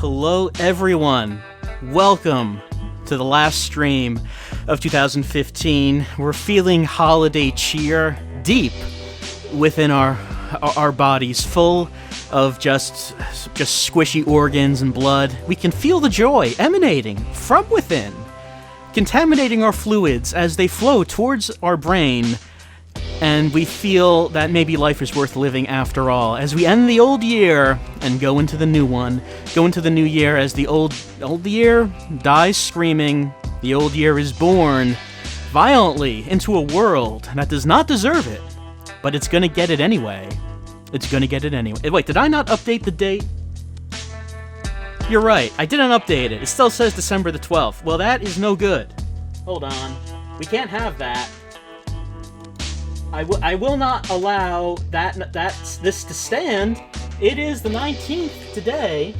Hello, everyone. Welcome to the last stream of 2015. We're feeling holiday cheer deep within our bodies, full of just squishy organs and blood. We can feel the joy emanating from within, contaminating our fluids as they flow towards our brain. And we feel that maybe life is worth living after all. As we end the old year and go into the new one, go into the new year as the old year dies screaming, the old year is born violently into a world that does not deserve it, but it's gonna get it anyway. It's gonna get it anyway. Wait, did I not update the date? You're right, I didn't update it. It still says December the 12th. Well, that is no good. Hold on. We can't have that. I will not allow this to stand. It is the 19th today.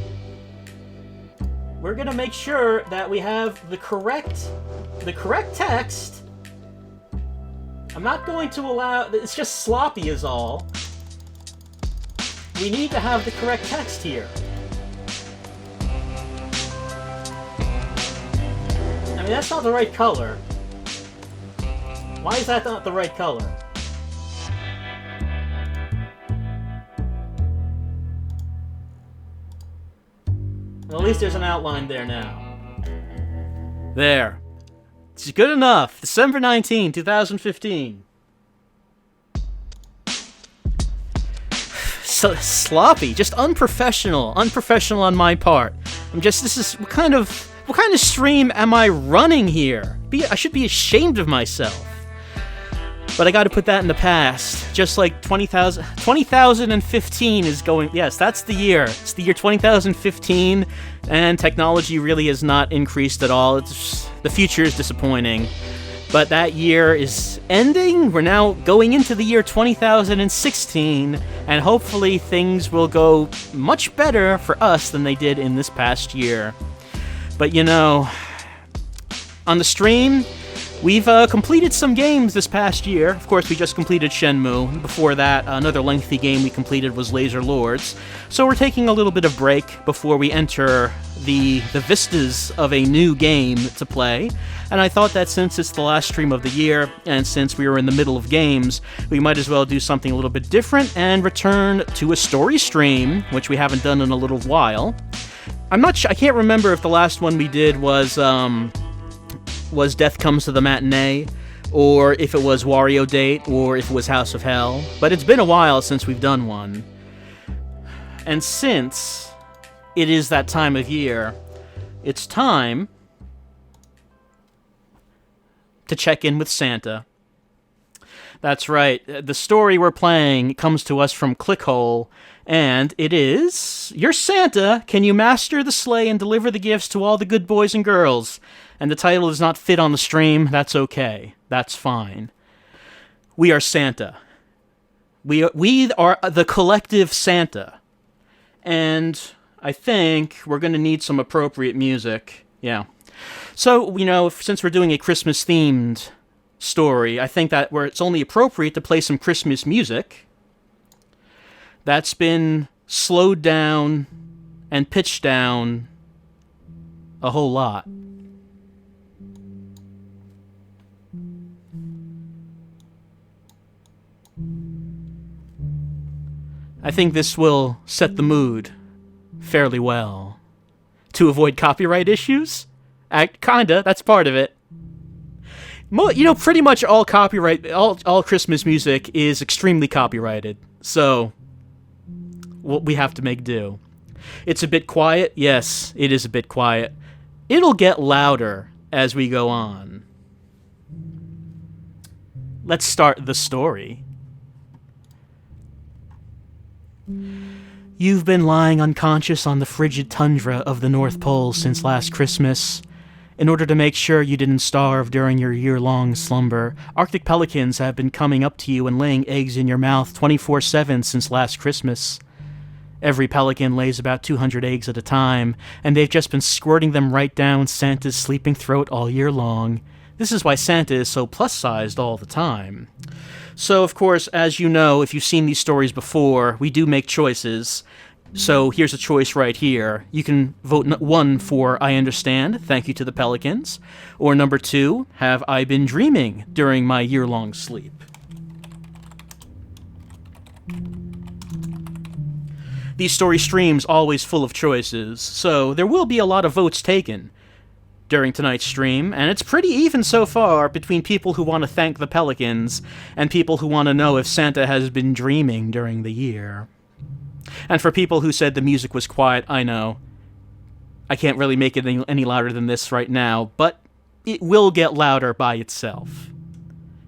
We're gonna make sure that we have the correct text. I'm not going to allow. It's just sloppy is all. We need to have the correct text here. I mean, that's not the right color. Why is that not the right color? Well, at least there's an outline there now. There. It's good enough. December 19, 2015. So sloppy, just unprofessional on my part. What kind of stream am I running here? I should be ashamed of myself. But I gotta put that in the past. Just like 2015 is going... Yes, that's the year. It's the year 2015, and technology really has not increased at all. The future is disappointing. But that year is ending. We're now going into the year 2016, and hopefully things will go much better for us than they did in this past year. But you know, on the stream... We've completed some games this past year. Of course, we just completed Shenmue. Before that, another lengthy game we completed was Laser Lords. So we're taking a little bit of break before we enter the vistas of a new game to play. And I thought that since it's the last stream of the year, and since we were in the middle of games, we might as well do something a little bit different and return to a story stream, which we haven't done in a little while. I can't remember if the last one we did was Death Comes to the Matinee, or if it was Wario Date, or if it was House of Hell. But it's been a while since we've done one. And since it is that time of year, it's time to check in with Santa. That's right, the story we're playing comes to us from Clickhole, and it is... You're Santa, can you master the sleigh and deliver the gifts to all the good boys and girls? And the title does not fit on the stream, that's okay. That's fine. We are Santa. We are the collective Santa. And I think we're going to need some appropriate music. Yeah. So, you know, since we're doing a Christmas-themed story, I think that it's only appropriate to play some Christmas music that's been slowed down and pitched down a whole lot. I think this will set the mood fairly well. To avoid copyright issues? Kinda, that's part of it. You know, pretty much all Christmas music is extremely copyrighted, so we have to make do. It's a bit quiet? Yes, it is a bit quiet. It'll get louder as we go on. Let's start the story. You've been lying unconscious on the frigid tundra of the North Pole since last Christmas. In order to make sure you didn't starve during your year-long slumber, Arctic pelicans have been coming up to you and laying eggs in your mouth 24/7 since last Christmas. Every pelican lays about 200 eggs at a time, and they've just been squirting them right down Santa's sleeping throat all year long. This is why Santa is so plus-sized all the time. So, of course, as you know, if you've seen these stories before, we do make choices. So here's a choice right here. You can vote 1 for I understand, thank you to the Pelicans, or number 2, have I been dreaming during my year-long sleep? These story streams always full of choices, so there will be a lot of votes taken during tonight's stream, and it's pretty even so far between people who want to thank the Pelicans and people who want to know if Santa has been dreaming during the year. And for people who said the music was quiet, I know. I can't really make it any louder than this right now, but it will get louder by itself.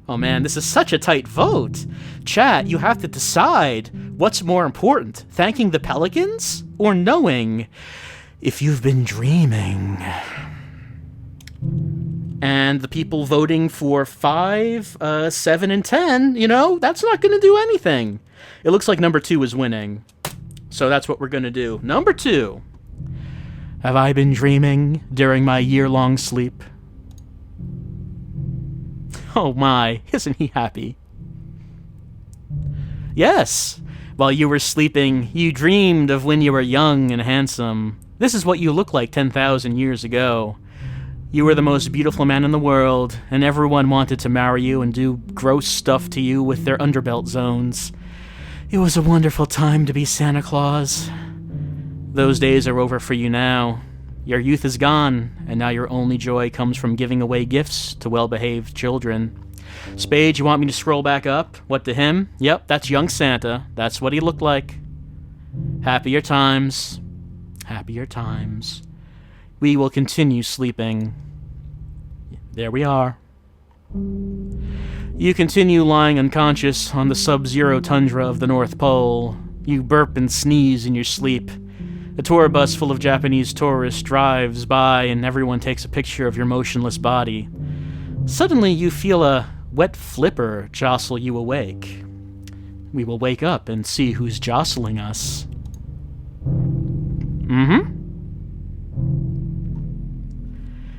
Oh man, this is such a tight vote. Chat, you have to decide what's more important, thanking the Pelicans or knowing if you've been dreaming. And the people voting for 5, 7, and 10, that's not going to do anything. It looks like number 2 is winning. So that's what we're going to do. Number 2. Have I been dreaming during my year-long sleep? Oh my, isn't he happy? Yes, while you were sleeping, you dreamed of when you were young and handsome. This is what you looked like 10,000 years ago. You were the most beautiful man in the world, and everyone wanted to marry you and do gross stuff to you with their underbelt zones. It was a wonderful time to be Santa Claus. Those days are over for you now. Your youth is gone, and now your only joy comes from giving away gifts to well-behaved children. Spade, you want me to scroll back up? What, to him? Yep, that's young Santa. That's what he looked like. Happier times. Happier times. We will continue sleeping. There we are. You continue lying unconscious on the sub-zero tundra of the North Pole. You burp and sneeze in your sleep. A tour bus full of Japanese tourists drives by and everyone takes a picture of your motionless body. Suddenly you feel a wet flipper jostle you awake. We will wake up and see who's jostling us.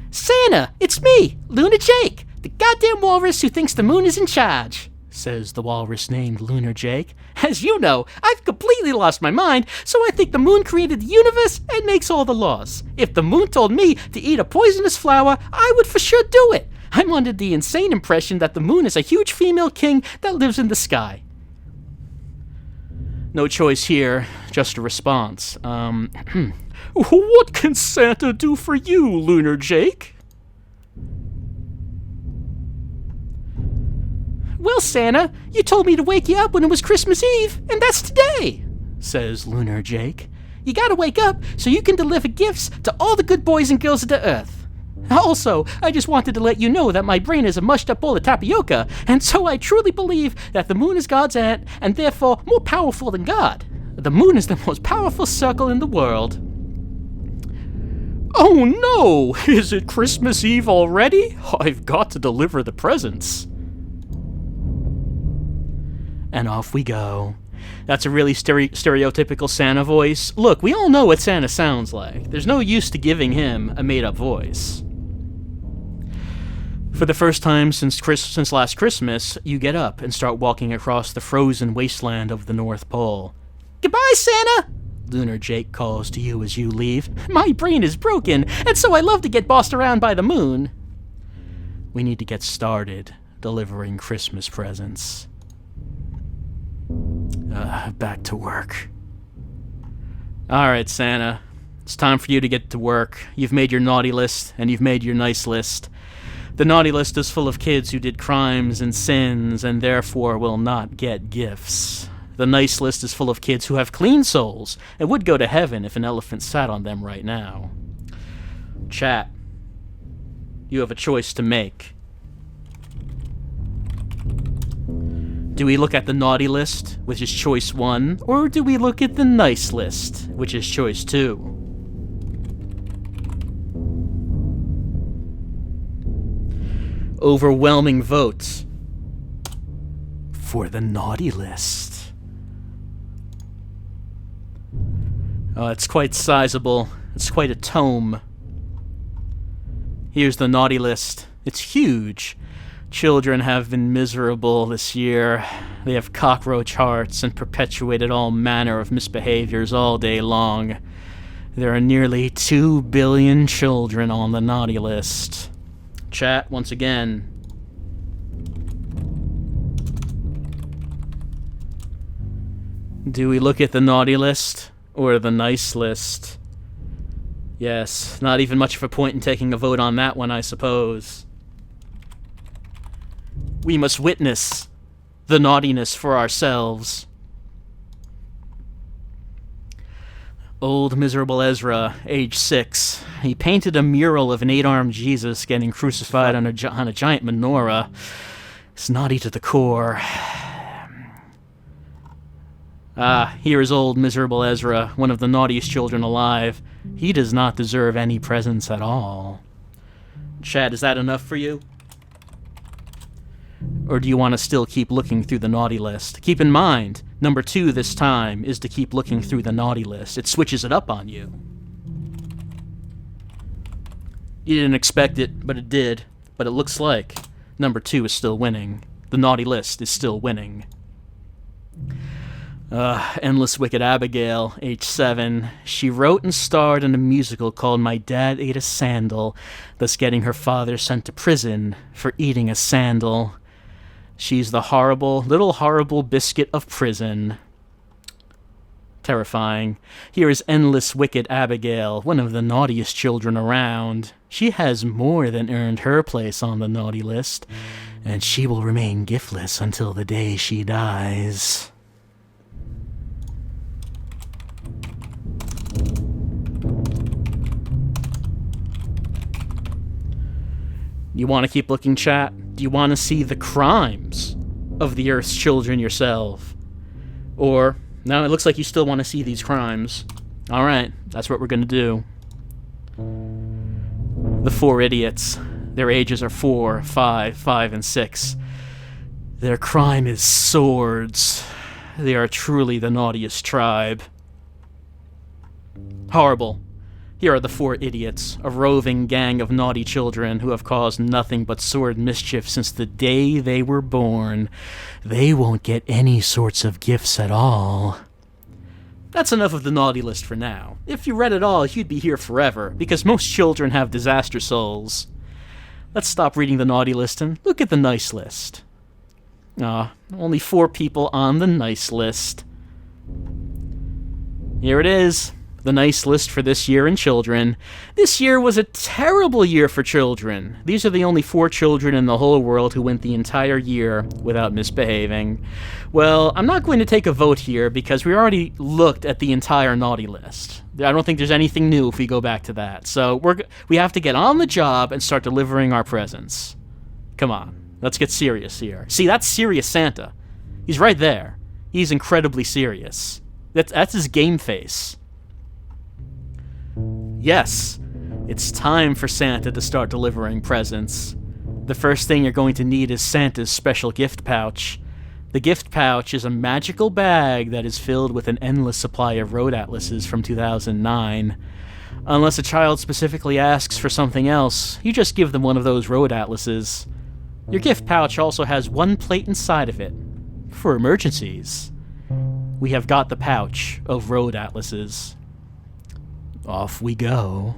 Santa, it's me, Lunar Jake, the goddamn walrus who thinks the moon is in charge, says the walrus named Lunar Jake. As you know, I've completely lost my mind, so I think the moon created the universe and makes all the laws. If the moon told me to eat a poisonous flower, I would for sure do it. I'm under the insane impression that the moon is a huge female king that lives in the sky. No choice here, just a response. What can Santa do for you, Lunar Jake? Well, Santa, you told me to wake you up when it was Christmas Eve, and that's today, says Lunar Jake. You gotta wake up so you can deliver gifts to all the good boys and girls of the earth. Also, I just wanted to let you know that my brain is a mushed up bowl of tapioca, and so I truly believe that the moon is God's aunt, and therefore more powerful than God. The moon is the most powerful circle in the world. Oh no! Is it Christmas Eve already? I've got to deliver the presents. And off we go. That's a really stereotypical Santa voice. Look, we all know what Santa sounds like. There's no use to giving him a made-up voice. For the first time since last Christmas, you get up and start walking across the frozen wasteland of the North Pole. Goodbye, Santa! Lunar Jake calls to you as you leave. My brain is broken, and so I love to get bossed around by the moon. We need to get started delivering Christmas presents. Back to work. Alright, Santa. It's time for you to get to work. You've made your naughty list, and you've made your nice list. The naughty list is full of kids who did crimes and sins, and therefore will not get gifts. The nice list is full of kids who have clean souls, and would go to heaven if an elephant sat on them right now. Chat. You have a choice to make. Do we look at the naughty list, which is choice 1, or do we look at the nice list, which is choice 2? Overwhelming votes for the naughty list. Oh, it's quite sizable. It's quite a tome. Here's the naughty list. It's huge. Children have been miserable this year. They have cockroach hearts and perpetuated all manner of misbehaviors all day long. There are nearly 2 billion children on the naughty list. Chat, once again. Do we look at the naughty list or the nice list? Yes, not even much of a point in taking a vote on that one, I suppose. We must witness the naughtiness for ourselves. Old miserable Ezra, age 6. He painted a mural of an 8-armed Jesus getting crucified on a giant menorah. It's naughty to the core. Here is old miserable Ezra, one of the naughtiest children alive. He does not deserve any presents at all. Chad, is that enough for you? Or do you want to still keep looking through the naughty list? Keep in mind, number 2 this time is to keep looking through the naughty list. It switches it up on you. You didn't expect it, but it did. But it looks like number 2 is still winning. The naughty list is still winning. Endless Wicked Abigail, age 7. She wrote and starred in a musical called My Dad Ate a Sandal, thus getting her father sent to prison for eating a sandal. She's the little horrible biscuit of prison. Terrifying. Here is Endless Wicked Abigail, one of the naughtiest children around. She has more than earned her place on the naughty list, and she will remain giftless until the day she dies. You want to keep looking, chat? Do you want to see the crimes of the Earth's children yourself? Or, no, it looks like you still want to see these crimes. Alright, that's what we're going to do. The 4 idiots. Their ages are 4, 5, and 6. Their crime is swords. They are truly the naughtiest tribe. Horrible. Here are the 4 idiots, a roving gang of naughty children who have caused nothing but sword mischief since the day they were born. They won't get any sorts of gifts at all. That's enough of the naughty list for now. If you read it all, you'd be here forever, because most children have disaster souls. Let's stop reading the naughty list and look at the nice list. Only 4 people on the nice list. Here it is. The nice list for this year in children. This year was a terrible year for children. These are the only 4 children in the whole world who went the entire year without misbehaving. Well, I'm not going to take a vote here because we already looked at the entire naughty list. I don't think there's anything new if we go back to that. So we have to get on the job and start delivering our presents. Come on, let's get serious here. See, that's serious Santa. He's right there. He's incredibly serious. That's his game face. Yes, it's time for Santa to start delivering presents. The first thing you're going to need is Santa's special gift pouch. The gift pouch is a magical bag that is filled with an endless supply of road atlases from 2009. Unless a child specifically asks for something else, you just give them one of those road atlases. Your gift pouch also has 1 plate inside of it. For emergencies. We have got the pouch of road atlases. Off we go.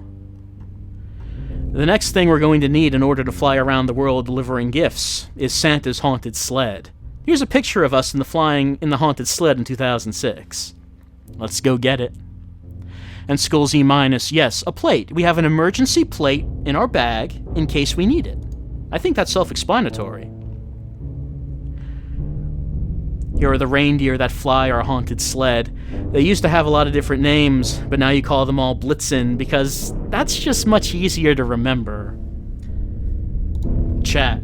The next thing we're going to need in order to fly around the world delivering gifts is Santa's haunted sled. Here's a picture of us flying in the haunted sled in 2006. Let's go get it. And Skull Z minus, yes, a plate. We have an emergency plate in our bag in case we need it. I think that's self-explanatory. Here are the reindeer that fly our haunted sled. They used to have a lot of different names, but now you call them all Blitzen because that's just much easier to remember. Chat.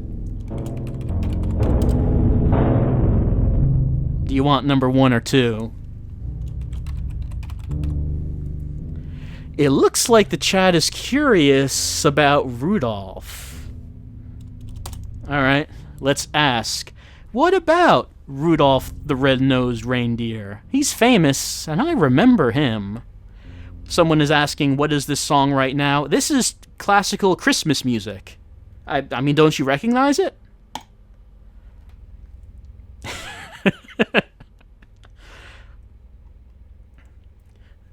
Do you want number 1 or 2? It looks like the chat is curious about Rudolph. Alright, let's ask. What about Rudolph the Red-Nosed Reindeer? He's famous, and I remember him. Someone is asking, what is this song right now? This is classical Christmas music. I mean, don't you recognize it?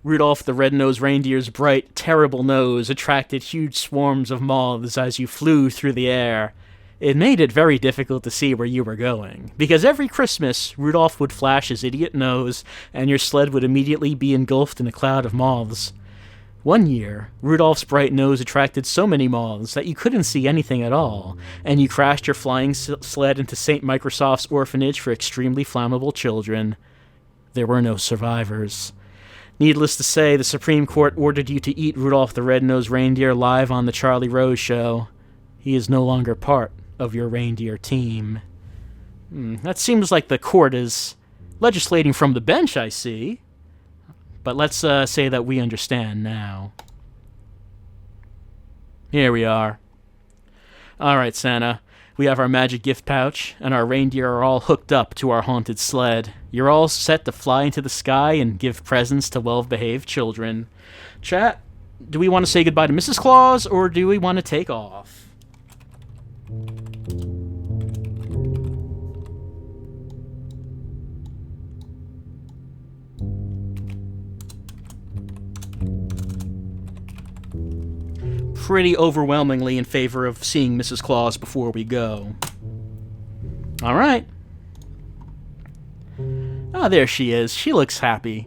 Rudolph the Red-Nosed Reindeer's bright, terrible nose attracted huge swarms of moths as you flew through the air. It made it very difficult to see where you were going, because every Christmas, Rudolph would flash his idiot nose, and your sled would immediately be engulfed in a cloud of moths. One year, Rudolph's bright nose attracted so many moths that you couldn't see anything at all, and you crashed your flying sled into St. Microsoft's orphanage for extremely flammable children. There were no survivors. Needless to say, the Supreme Court ordered you to eat Rudolph the Red-Nosed Reindeer live on The Charlie Rose Show. He is no longer part of your reindeer team. That seems like the court is legislating from the bench, I see. But let's say that we understand now. Here we are. Alright, Santa. We have our magic gift pouch, and our reindeer are all hooked up to our haunted sled. You're all set to fly into the sky and give presents to well-behaved children. Chat, do we want to say goodbye to Mrs. Claus, or do we want to take off? Pretty overwhelmingly in favor of seeing Mrs. Claus before we go. Alright. Ah, there she is. She looks happy.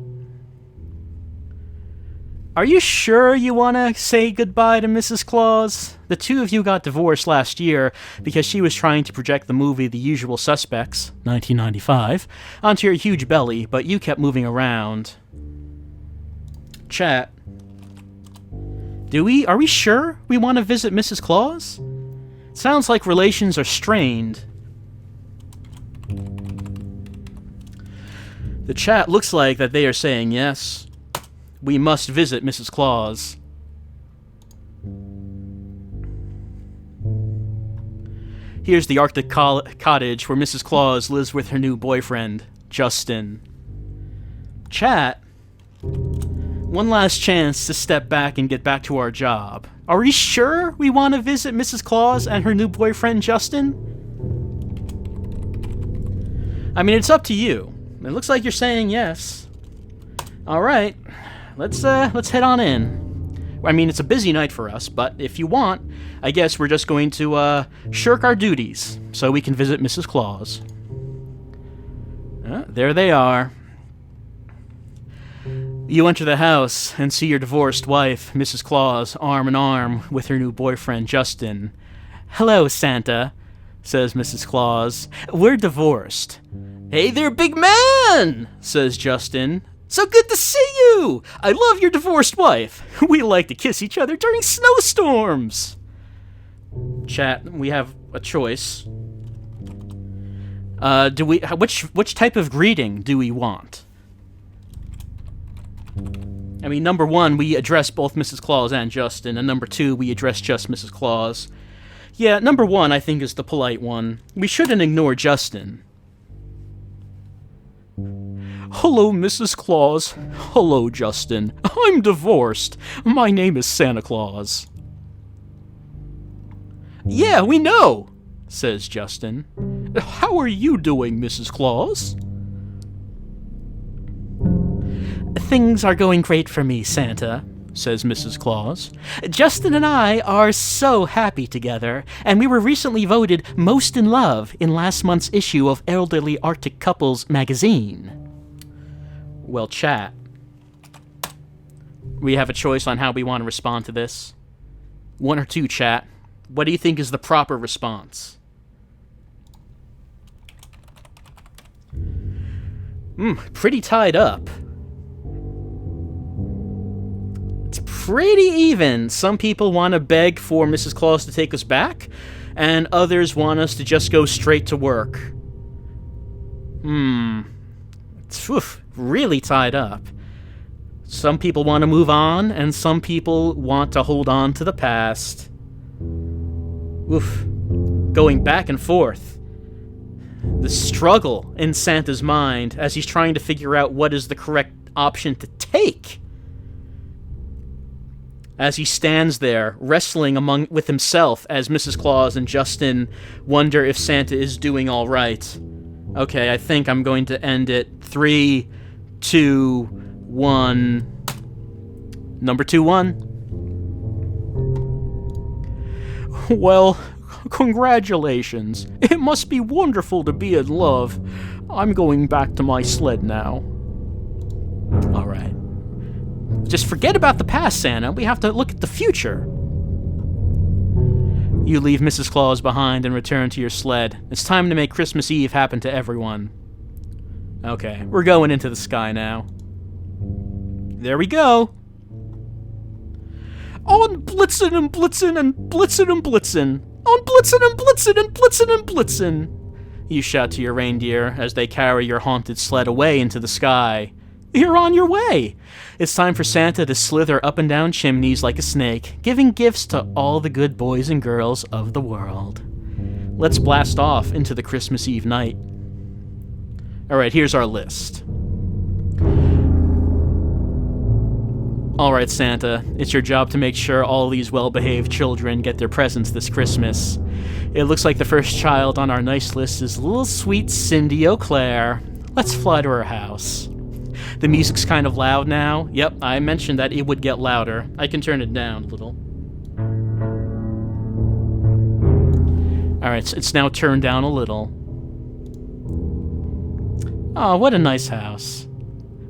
Are you sure you want to say goodbye to Mrs. Claus? The two of you got divorced last year because she was trying to project the movie The Usual Suspects, 1995, onto your huge belly, but you kept moving around. Chat. Are we sure we want to visit Mrs. Claus? Sounds like relations are strained. The chat looks like that they are saying yes. We must visit Mrs. Claus. Here's the Arctic cottage where Mrs. Claus lives with her new boyfriend, Justin. Chat. One last chance to step back and get back to our job. Are we sure we want to visit Mrs. Claus and her new boyfriend, Justin? I mean, it's up to you. It looks like you're saying yes. Alright, let's head on in. I mean, it's a busy night for us, but if you want, I guess we're just going to shirk our duties so we can visit Mrs. Claus. There they are. You enter the house and see your divorced wife, Mrs. Claus, arm in arm with her new boyfriend, Justin. "Hello, Santa," says Mrs. Claus. "We're divorced." "Hey there, big man," says Justin. "So good to see you. I love your divorced wife. We like to kiss each other during snowstorms." Chat, we have a choice. Which type of greeting do we want? I mean, number one, we address both Mrs. Claus and Justin, and number two, we address just Mrs. Claus. Yeah, number one, I think, is the polite one. We shouldn't ignore Justin. "Hello, Mrs. Claus. Hello, Justin. I'm divorced. My name is Santa Claus." "Yeah, we know," says Justin. "How are you doing, Mrs. Claus?" "Things are going great for me, Santa," says Mrs. Claus. "Justin and I are so happy together, and we were recently voted Most in Love in last month's issue of Elderly Arctic Couples magazine." Well, chat. We have a choice on how we want to respond to this. One or two, chat. What do you think is the proper response? Pretty tied up. It's pretty even. Some people want to beg for Mrs. Claus to take us back, and others want us to just go straight to work. It's really tied up. Some people want to move on, and some people want to hold on to the past. Going back and forth. The struggle in Santa's mind as he's trying to figure out what is the correct option to take. As he stands there, wrestling with himself as Mrs. Claus and Justin wonder if Santa is doing all right. Okay, I think I'm going to end it 3, 2, 1. Number 2-1. Well, congratulations. It must be wonderful to be in love. I'm going back to my sled now. Alright. Just forget about the past, Santa. We have to look at the future. You leave Mrs. Claus behind and return to your sled. It's time to make Christmas Eve happen to everyone. Okay, we're going into the sky now. There we go. On Blitzen and Blitzen and Blitzen and Blitzen. On Blitzen and Blitzen and Blitzen and Blitzen. You shout to your reindeer as they carry your haunted sled away into the sky. You're on your way! It's time for Santa to slither up and down chimneys like a snake, giving gifts to all the good boys and girls of the world. Let's blast off into the Christmas Eve night. Alright, here's our list. Alright, Santa, it's your job to make sure all these well-behaved children get their presents this Christmas. It looks like the first child on our nice list is little sweet Cindy O'Clair. Let's fly to her house. The music's kind of loud now. Yep, I mentioned that it would get louder. I can turn it down a little. Alright, it's now turned down a little. Oh, what a nice house.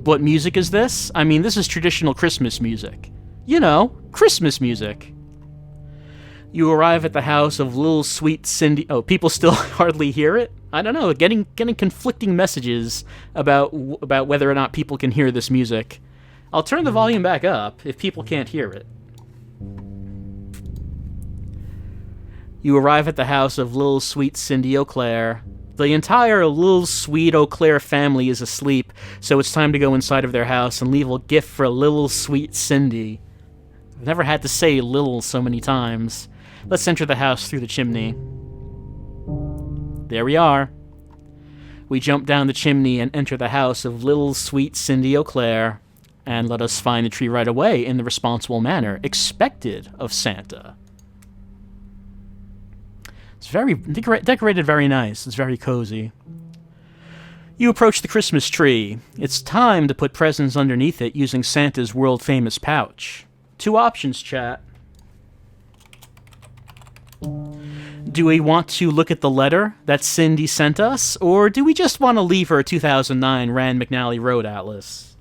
What music is this? I mean, this is traditional Christmas music. You know, Christmas music. You arrive at the house of little sweet Cindy... Oh, people still hardly hear it? I don't know, getting conflicting messages about whether or not people can hear this music. I'll turn the volume back up if people can't hear it. You arrive at the house of little sweet Cindy O'Clair. The entire little sweet O'Clair family is asleep, so it's time to go inside of their house and leave a gift for little sweet Cindy. I've never had to say little so many times. Let's enter the house through the chimney. There we are. We jump down the chimney and enter the house of little sweet Cindy O'Clair, and let us find the tree right away in the responsible manner expected of Santa. It's very decorated very nice. It's very cozy. You approach the Christmas tree. It's time to put presents underneath it using Santa's world-famous pouch. 2 options, chat. Do we want to look at the letter that Cindy sent us, or do we just want to leave her 2009 Rand McNally Road Atlas?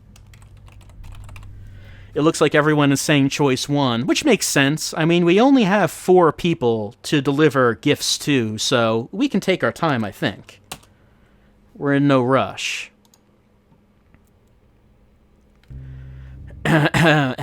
It looks like everyone is saying choice 1, which makes sense. I mean, we only have 4 people to deliver gifts to, so we can take our time, I think. We're in no rush. Dear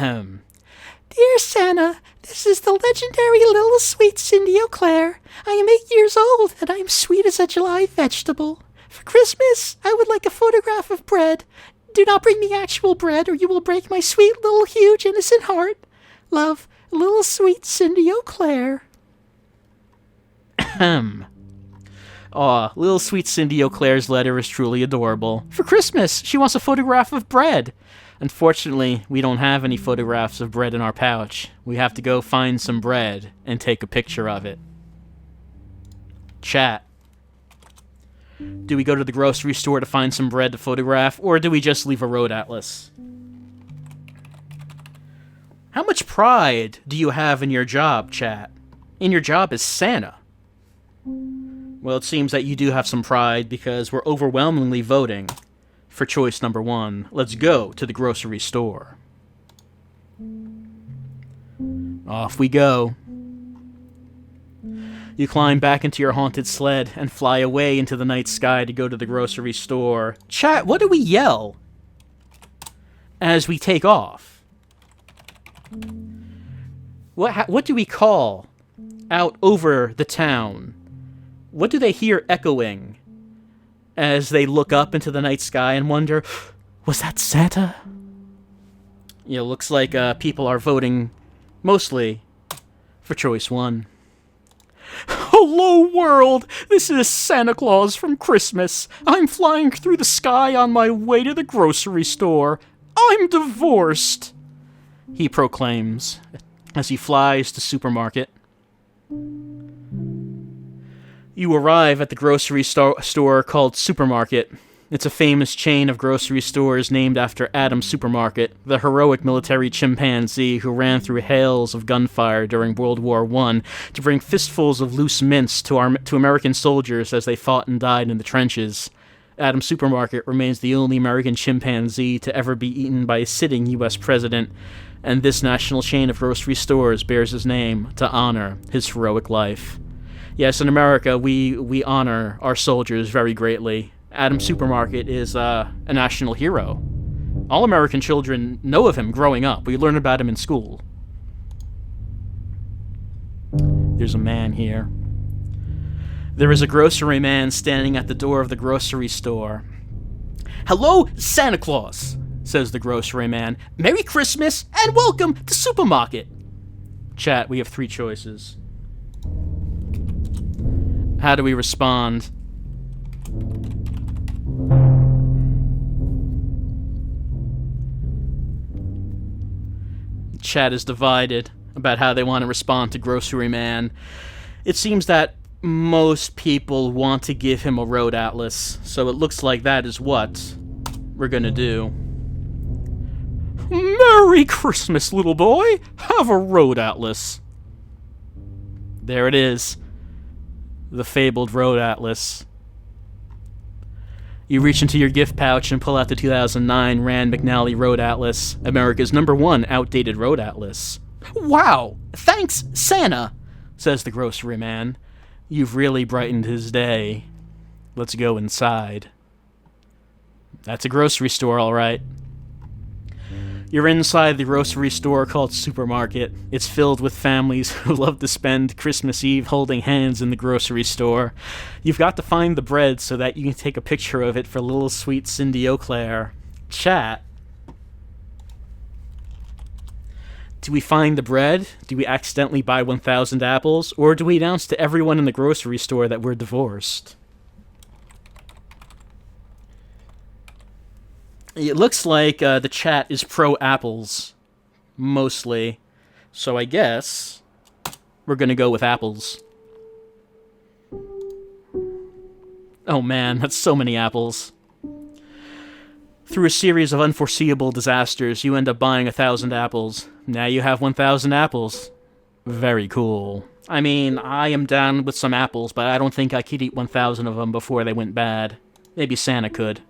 Santa, this is the legendary little sweet Cindy O'Clair. I am 8 years old, and I am sweet as a July vegetable. For Christmas, I would like a photograph of bread. Do not bring me actual bread, or you will break my sweet little huge innocent heart. Love, little sweet Cindy O'Clair. Aw, little sweet Cindy O'Clair's letter is truly adorable. For Christmas, she wants a photograph of bread. Unfortunately, we don't have any photographs of bread in our pouch. We have to go find some bread and take a picture of it. Chat. Do we go to the grocery store to find some bread to photograph, or do we just leave a road atlas? How much pride do you have in your job, chat? In your job as Santa? Well, it seems that you do have some pride because we're overwhelmingly voting for choice number 1. Let's go to the grocery store. Off we go. You climb back into your haunted sled and fly away into the night sky to go to the grocery store. Chat, what do we yell as we take off? What do we call out over the town? What do they hear echoing as they look up into the night sky and wonder, was that Santa? You know, looks like people are voting mostly for choice 1. Hello, world! This is Santa Claus from Christmas. I'm flying through the sky on my way to the grocery store. I'm divorced, he proclaims as he flies to supermarket. You arrive at the grocery store called Supermarket. It's a famous chain of grocery stores named after Adam Supermarket, the heroic military chimpanzee who ran through hails of gunfire during World War I to bring fistfuls of loose mints to American soldiers as they fought and died in the trenches. Adam Supermarket remains the only American chimpanzee to ever be eaten by a sitting U.S. president, and this national chain of grocery stores bears his name to honor his heroic life. Yes, in America, we honor our soldiers very greatly. Adam Supermarket is a national hero. All American children know of him growing up. We learn about him in school. There's a man here. There is a grocery man standing at the door of the grocery store. "Hello, Santa Claus," says the grocery man. "Merry Christmas and welcome to Supermarket." Chat, we have 3 choices. How do we respond? Chat is divided about how they want to respond to Grocery Man. It seems that most people want to give him a road atlas, so it looks like that is what we're gonna do. "Merry Christmas, little boy! Have a road atlas." There it is. The fabled road atlas. You reach into your gift pouch and pull out the 2009 Rand McNally Road Atlas, America's #1 outdated road atlas. "Wow! Thanks, Santa!" says the grocery man. You've really brightened his day. Let's go inside. That's a grocery store, all right. You're inside the grocery store called Supermarket. It's filled with families who love to spend Christmas Eve holding hands in the grocery store. You've got to find the bread so that you can take a picture of it for little sweet Cindy O'Clair. Chat. Do we find the bread? Do we accidentally buy 1,000 apples? Or do we announce to everyone in the grocery store that we're divorced? It looks like the chat is pro-apples, mostly. So I guess we're going to go with apples. Oh man, that's so many apples. Through a series of unforeseeable disasters, you end up buying 1,000 apples. Now you have 1,000 apples. Very cool. I mean, I am down with some apples, but I don't think I could eat 1,000 of them before they went bad. Maybe Santa could.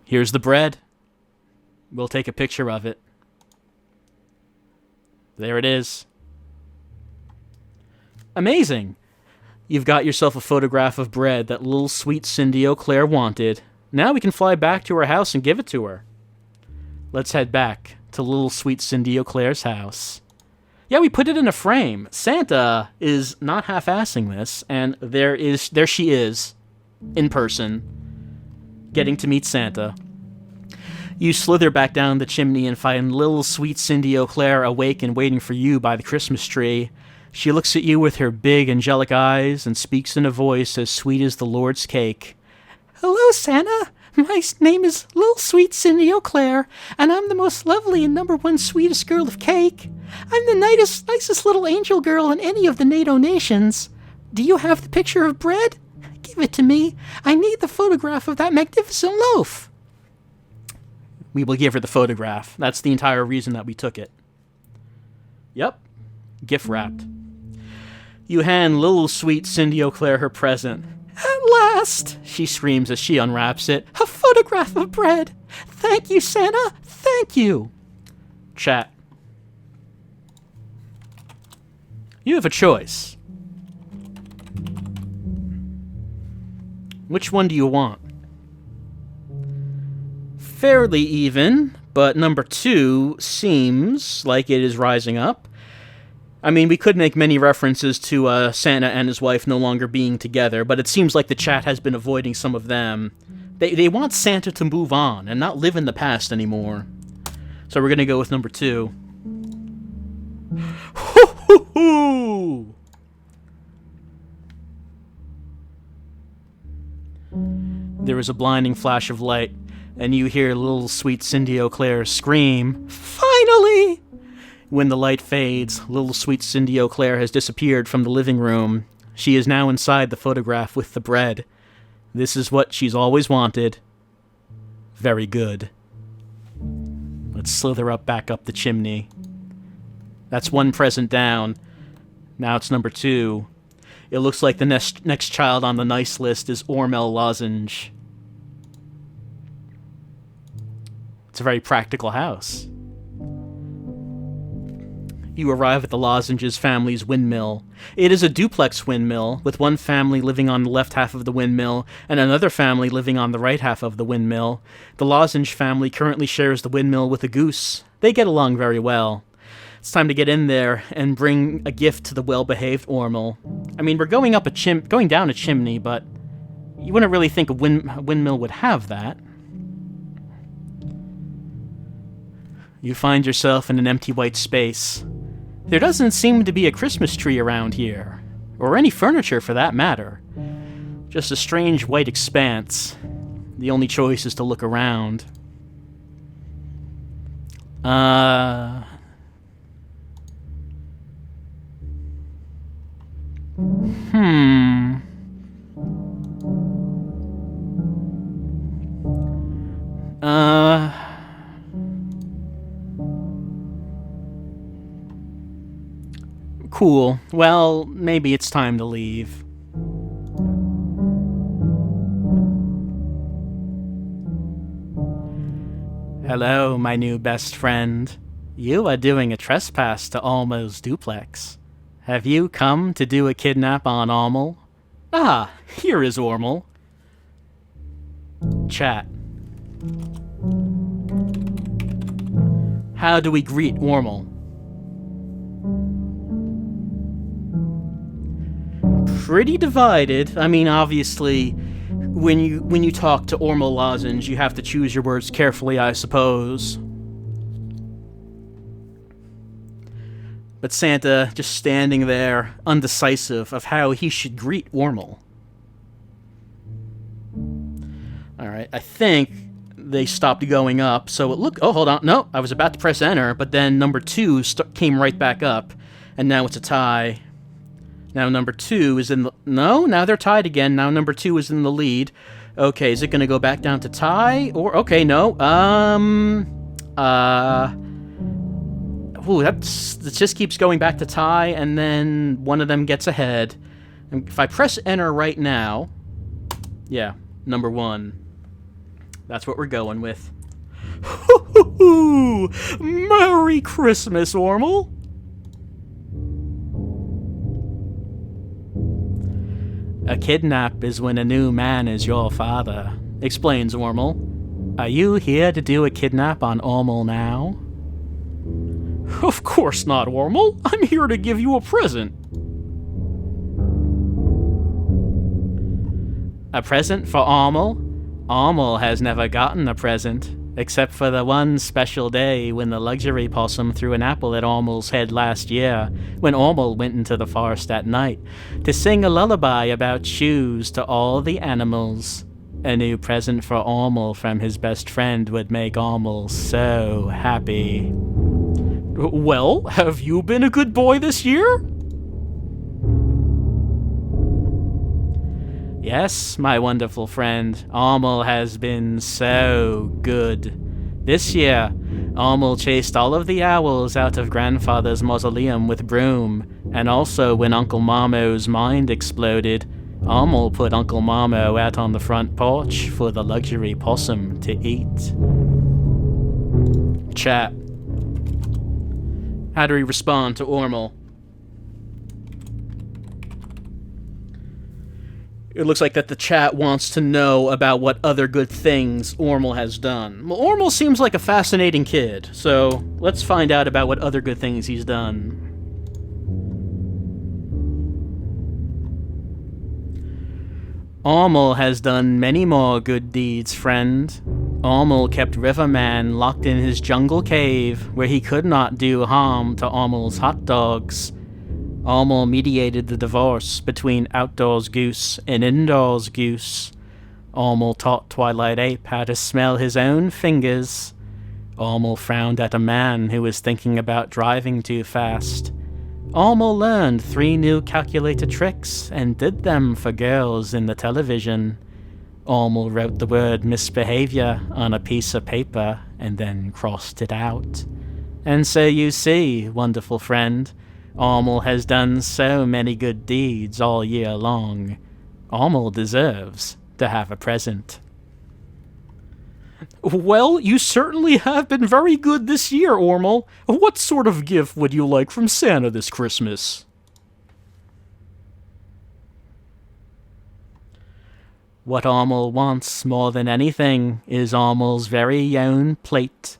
Here's the bread. We'll take a picture of it. There it is. Amazing. You've got yourself a photograph of bread that little sweet Cindy O'Clair wanted. Now we can fly back to her house and give it to her. Let's head back to little sweet Cindy O'Clair's house. Yeah, we put it in a frame. Santa is not half-assing this, and there she is, in person, getting to meet Santa. You slither back down the chimney and find little sweet Cindy O'Clair awake and waiting for you by the Christmas tree. She looks at you with her big angelic eyes and speaks in a voice as sweet as the Lord's cake. "Hello, Santa. My name is little sweet Cindy O'Clair, and I'm the most lovely and #1 sweetest girl of cake. I'm the nicest little angel girl in any of the NATO nations. Do you have the picture of bread? Give it to me. I need the photograph of that magnificent loaf." We will give her the photograph. That's the entire reason that we took it. Yep. Gift wrapped. You hand little sweet Cindy O'Clair her present. "At last," she screams as she unwraps it. "A photograph of bread. Thank you, Santa. Thank you." Chat. You have a choice. Which one do you want? Fairly even, but number 2 seems like it is rising up. I mean, we could make many references to Santa and his wife no longer being together, but it seems like the chat has been avoiding some of them. They want Santa to move on and not live in the past anymore. So we're going to go with number 2. Hoo-hoo-hoo! There is a blinding flash of light, and you hear little sweet Cindy O'Clair scream, "Finally!" When the light fades, little sweet Cindy Eau Claire has disappeared from the living room. She is now inside the photograph with the bread. This is what she's always wanted. Very good. Let's slither back up the chimney. That's one present down. Now it's number 2. It looks like the next child on the nice list is Ormel Lozenge. It's a very practical house. You arrive at the Lozenges family's windmill. It is a duplex windmill, with one family living on the left half of the windmill and another family living on the right half of the windmill. The Lozenge family currently shares the windmill with a goose. They get along very well. It's time to get in there and bring a gift to the well-behaved Ormel. I mean, we're going down a chimney, but you wouldn't really think a windmill would have that. You find yourself in an empty white space. There doesn't seem to be a Christmas tree around here, or any furniture for that matter. Just a strange white expanse. The only choice is to look around. Cool. Well, maybe it's time to leave. Hello, my new best friend. You are doing a trespass to Almo's duplex. Have you come to do a kidnap on Ormel? Ah, here is Ormel. Chat. How do we greet Ormel? Pretty divided. I mean, obviously, when you talk to Ormel Lozenge, you have to choose your words carefully, I suppose. But Santa just standing there, undecisive of how he should greet Ormel. Alright, I think they stopped going up, so it looked... Oh, hold on. No, I was about to press enter, but then number 2 came right back up, and now it's a tie. Now number 2 is in the... No, now they're tied again. Now number 2 is in the lead. Okay, is it going to go back down to tie? Or... Okay, no. Ooh, it just keeps going back to tie, and then one of them gets ahead. And if I press enter right now... Yeah, number 1. That's what we're going with. Hoo-hoo-hoo! Merry Christmas, Ormel! A kidnap is when a new man is your father, explains Ormel. Are you here to do a kidnap on Ormel now? Of course not, Ormel. I'm here to give you a present. A present for Ormel? Ormel has never gotten a present, except for the one special day when the luxury possum threw an apple at Ormel's head last year, when Ormel went into the forest at night to sing a lullaby about shoes to all the animals. A new present for Ormel from his best friend would make Ormel so happy. Well, have you been a good boy this year? Yes, my wonderful friend, Ormel has been so good. This year, Ormel chased all of the owls out of Grandfather's mausoleum with broom, and also when Uncle Marmo's mind exploded, Ormel put Uncle Marmo out on the front porch for the luxury possum to eat. Chat. How do we respond to Ormel? It looks like that the chat wants to know about what other good things Ormel has done. Well, Ormel seems like a fascinating kid, so let's find out about what other good things he's done. Ormel has done many more good deeds, friend. Ormel kept Riverman locked in his jungle cave, where he could not do harm to Ormel's hot dogs. Ormel mediated the divorce between Outdoors Goose and Indoors Goose. Ormel taught Twilight Ape how to smell his own fingers. Almal frowned at a man who was thinking about driving too fast. Almal learned 3 new calculator tricks and did them for girls in the television. Almal wrote the word misbehavior on a piece of paper and then crossed it out. And so you see, wonderful friend, Almal has done so many good deeds all year long. Almal deserves to have a present. Well, you certainly have been very good this year, Ormal. What sort of gift would you like from Santa this Christmas? What Almal wants more than anything is Almal's very own plate.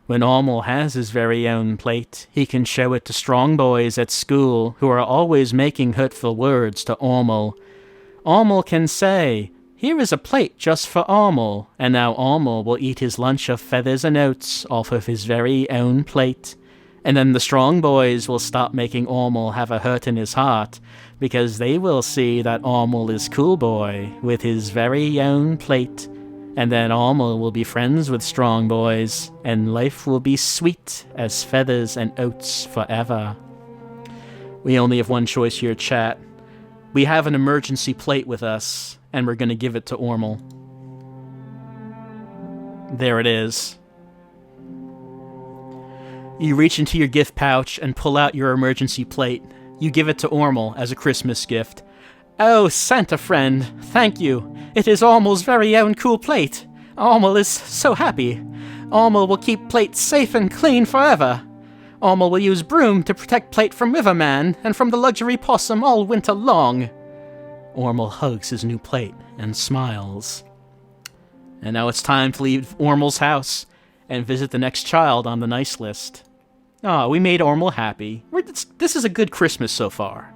When Almal has his very own plate, he can show it to strong boys at school who are always making hurtful words to Almal. Almal can say, "Here is a plate just for Almal," and now Almal will eat his lunch of feathers and oats off of his very own plate. And then the strong boys will stop making Almal have a hurt in his heart, because they will see that Almal is cool boy with his very own plate. And then Almal will be friends with strong boys, and life will be sweet as feathers and oats forever. We only have one choice here, chat. We have an emergency plate with us, and we're going to give it to Ormal. There it is. You reach into your gift pouch and pull out your emergency plate. You give it to Ormal as a Christmas gift. "Oh, Santa friend, thank you. It is Ormal's very own cool plate. Ormal is so happy. Ormal will keep plate safe and clean forever. Ormal will use broom to protect plate from Riverman and from the luxury possum all winter long." Ormal hugs his new plate and smiles. And now it's time to leave Ormal's house and visit the next child on the nice list. Oh, we made Ormal happy. This is a good Christmas so far.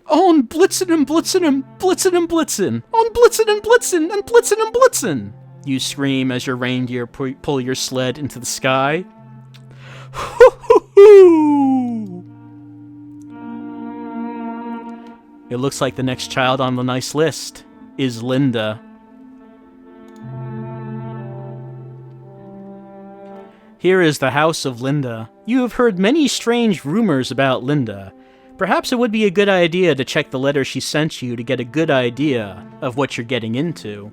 On Blitzen and Blitzen and Blitzen and Blitzen! On Blitzen and Blitzen and Blitzen and Blitzen! You scream as your reindeer pull your sled into the sky. Hoo-hoo-hoo! It looks like the next child on the nice list is Linda. Here is the house of Linda. You have heard many strange rumors about Linda. Perhaps it would be a good idea to check the letter she sent you to get a good idea of what you're getting into.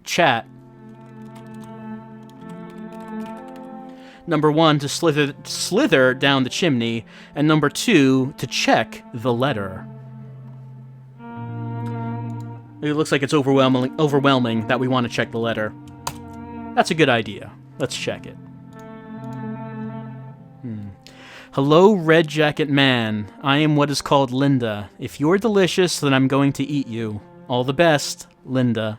Chat. Number 1, to slither down the chimney, and number 2, to check the letter. It looks like it's overwhelming that we want to check the letter. That's a good idea. Let's check it. Hello, Red Jacket Man. I am what is called Linda. If you're delicious, then I'm going to eat you. All the best, Linda.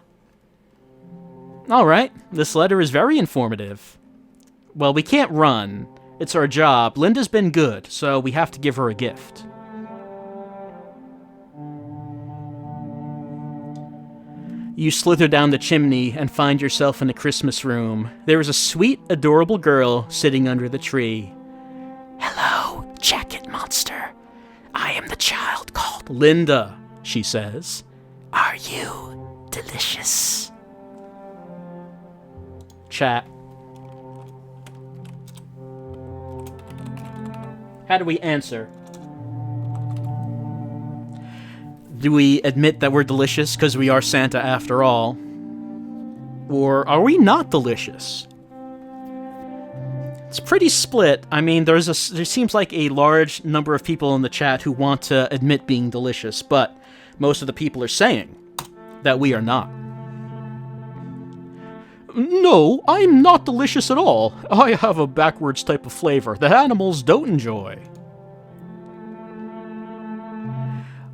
Alright, this letter is very informative. Well, we can't run. It's our job. Linda's been good, so we have to give her a gift. You slither down the chimney and find yourself in a Christmas room. There is a sweet, adorable girl sitting under the tree. "Hello, Jacket Monster. I am the child called Linda," she says. "Are you delicious?" Chat. How do we answer? Do we admit that we're delicious because we are Santa after all? Or are we not delicious? It's pretty split. I mean, there seems like a large number of people in the chat who want to admit being delicious, but most of the people are saying that we are not. No, I'm not delicious at all. I have a backwards type of flavor that animals don't enjoy.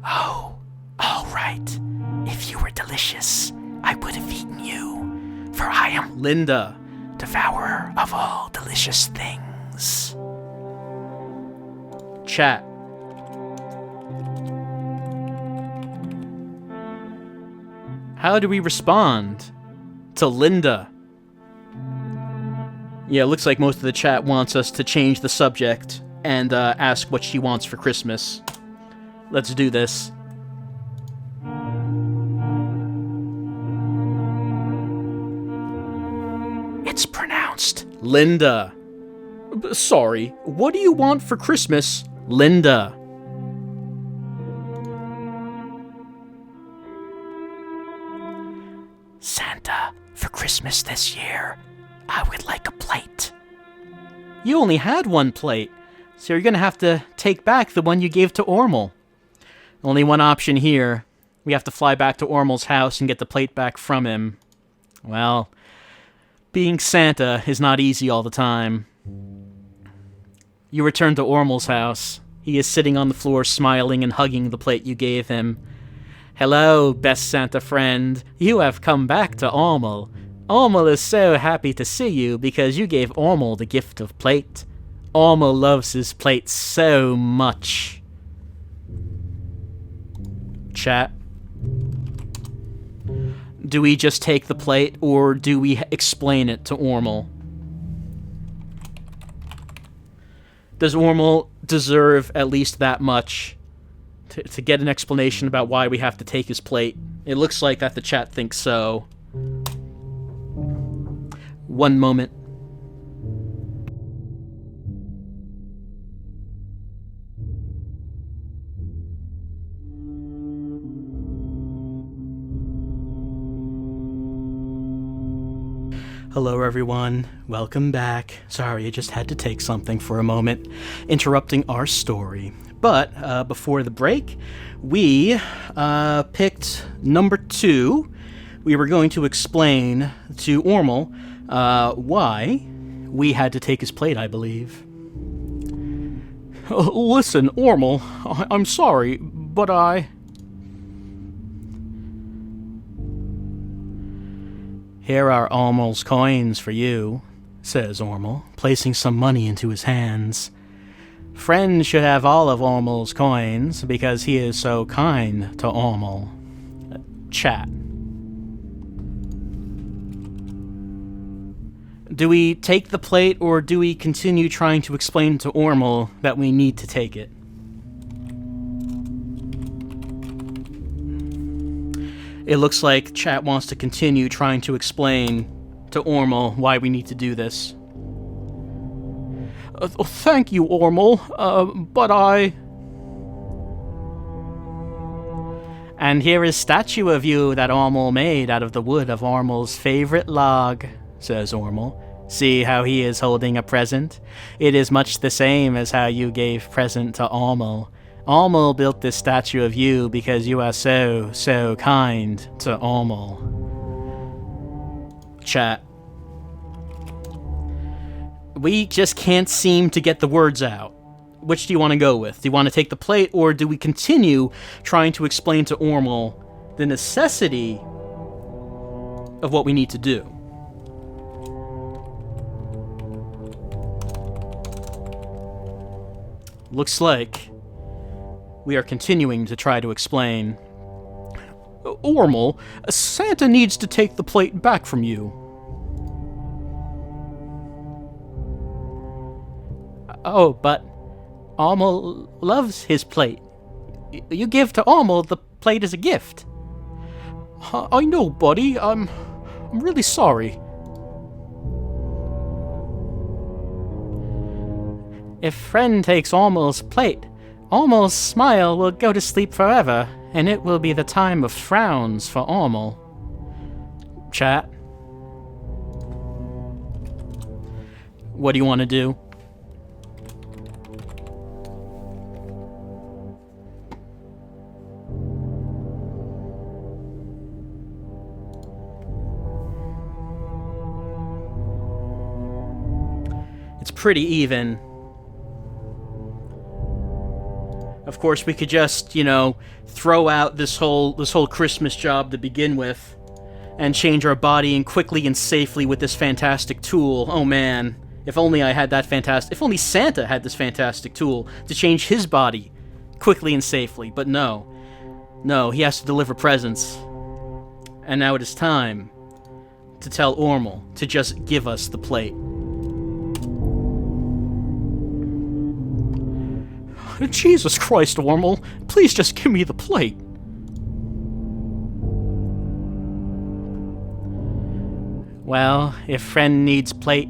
Oh, all right. If you were delicious, I would have eaten you, for I am Linda, devourer of all delicious things. Chat. How do we respond to Linda? Yeah, it looks like most of the chat wants us to change the subject and ask what she wants for Christmas. Let's do this. announced. Linda. Sorry, what do you want for Christmas? Linda. Santa, for Christmas this year, I would like a plate. You only had one plate, so you're gonna have to take back the one you gave to Ormel. Only one option here. We have to fly back to Ormel's house and get the plate back from him. Well, being Santa is not easy all the time. You return to Ormel's house. He is sitting on the floor smiling and hugging the plate you gave him. Hello, best Santa friend. You have come back to Ormel. Ormel is so happy to see you because you gave Ormel the gift of plate. Ormel loves his plate so much. Chat. Do we just take the plate, or do we explain it to Ormel? Does Ormel deserve at least that much to get an explanation about why we have to take his plate? It looks like that the chat thinks so. One moment. Hello everyone, welcome back. Sorry, I just had to take something for a moment, interrupting our story. But before the break, we picked number 2. We were going to explain to Ormel why we had to take his plate, I believe. Listen, Ormel, I'm sorry, but Here are Ormel's coins for you, says Ormel, placing some money into his hands. Friend should have all of Ormel's coins because he is so kind to Ormel. Chat. Do we take the plate, or do we continue trying to explain to Ormel that we need to take it? It looks like chat wants to continue trying to explain to Ormel why we need to do this. Thank you, Ormel, but And here is statue of you that Ormel made out of the wood of Ormel's favorite log, says Ormel. See how he is holding a present? It is much the same as how you gave present to Ormel. Ormel built this statue of you because you are so, so kind to Ormel. Chat. We just can't seem to get the words out. Which do you want to go with? Do you want to take the plate, or do we continue trying to explain to Ormel the necessity of what we need to do? Looks like we are continuing to try to explain. Ormel, Santa needs to take the plate back from you. Oh, but Ormel loves his plate. You give to Ormel the plate as a gift. I know, buddy. I'm really sorry. If friend takes Ormel's plate, Ormel's smile will go to sleep forever, and it will be the time of frowns for Ormel. Chat. What do you want to do? It's pretty even. Of course, we could just, throw out this whole Christmas job to begin with, and change our body and quickly and safely with this fantastic tool. Oh man, if only if only Santa had this fantastic tool to change his body quickly and safely. But no, he has to deliver presents. And now it is time to tell Ormel to just give us the plate. Jesus Christ, Ormel, please just give me the plate. Well, if friend needs plate,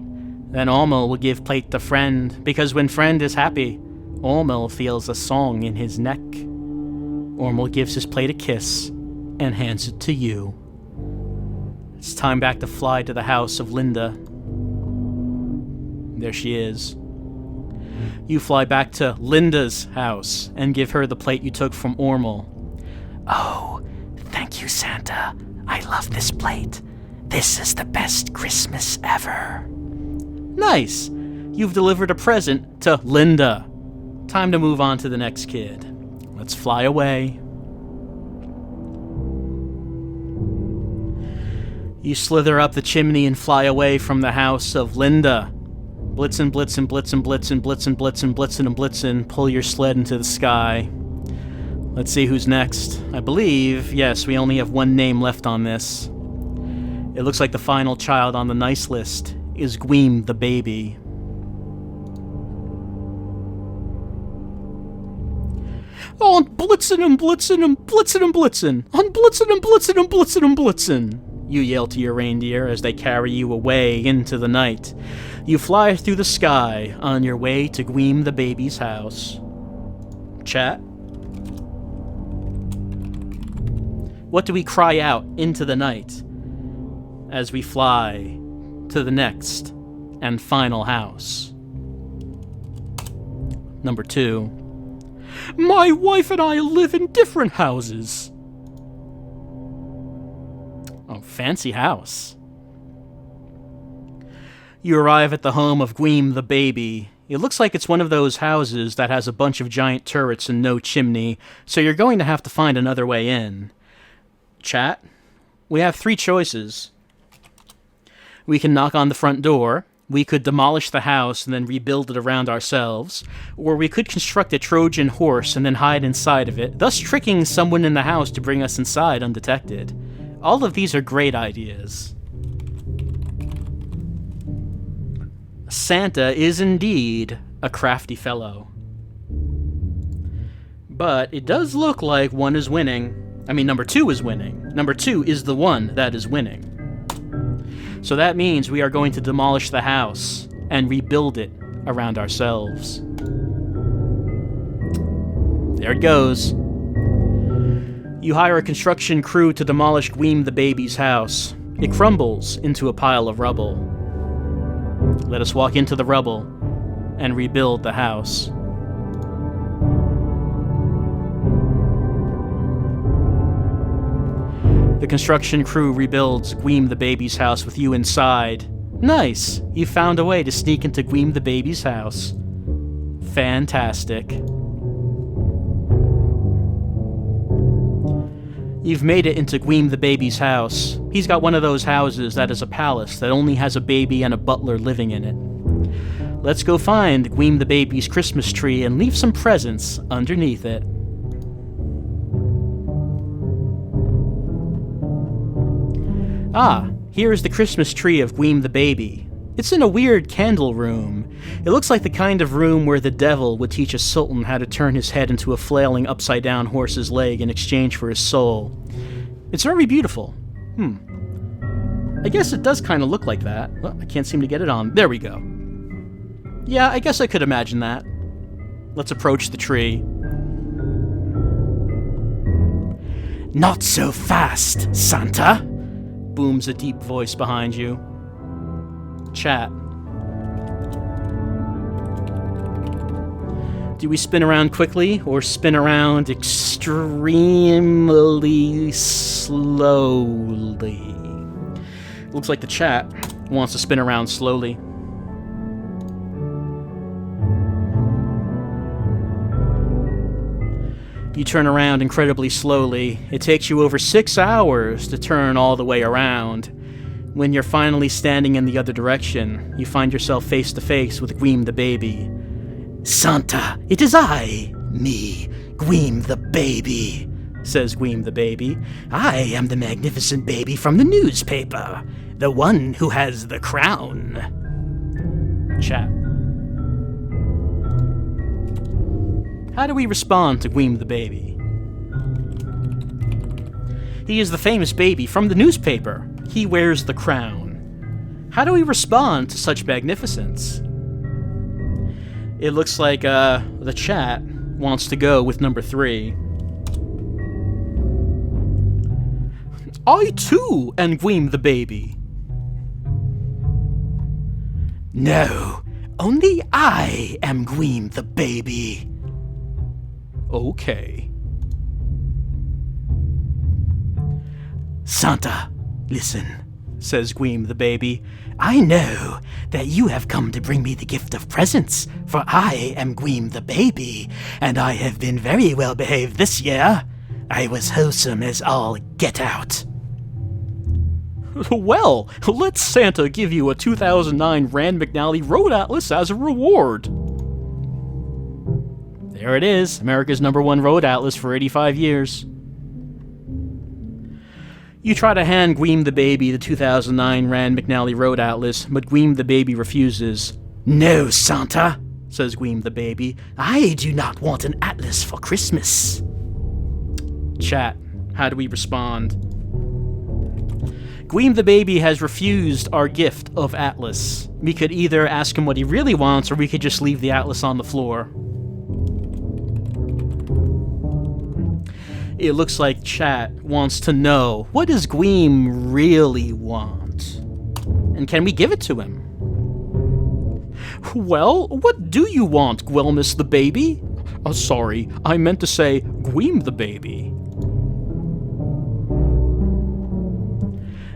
Then Ormel will give plate to Friend, because when Friend is happy, Ormel feels a song in his neck. Ormel gives his plate a kiss and hands it to you. It's time back to fly to the house of Linda. There she is. You fly back to Linda's house and give her the plate you took from Ormel. Oh, thank you, Santa. I love this plate. This is the best Christmas ever. Nice! You've delivered a present to Linda. Time to move on to the next kid. Let's fly away. You slither up the chimney and fly away from the house of Linda. Blitzen, blitzen, blitzen, blitzen, blitzen, blitzen, blitzen, and blitzen. Pull your sled into the sky. Let's see who's next. I believe, yes, we only have one name left on this. It looks like the final child on the nice list is Gweem the baby. On blitzen and blitzen and blitzen and blitzen. On blitzen and blitzen and blitzen and blitzen. You yell to your reindeer as they carry you away into the night. You fly through the sky on your way to Gweem the baby's house. Chat? What do we cry out into the night as we fly to the next and final house? Number 2. My wife and I live in different houses. Oh, fancy house. You arrive at the home of Gweem the baby. It looks like it's one of those houses that has a bunch of giant turrets and no chimney, so you're going to have to find another way in. Chat, we have 3 choices. We can knock on the front door, we could demolish the house and then rebuild it around ourselves, or we could construct a Trojan horse and then hide inside of it, thus tricking someone in the house to bring us inside undetected. All of these are great ideas. Santa is indeed a crafty fellow. But it does look like one is winning. Number 2 is winning. Number 2 is the one that is winning. So that means we are going to demolish the house and rebuild it around ourselves. There it goes. You hire a construction crew to demolish Gweem the baby's house. It crumbles into a pile of rubble. Let us walk into the rubble and rebuild the house. The construction crew rebuilds Gweem the baby's house with you inside. Nice! You found a way to sneak into Gweem the baby's house. Fantastic. You've made it into Gweem the baby's house. He's got one of those houses that is a palace that only has a baby and a butler living in it. Let's go find Gweem the baby's Christmas tree and leave some presents underneath it. Ah, here is the Christmas tree of Gweem the baby. It's in a weird candle room. It looks like the kind of room where the devil would teach a sultan how to turn his head into a flailing upside-down horse's leg in exchange for his soul. It's very beautiful. I guess it does kind of look like that. Well, I can't seem to get it on. There we go. Yeah, I guess I could imagine that. Let's approach the tree. Not so fast, Santa! Booms a deep voice behind you. Chat. Do we spin around quickly or spin around extremely slowly? Looks like the chat wants to spin around slowly. You turn around incredibly slowly. It takes you over 6 hours to turn all the way around. When you're finally standing in the other direction, you find yourself face to face with Gweem the baby. Santa, it is I, me, Gweem the baby, says Gweem the baby. I am the magnificent baby from the newspaper, the one who has the crown. Chat. How do we respond to Gweem the baby? He is the famous baby from the newspaper. He wears the crown. How do we respond to such magnificence? It looks like the chat wants to go with number 3. I too am Gweem the baby. No, only I am Gweem the baby. Okay. Santa, listen, says Gweem the baby. I know that you have come to bring me the gift of presents, for I am Gweem the baby, and I have been very well behaved this year. I was wholesome as all get out. Well, let Santa give you a 2009 Rand McNally Road Atlas as a reward. There it is, America's #1 road atlas for 85 years. You try to hand Gweem the baby the 2009 Rand McNally Road Atlas, but Gweem the baby refuses. No, Santa, says Gweem the baby. I do not want an atlas for Christmas. Chat, how do we respond? Gweem the baby has refused our gift of Atlas. We could either ask him what he really wants, or we could just leave the Atlas on the floor. It looks like chat wants to know, what does Gweem really want? And can we give it to him? Well, what do you want, Gwelmus the baby? Oh, sorry, I meant to say Gweem the baby.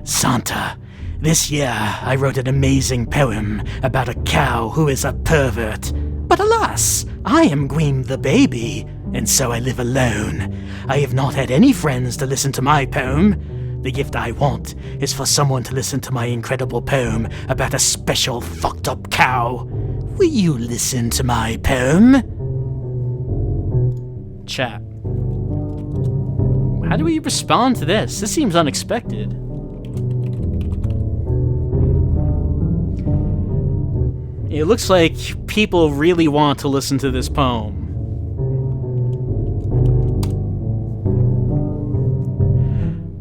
Santa, this year I wrote an amazing poem about a cow who is a pervert. But alas, I am Gweem the baby, and so I live alone. I have not had any friends to listen to my poem. The gift I want is for someone to listen to my incredible poem about a special fucked up cow. Will you listen to my poem? Chat. How do we respond to this? This seems unexpected. It looks like people really want to listen to this poem.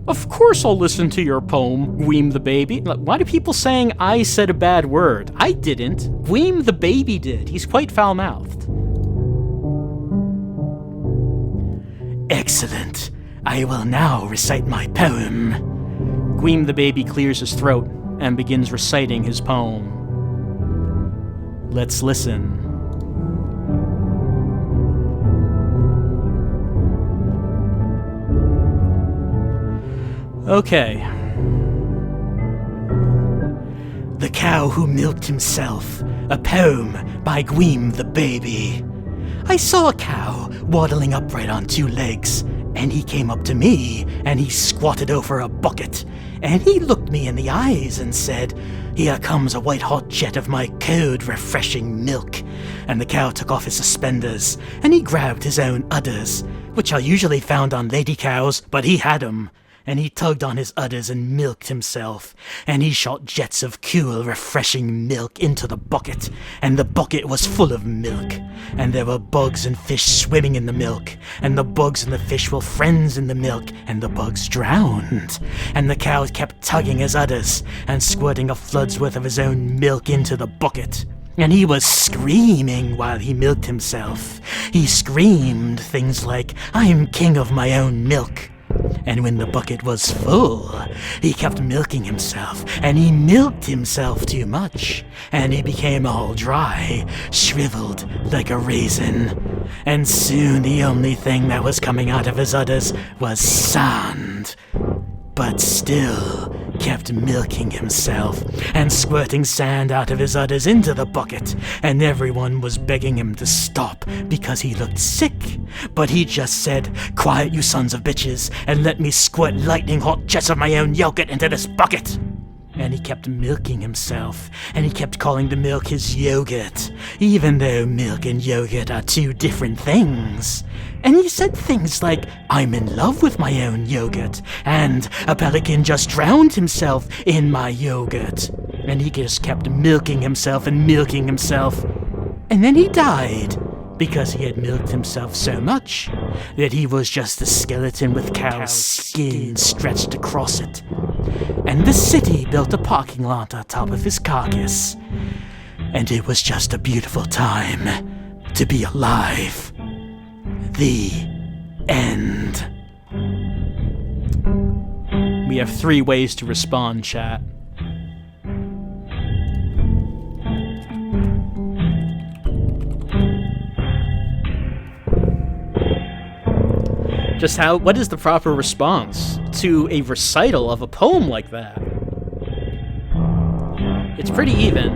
Of course I'll listen to your poem, Gweem the baby. Why do people saying I said a bad word? I didn't. Gweem the baby did. He's quite foul-mouthed. Excellent. I will now recite my poem. Gweem the baby clears his throat and begins reciting his poem. Let's listen. Okay. The Cow Who Milked Himself, a poem by Gweem the baby. I saw a cow waddling upright on 2 legs, and he came up to me, and he squatted over a bucket, and he looked me in the eyes and said, "Here comes a white-hot jet of my cold, refreshing milk." And the cow took off his suspenders, and he grabbed his own udders, which are usually found on lady cows, but he had 'em. And he tugged on his udders and milked himself, and he shot jets of cool, refreshing milk into the bucket, and the bucket was full of milk, and there were bugs and fish swimming in the milk, and the bugs and the fish were friends in the milk, and the bugs drowned, and the cow kept tugging his udders, and squirting a flood's worth of his own milk into the bucket. And he was screaming while he milked himself. He screamed things like, "I'm king of my own milk." And when the bucket was full, he kept milking himself, and he milked himself too much, and he became all dry, shriveled like a raisin. And soon the only thing that was coming out of his udders was sand. But still kept milking himself and squirting sand out of his udders into the bucket, and everyone was begging him to stop because he looked sick. But he just said, "Quiet, you sons of bitches, and let me squirt lightning hot jets of my own yogurt into this bucket." And he kept milking himself, and he kept calling the milk his yogurt, even though milk and yogurt are 2 different things. And he said things like, "I'm in love with my own yogurt," and "A pelican just drowned himself in my yogurt." And he just kept milking himself and milking himself. And then he died, because he had milked himself so much that he was just a skeleton with cow's skin stretched across it. And the city built a parking lot on top of his carcass. And it was just a beautiful time to be alive. The end. We have 3 ways to respond, chat. Just what is the proper response to a recital of a poem like that? It's pretty even.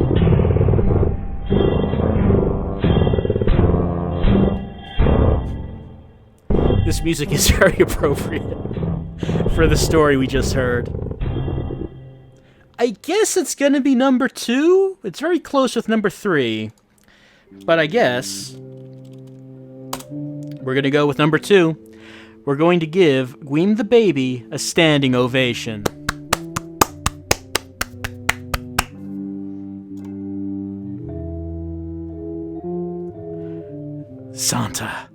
This music is very appropriate for the story we just heard. I guess it's gonna be number 2. It's very close with number 3. But I guess we're gonna go with number 2. We're going to give Gweem the Baby a standing ovation. Santa,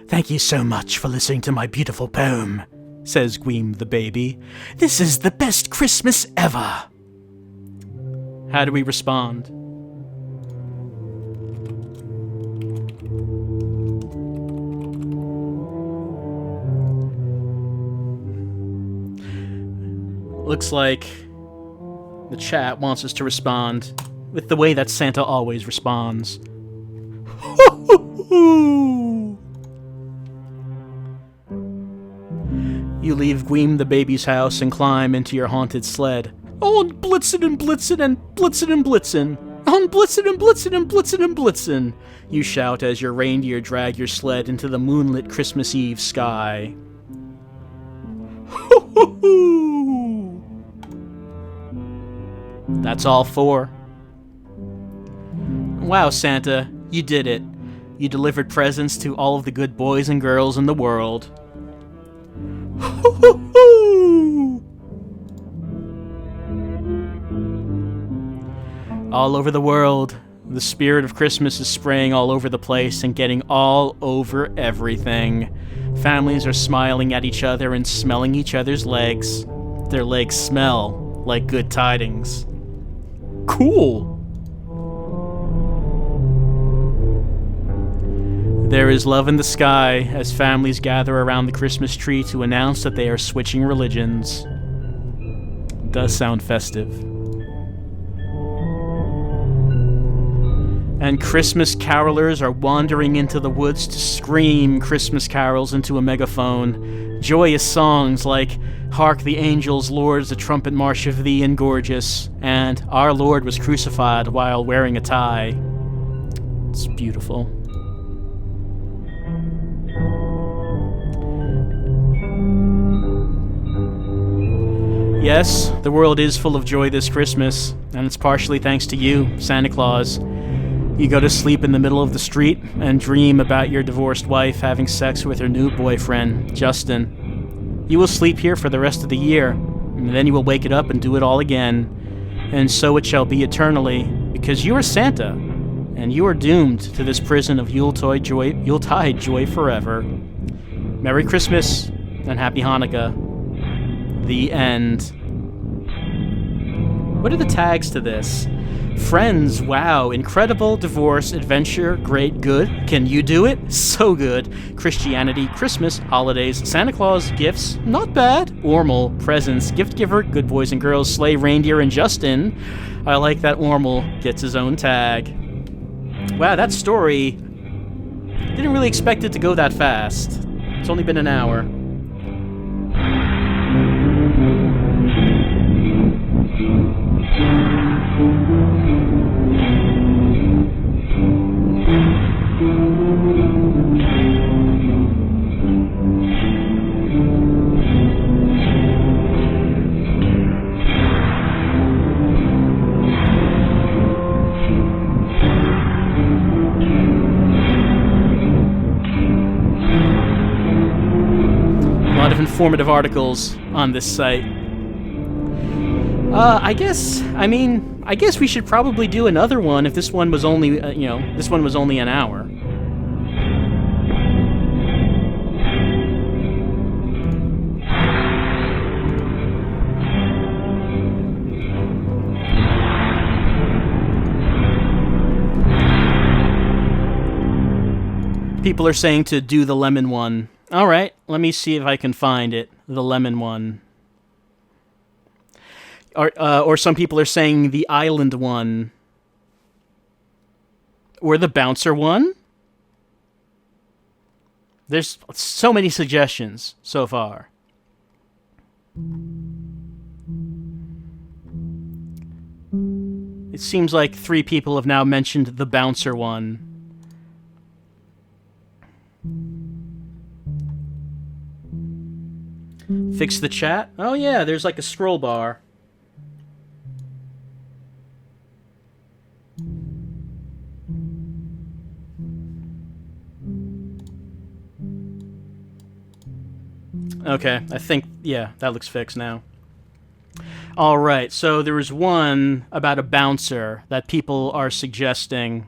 thank you so much for listening to my beautiful poem, says Gweem the Baby. This is the best Christmas ever. How do we respond? Looks like the chat wants us to respond with the way that Santa always responds. You leave Gweem the Baby's house and climb into your haunted sled. On Blitzen and Blitzen and Blitzen and Blitzen. On Blitzen and Blitzen and Blitzen and Blitzen. You shout as your reindeer drag your sled into the moonlit Christmas Eve sky. That's all 4. Wow, Santa, you did it. You delivered presents to all of the good boys and girls in the world. All over the world, the spirit of Christmas is spraying all over the place and getting all over everything. Families are smiling at each other and smelling each other's legs. Their legs smell like good tidings. Cool! There is love in the sky as families gather around the Christmas tree to announce that they are switching religions. It does sound festive. And Christmas carolers are wandering into the woods to scream Christmas carols into a megaphone. Joyous songs like Hark the Angels, Lords, the Trumpet March of Thee and Gorgeous, and Our Lord was crucified while wearing a tie. It's beautiful. Yes, the world is full of joy this Christmas, and it's partially thanks to you, Santa Claus. You go to sleep in the middle of the street and dream about your divorced wife having sex with her new boyfriend, Justin. You will sleep here for the rest of the year, and then you will wake it up and do it all again. And so it shall be eternally, because you are Santa, and you are doomed to this prison of Yuletide joy forever. Merry Christmas, and Happy Hanukkah. The end. What are the tags to this? Friends, wow, incredible, divorce, adventure, great, good, can you do it? So good. Christianity, Christmas, holidays, Santa Claus, gifts, not bad. Ormal, presents, gift giver, good boys and girls, Sleigh, reindeer, and Justin. I like that Ormal gets his own tag. Wow, that story, didn't really expect it to go that fast. It's only been an hour. Informative articles on this site. I guess we should probably do another one if this one was only, this one was only an hour. People are saying to do the lemon one. All right, let me see if I can find it. The lemon one. Or some people are saying the island one. Or the bouncer one. There's so many suggestions so far. It seems like 3 people have now mentioned the bouncer one. Fix the chat? Oh yeah, there's like a scroll bar. Okay, I think, yeah, that looks fixed now. Alright, so there was one about a bouncer that people are suggesting.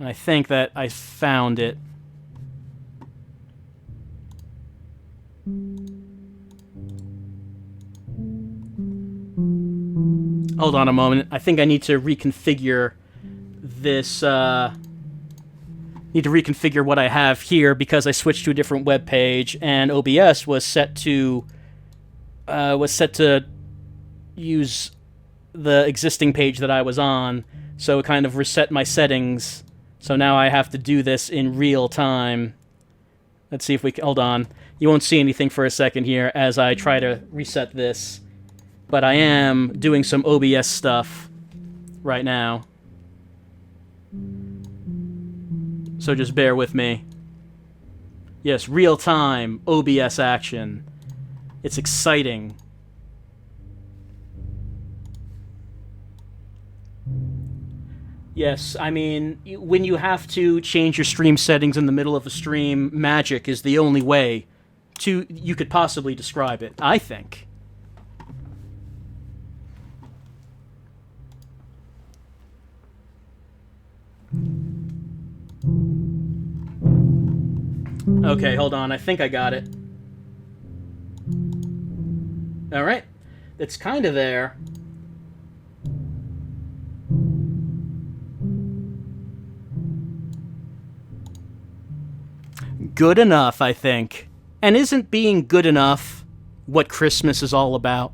And I think that I found it. Hold on a moment. I think I need to reconfigure this, need to reconfigure what I have here because I switched to a different web page and OBS was set to use the existing page that I was on, so it kind of reset my settings. So now I have to do this in real time. Let's see if we can, hold on. You won't see anything for a second here as I try to reset this, but I am doing some OBS stuff right now. So just bear with me. Yes, real-time OBS action. It's exciting. Yes, I mean, when you have to change your stream settings in the middle of a stream, magic is the only way you could possibly describe it, I think. Okay, hold on. I think I got it. Alright. It's kind of there. Good enough, I think. And isn't being good enough what Christmas is all about?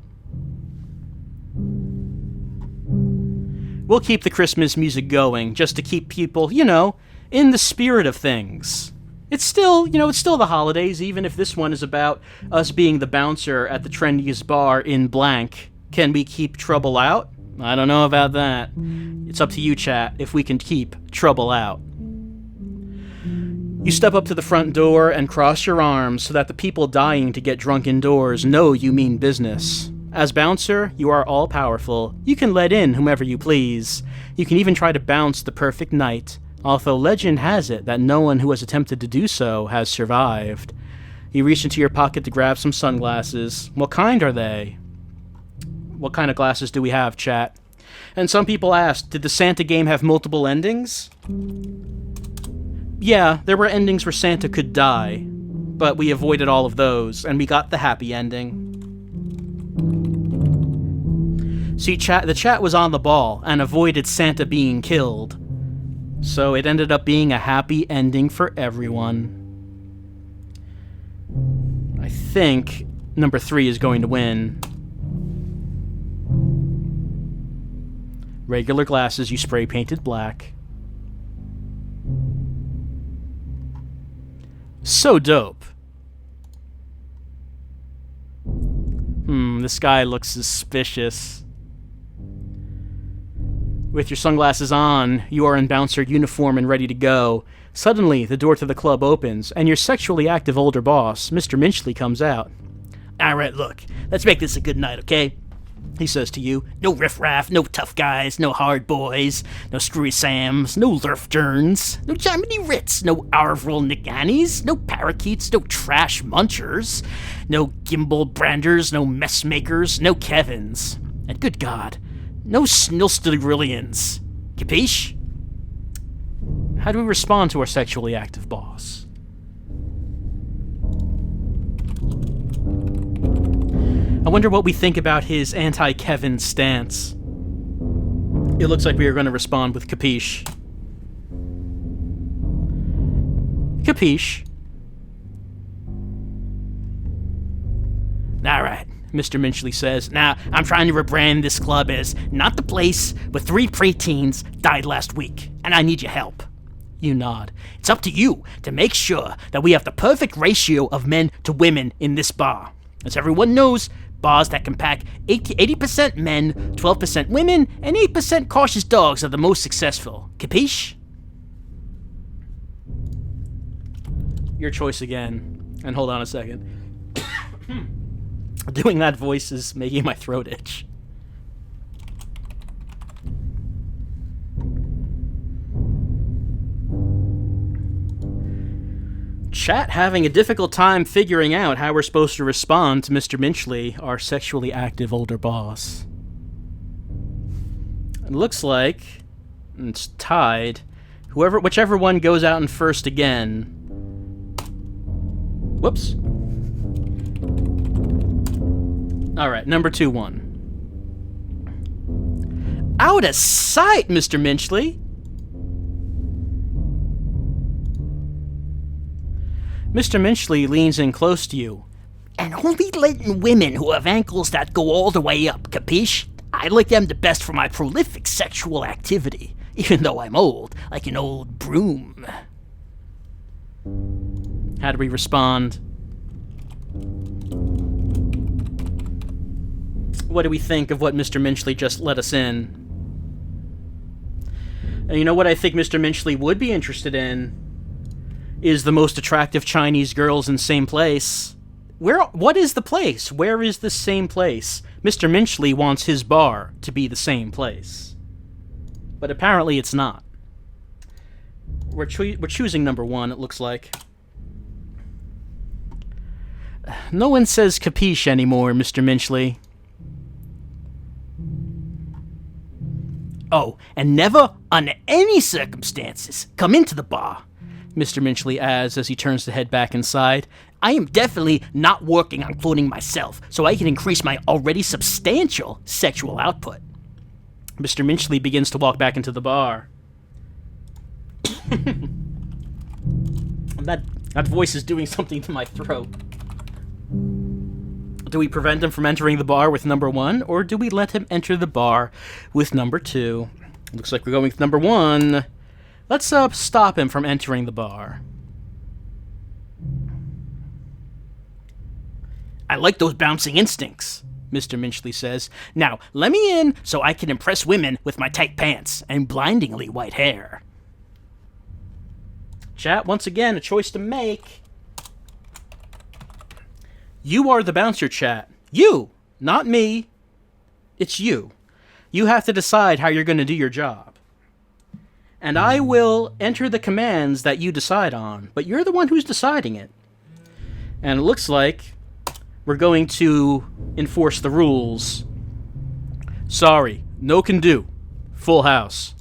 We'll keep the Christmas music going just to keep people, you know, in the spirit of things. It's still, you know, it's still the holidays, even if this one is about us being the bouncer at the trendiest bar in blank. Can we keep trouble out? I don't know about that. It's up to you, chat, if we can keep trouble out. You step up to the front door and cross your arms so that the people dying to get drunk indoors know you mean business. As bouncer, you are all-powerful. You can let in whomever you please. You can even try to bounce the perfect night, although legend has it that no one who has attempted to do so has survived. You reach into your pocket to grab some sunglasses. What kind are they? What kind of glasses do we have, chat? And some people asked, did the Santa game have multiple endings? Yeah, there were endings where Santa could die, but we avoided all of those, and we got the happy ending. See, the chat was on the ball and avoided Santa being killed. So it ended up being a happy ending for everyone. I think number 3 is going to win. Regular glasses you spray painted black. So dope. This guy looks suspicious. With your sunglasses on, you are in bouncer uniform and ready to go. Suddenly, the door to the club opens, and your sexually active older boss, Mr. Minchley, comes out. Alright, look, let's make this a good night, okay? He says to you, no riffraff, no tough guys, no hard boys, no screwy Sams, no Lurfturns, no Jiminy Ritz, no Arvril Nick Annies, no parakeets, no trash munchers, no gimbal branders, no mess makers, no Kevins. And good God, no Snilstigrillians. Capiche? How do we respond to our sexually active boss? I wonder what we think about his anti-Kevin stance. It looks like we are going to respond with capiche. Capiche? All right, Mr. Minchley says. Now, I'm trying to rebrand this club as not the place where 3 preteens died last week, and I need your help. You nod. It's up to you to make sure that we have the perfect ratio of men to women in this bar. As everyone knows, bars that can pack 80% men, 12% women, and 8% cautious dogs are the most successful. Capiche? Your choice again. And hold on a second. Doing that voice is making my throat itch. Chat having a difficult time figuring out how we're supposed to respond to Mr. Minchley, our sexually active older boss. It looks like it's tied. Whichever one goes out in first again. Whoops. Alright, number 2 won. Out of sight, Mr. Minchley! Mr. Minchley leans in close to you. And only letting women who have ankles that go all the way up, capiche? I like them the best for my prolific sexual activity, even though I'm old, like an old broom. How do we respond? What do we think of what Mr. Minchley just let us in? And you know what I think Mr. Minchley would be interested in? Is the most attractive Chinese girls in same place. What is the place? Where is this same place? Mr. Minchley wants his bar to be the same place. But apparently it's not. We're choosing number 1, it looks like. No one says capiche anymore, Mr. Minchley. Oh, and never, under any circumstances, come into the bar, Mr. Minchley adds as he turns to head back inside. I am definitely not working on cloning myself so I can increase my already substantial sexual output. Mr. Minchley begins to walk back into the bar. That voice is doing something to my throat. Do we prevent him from entering the bar with number 1, or do we let him enter the bar with number 2? Looks like we're going with number 1. Let's stop him from entering the bar. I like those bouncing instincts, Mr. Minchley says. Now, let me in so I can impress women with my tight pants and blindingly white hair. Chat, once again, a choice to make. You are the bouncer, chat. You, not me. It's you. You have to decide how you're going to do your job. And I will enter the commands that you decide on, but you're the one who's deciding it. And it looks like we're going to enforce the rules. Sorry, no can do. Full house.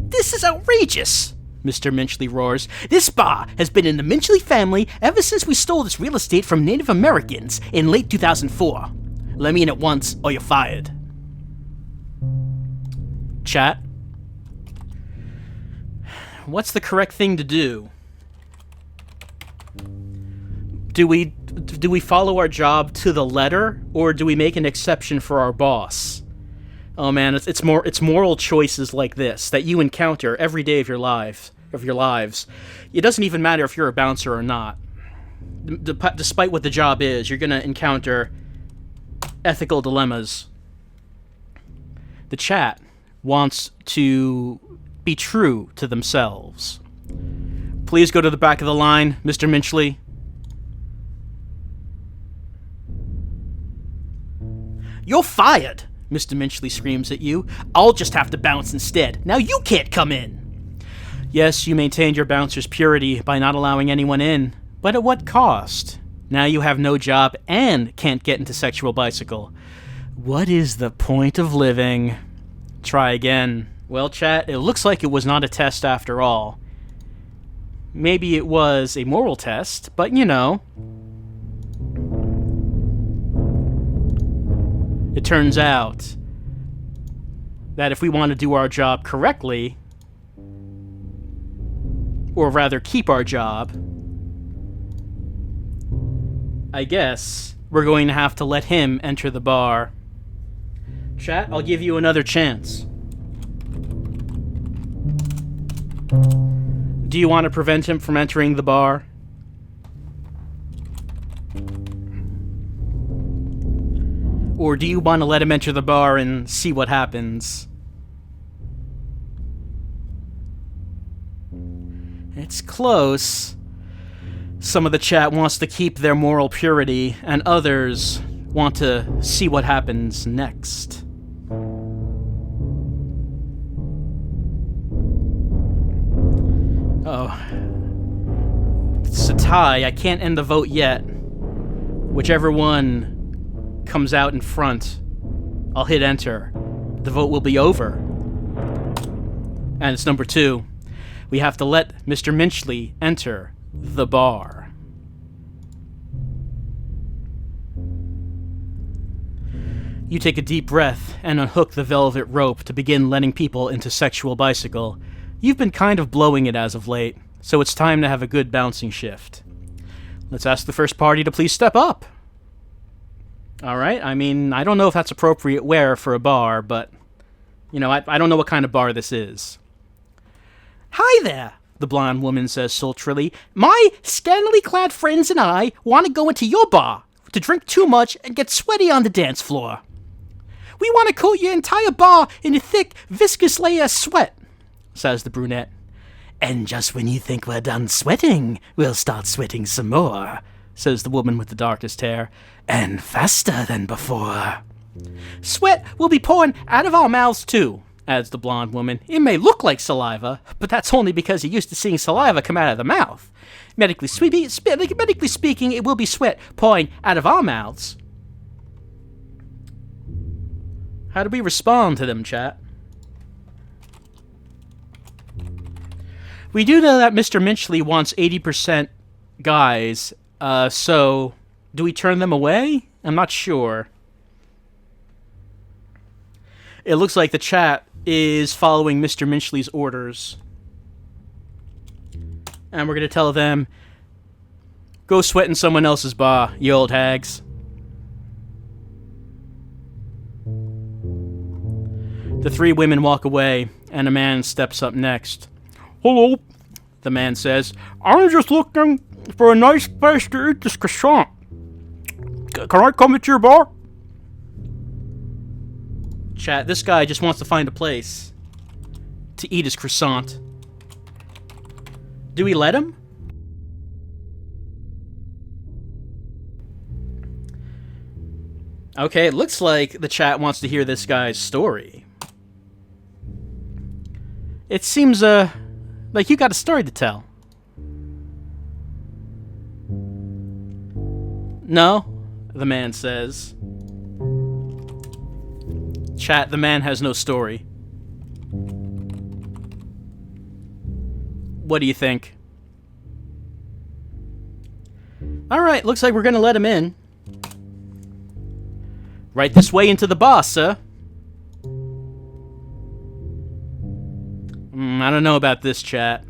This is outrageous, Mr. Minchley roars. This bar has been in the Minchley family ever since we stole this real estate from Native Americans in late 2004. Let me in at once, or you're fired. Chat, what's the correct thing to do? Do we follow our job to the letter, or do we make an exception for our boss? Oh man, it's moral choices like this that you encounter every day of your lives. It doesn't even matter if you're a bouncer or not. Despite what the job is, you're gonna encounter ethical dilemmas. The chat wants to be true to themselves. Please go to the back of the line, Mr. Minchley. You're fired, Mr. Minchley screams at you. I'll just have to bounce instead. Now you can't come in. Yes, you maintained your bouncer's purity by not allowing anyone in, but at what cost? Now you have no job and can't get into Sexual Bicycle. What is the point of living? Try again. Well, chat, it looks like it was not a test after all. Maybe it was a moral test, but you know. It turns out that if we want to do our job correctly, or rather keep our job, I guess we're going to have to let him enter the bar. Chat, I'll give you another chance. Do you want to prevent him from entering the bar? Or do you want to let him enter the bar and see what happens? It's close. Some of the chat wants to keep their moral purity, and others want to see what happens next. Oh. It's a tie. I can't end the vote yet. Whichever one comes out in front, I'll hit enter. The vote will be over. And it's number 2. We have to let Mr. Minchley enter the bar. You take a deep breath and unhook the velvet rope to begin letting people into Sexual Bicycle. You've been kind of blowing it as of late, so it's time to have a good bouncing shift. Let's ask the first party to please step up. Alright, I mean, I don't know if that's appropriate wear for a bar, but, you know, I don't know what kind of bar this is. Hi there, the blonde woman says sultrily. My scantily clad friends and I want to go into your bar to drink too much and get sweaty on the dance floor. We want to coat your entire bar in a thick, viscous layer of sweat, says the brunette. And just when you think we're done sweating, we'll start sweating some more, says the woman with the darkest hair. And faster than before. Sweat will be pouring out of our mouths too, adds the blonde woman. It may look like saliva, but that's only because you're used to seeing saliva come out of the mouth. Medically speaking, it will be sweat pouring out of our mouths. How do we respond to them, chat? We do know that Mr. Minchley wants 80% guys, so do we turn them away? I'm not sure. It looks like the chat is following Mr. Minchley's orders. And we're going to tell them, go sweat in someone else's bar, you old hags. The 3 women walk away, and a man steps up next. Hello, The man says, I'm just looking for a nice place to eat this croissant. Can I come into your bar? chat, this guy just wants to find a place to eat his croissant. Do we let him? Okay, it looks like the chat wants to hear this guy's story. It seems, like you got a story to tell. No, the man says. Chat, the man has no story. What do you think? Alright, looks like we're gonna let him in. Right this way into the bar, sir. I don't know about this, chat.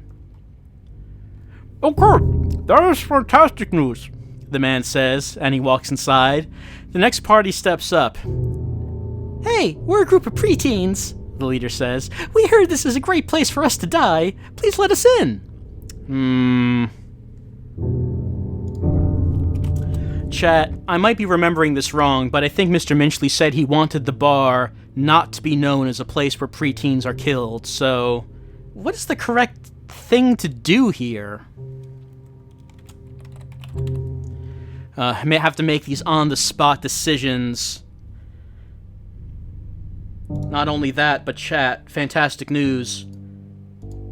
Okay, that is fantastic news. The man says, and he walks inside. The next party steps up. Hey, we're a group of preteens, the leader says. We heard this is a great place for us to die. Please let us in. Chat, I might be remembering this wrong, but I think Mr. Minchley said he wanted the bar not to be known as a place where preteens are killed, so what is the correct thing to do here? I may have to make these on-the-spot decisions. Not only that, but chat, fantastic news.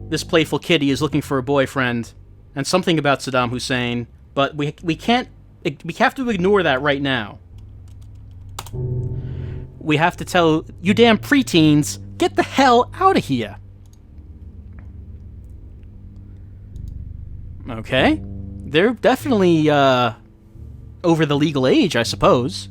This playful kitty is looking for a boyfriend, and something about Saddam Hussein, but we have to ignore that right now. We have to tell you damn preteens, get the hell out of here. Okay. They're definitely, over the legal age, I suppose.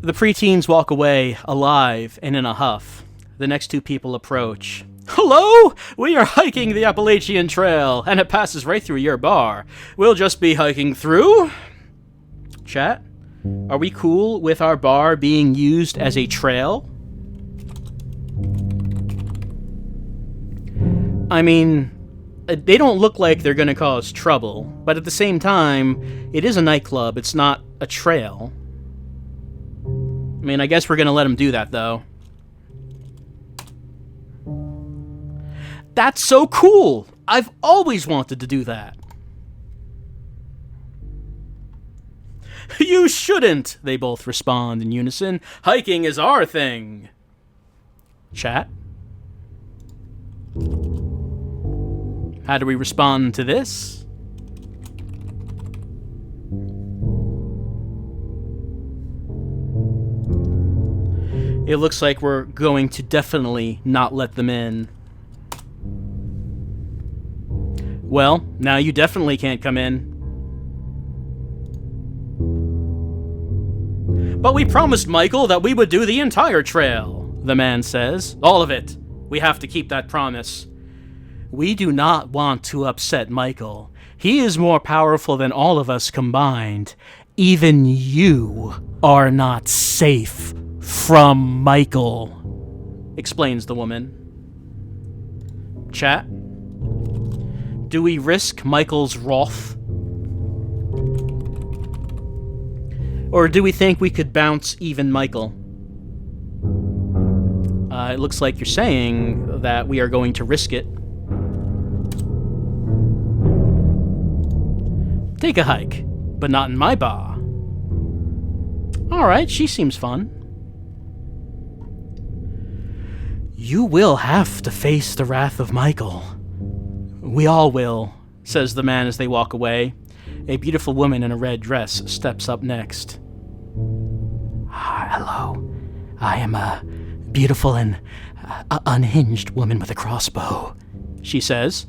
The preteens walk away, alive and in a huff. The next two people approach. Hello? We are hiking the Appalachian Trail, and it passes right through your bar. We'll just be hiking through. Chat, are we cool with our bar being used as a trail? I mean, they don't look like they're gonna cause trouble, but at the same time, it is a nightclub, it's not a trail. I mean, I guess we're gonna let them do that, though. That's so cool! I've always wanted to do that. You shouldn't, they both respond in unison. Hiking is our thing. Chat? How do we respond to this? It looks like we're going to definitely not let them in. Well, now you definitely can't come in. But we promised Michael that we would do the entire trail, the man says. All of it. We have to keep that promise. We do not want to upset Michael. He is more powerful than all of us combined. Even you are not safe from Michael, explains the woman. Chat? Do we risk Michael's wrath? Or do we think we could bounce even Michael? It looks like you're saying that we are going to risk it. Take a hike, but not in my bar. Alright, she seems fun. You will have to face the wrath of Michael. We all will, says the man as they walk away. A beautiful woman in a red dress steps up next. Hello. I am a beautiful and unhinged woman with a crossbow, she says.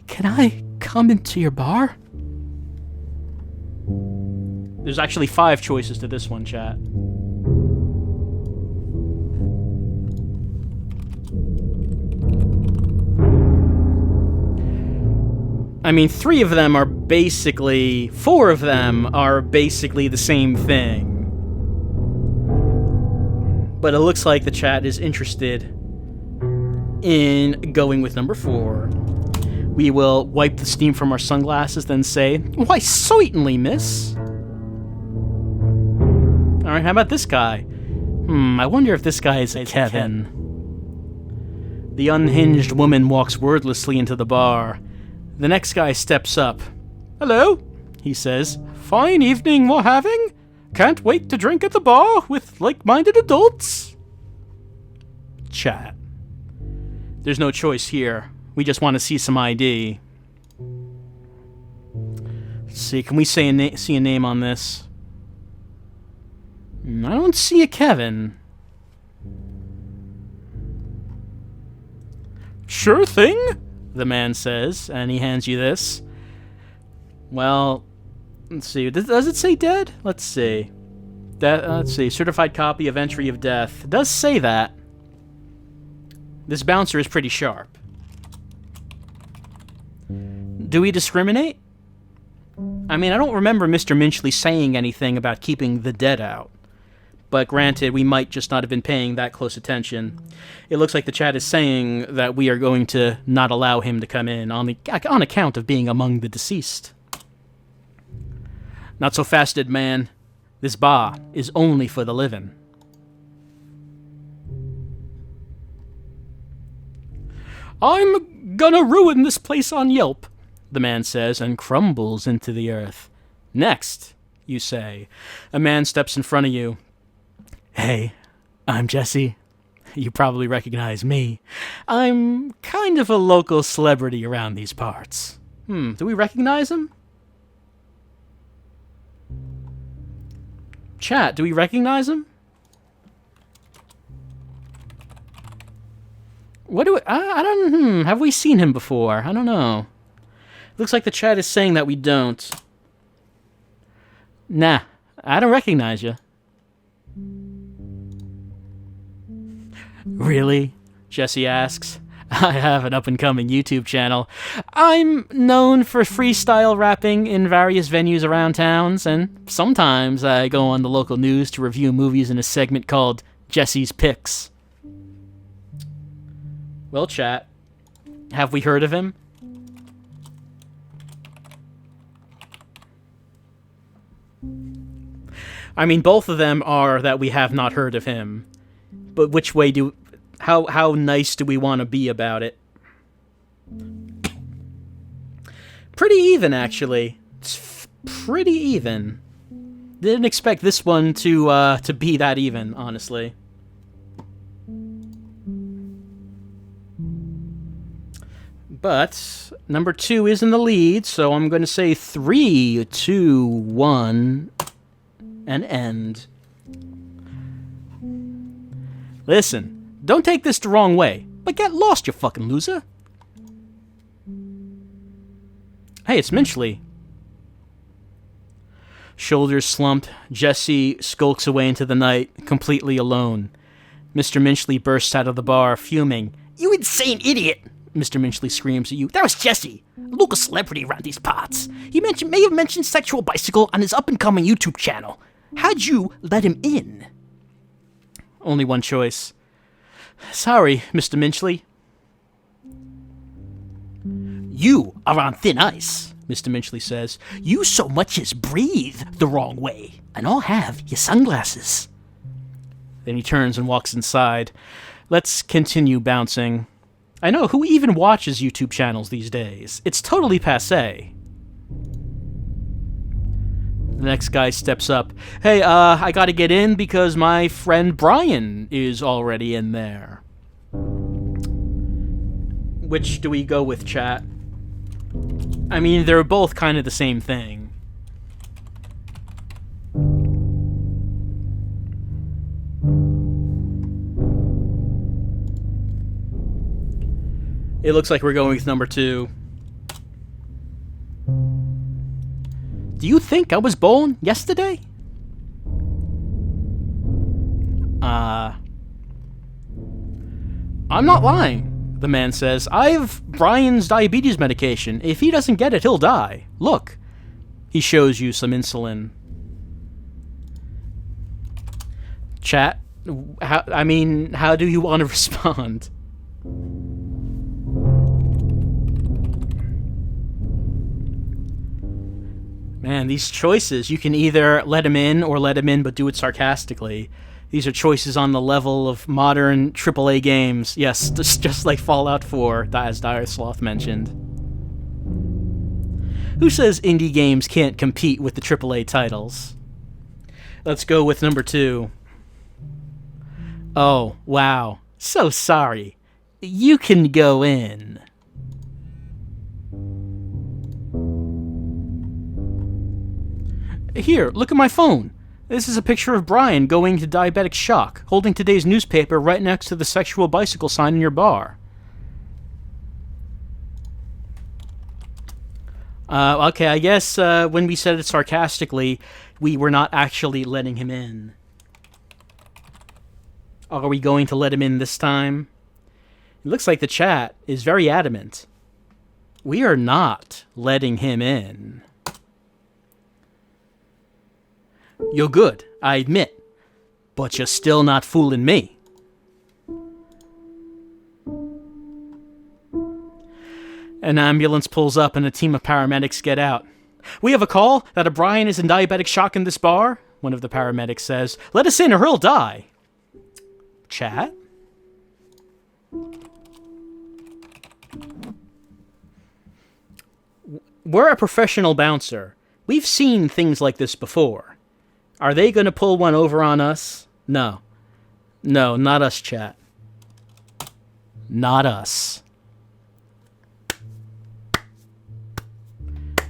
Can I come into your bar? There's actually 5 choices to this one, chat. I mean, 4 of them are basically the same thing. But it looks like the chat is interested in going with number 4. We will wipe the steam from our sunglasses, then say, why, certainly, miss. Alright, how about this guy? I wonder if this guy is Kevin. The unhinged woman walks wordlessly into the bar. The next guy steps up. Hello, he says. Fine evening we're having. Can't wait to drink at the bar with like-minded adults. Chat. There's no choice here. We just want to see some ID. Let's see, can we see a name on this? I don't see a Kevin. Sure thing, the man says, and he hands you this. Well, let's see. Does it say dead? Let's see. Let's see. Certified copy of entry of death. It does say that. This bouncer is pretty sharp. Do we discriminate? I mean, I don't remember Mr. Minchley saying anything about keeping the dead out. But granted, we might just not have been paying that close attention. It looks like the chat is saying that we are going to not allow him to come in on account of being among the deceased. Not so fast, dead man. This bar is only for the living. I'm gonna ruin this place on Yelp, the man says, and crumbles into the earth. Next, you say. A man steps in front of you. Hey, I'm Jesse. You probably recognize me. I'm kind of a local celebrity around these parts. Do we recognize him? Chat, do we recognize him? What do we... I don't... have we seen him before? I don't know. Looks like the chat is saying that we don't. Nah, I don't recognize you. Really? Jesse asks. I have an up-and-coming YouTube channel. I'm known for freestyle rapping in various venues around towns, and sometimes I go on the local news to review movies in a segment called Jesse's Picks. Well, chat, have we heard of him? I mean, both of them are that we have not heard of him. But which way do... How nice do we want to be about it? Pretty even, actually. It's pretty even. Didn't expect this one to be that even, honestly. But number 2 is in the lead, so I'm going to say 3, 2, 1, and end. Listen. Don't take this the wrong way, but get lost, you fucking loser. Hey, it's Minchley. Shoulders slumped, Jesse skulks away into the night, completely alone. Mr. Minchley bursts out of the bar, fuming. You insane idiot! Mr. Minchley screams at you. That was Jesse, a local celebrity around these parts. He may have mentioned sexual bicycle on his up-and-coming YouTube channel. How'd you let him in? Only one choice. Sorry, Mr. Minchley. You are on thin ice, Mr. Minchley says. You so much as breathe the wrong way, and I'll have your sunglasses. Then he turns and walks inside. Let's continue bouncing. I know, who even watches YouTube channels these days? It's totally passé. The next guy steps up. Hey, I gotta get in because my friend Brian is already in there. Which do we go with, chat? I mean, they're both kind of the same thing. It looks like we're going with number 2. Do you think I was born yesterday? I'm not lying, the man says. I've Brian's diabetes medication. If he doesn't get it, he'll die. Look. He shows you some insulin. Chat, how do you want to respond? Man, these choices, you can either let him in or let him in but do it sarcastically. These are choices on the level of modern AAA games. Yes, just like Fallout 4, as Dire Sloth mentioned. Who says indie games can't compete with the AAA titles? Let's go with number 2. Oh, wow. So sorry. You can go in. Here, look at my phone. This is a picture of Brian going to diabetic shock, holding today's newspaper right next to the sexual bicycle sign in your bar. Okay, I guess when we said it sarcastically, we were not actually letting him in. Are we going to let him in this time? It looks like the chat is very adamant. We are not letting him in. You're good, I admit, but you're still not fooling me. An ambulance pulls up and a team of paramedics get out. We have a call that a Brian is in diabetic shock in this bar, one of the paramedics says. Let us in or he'll die. Chat? We're a professional bouncer. We've seen things like this before. Are they going to pull one over on us? No. No, not us, chat. Not us.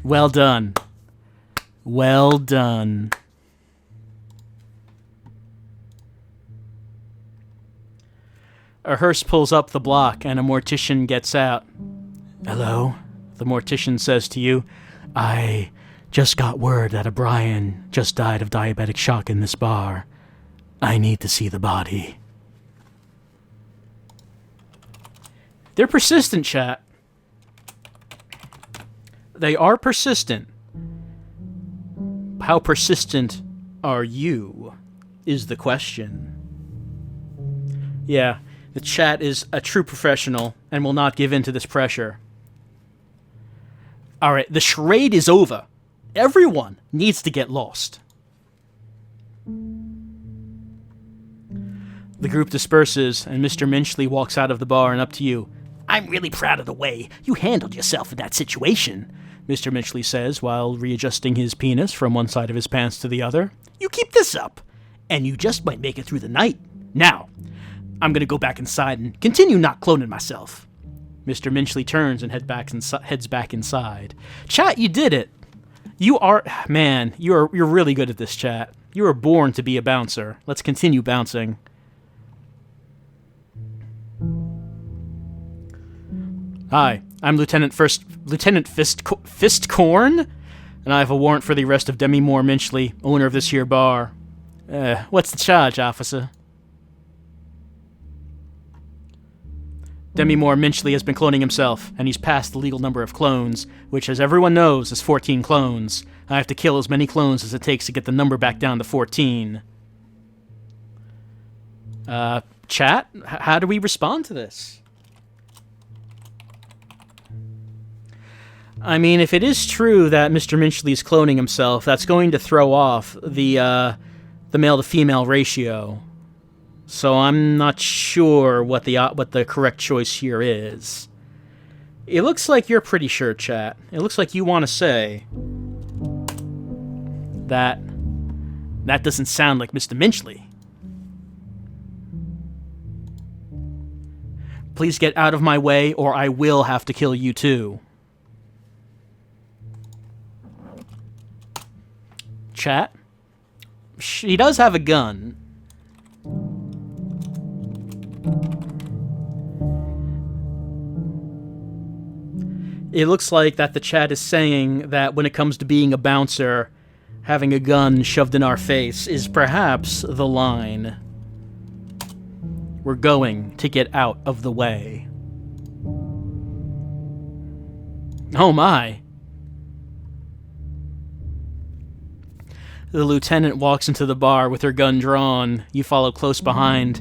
Well done. Well done. A hearse pulls up the block and a mortician gets out. Hello, the mortician says to you. I just got word that a Brian just died of diabetic shock in this bar. I need to see the body. They're persistent, chat. They are persistent. How persistent are you, is the question. Yeah, the chat is a true professional and will not give in to this pressure. Alright, the charade is over. Everyone needs to get lost. The group disperses, and Mr. Minchley walks out of the bar and up to you. I'm really proud of the way you handled yourself in that situation, Mr. Minchley says while readjusting his penis from one side of his pants to the other. You keep this up, and you just might make it through the night. Now, I'm gonna go back inside and continue not cloning myself. Mr. Minchley turns and heads back inside. Chat, you did it. You are... Man, you're really good at this, chat. You were born to be a bouncer. Let's continue bouncing. Hi, I'm Lieutenant Fistcorn, and I have a warrant for the arrest of Demi Moore Minchley, owner of this here bar. What's the charge, officer? Demi Moore Minchley has been cloning himself, and he's passed the legal number of clones, which, as everyone knows, is 14 clones. I have to kill as many clones as it takes to get the number back down to 14. Chat, how do we respond to this? I mean, if it is true that Mr. Minchley is cloning himself, that's going to throw off the male-to-female ratio. So I'm not sure what the correct choice here is. It looks like you're pretty sure, chat. It looks like you want to say that doesn't sound like Mr. Minchley. Please get out of my way, or I will have to kill you too. Chat? He does have a gun. It looks like that the chat is saying that when it comes to being a bouncer, having a gun shoved in our face is perhaps the line. We're going to get out of the way. Oh my. The lieutenant walks into the bar with her gun drawn. You follow close behind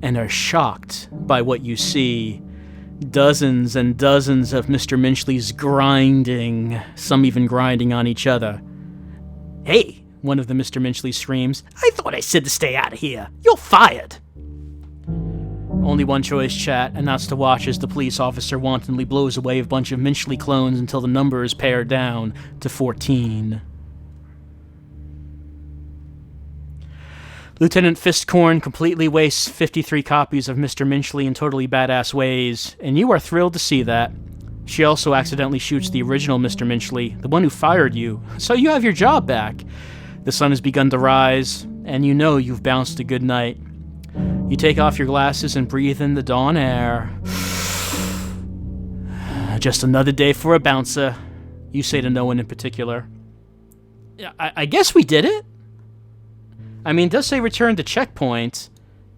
and are shocked by what you see. Dozens and dozens of Mr. Minchley's grinding, some even grinding on each other. Hey, one of the Mr. Minchley screams. I thought I said to stay out of here. You're fired. Only one choice, chat, and that's to watch as the police officer wantonly blows away a bunch of Minchley clones until the number is pared down to 14. Lieutenant Fistcorn completely wastes 53 copies of Mr. Minchley in totally badass ways, and you are thrilled to see that. She also accidentally shoots the original Mr. Minchley, the one who fired you, so you have your job back. The sun has begun to rise, and you know you've bounced a good night. You take off your glasses and breathe in the dawn air. Just another day for a bouncer, you say to no one in particular. I guess we did it. I mean, it does say return to checkpoint,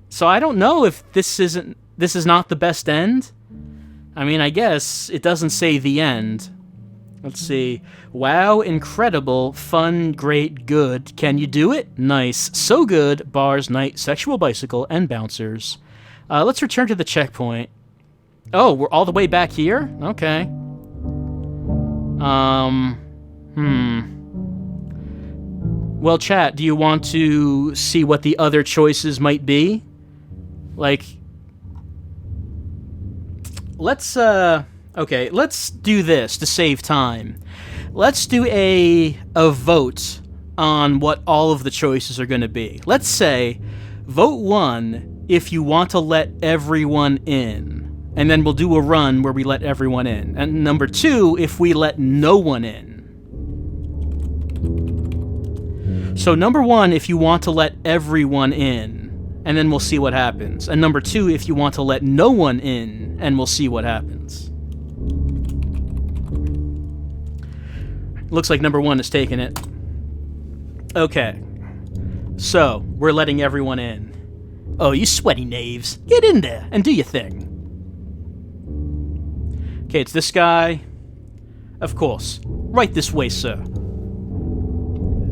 so I don't know if this is not the best end. I mean, I guess it doesn't say the end. Let's see. Wow, incredible, fun, great, good. Can you do it? Nice. So good. Bars, night, sexual bicycle, and bouncers. Let's return to the checkpoint. Oh, we're all the way back here? Okay. Well, chat, do you want to see what the other choices might be? Like, let's do this to save time. Let's do a vote on what all of the choices are going to be. Let's say, vote 1 if you want to let everyone in, and then we'll do a run where we let everyone in. And number 2, if we let no one in. So number 1, if you want to let everyone in, and then we'll see what happens. And number 2, if you want to let no one in, and we'll see what happens. Looks like number 1 is taking it. Okay. So, we're letting everyone in. Oh, you sweaty knaves. Get in there and do your thing. Okay, it's this guy. Of course. Right this way, sir.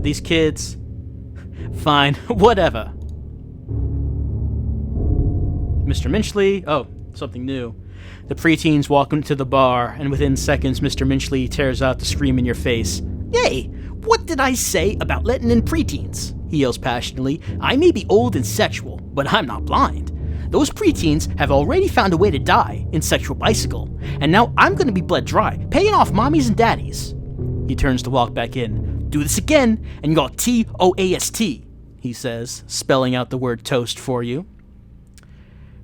These kids. Fine, whatever. Mr. Minchley. Oh, something new. The preteens walk into the bar, and within seconds, Mr. Minchley tears out the scream in your face. Hey, what did I say about letting in preteens? He yells passionately. I may be old and sexual, but I'm not blind. Those preteens have already found a way to die in sexual bicycle, and now I'm going to be bled dry, paying off mommies and daddies. He turns to walk back in. Do this again, and you're T-O-A-S-T, he says, spelling out the word toast for you.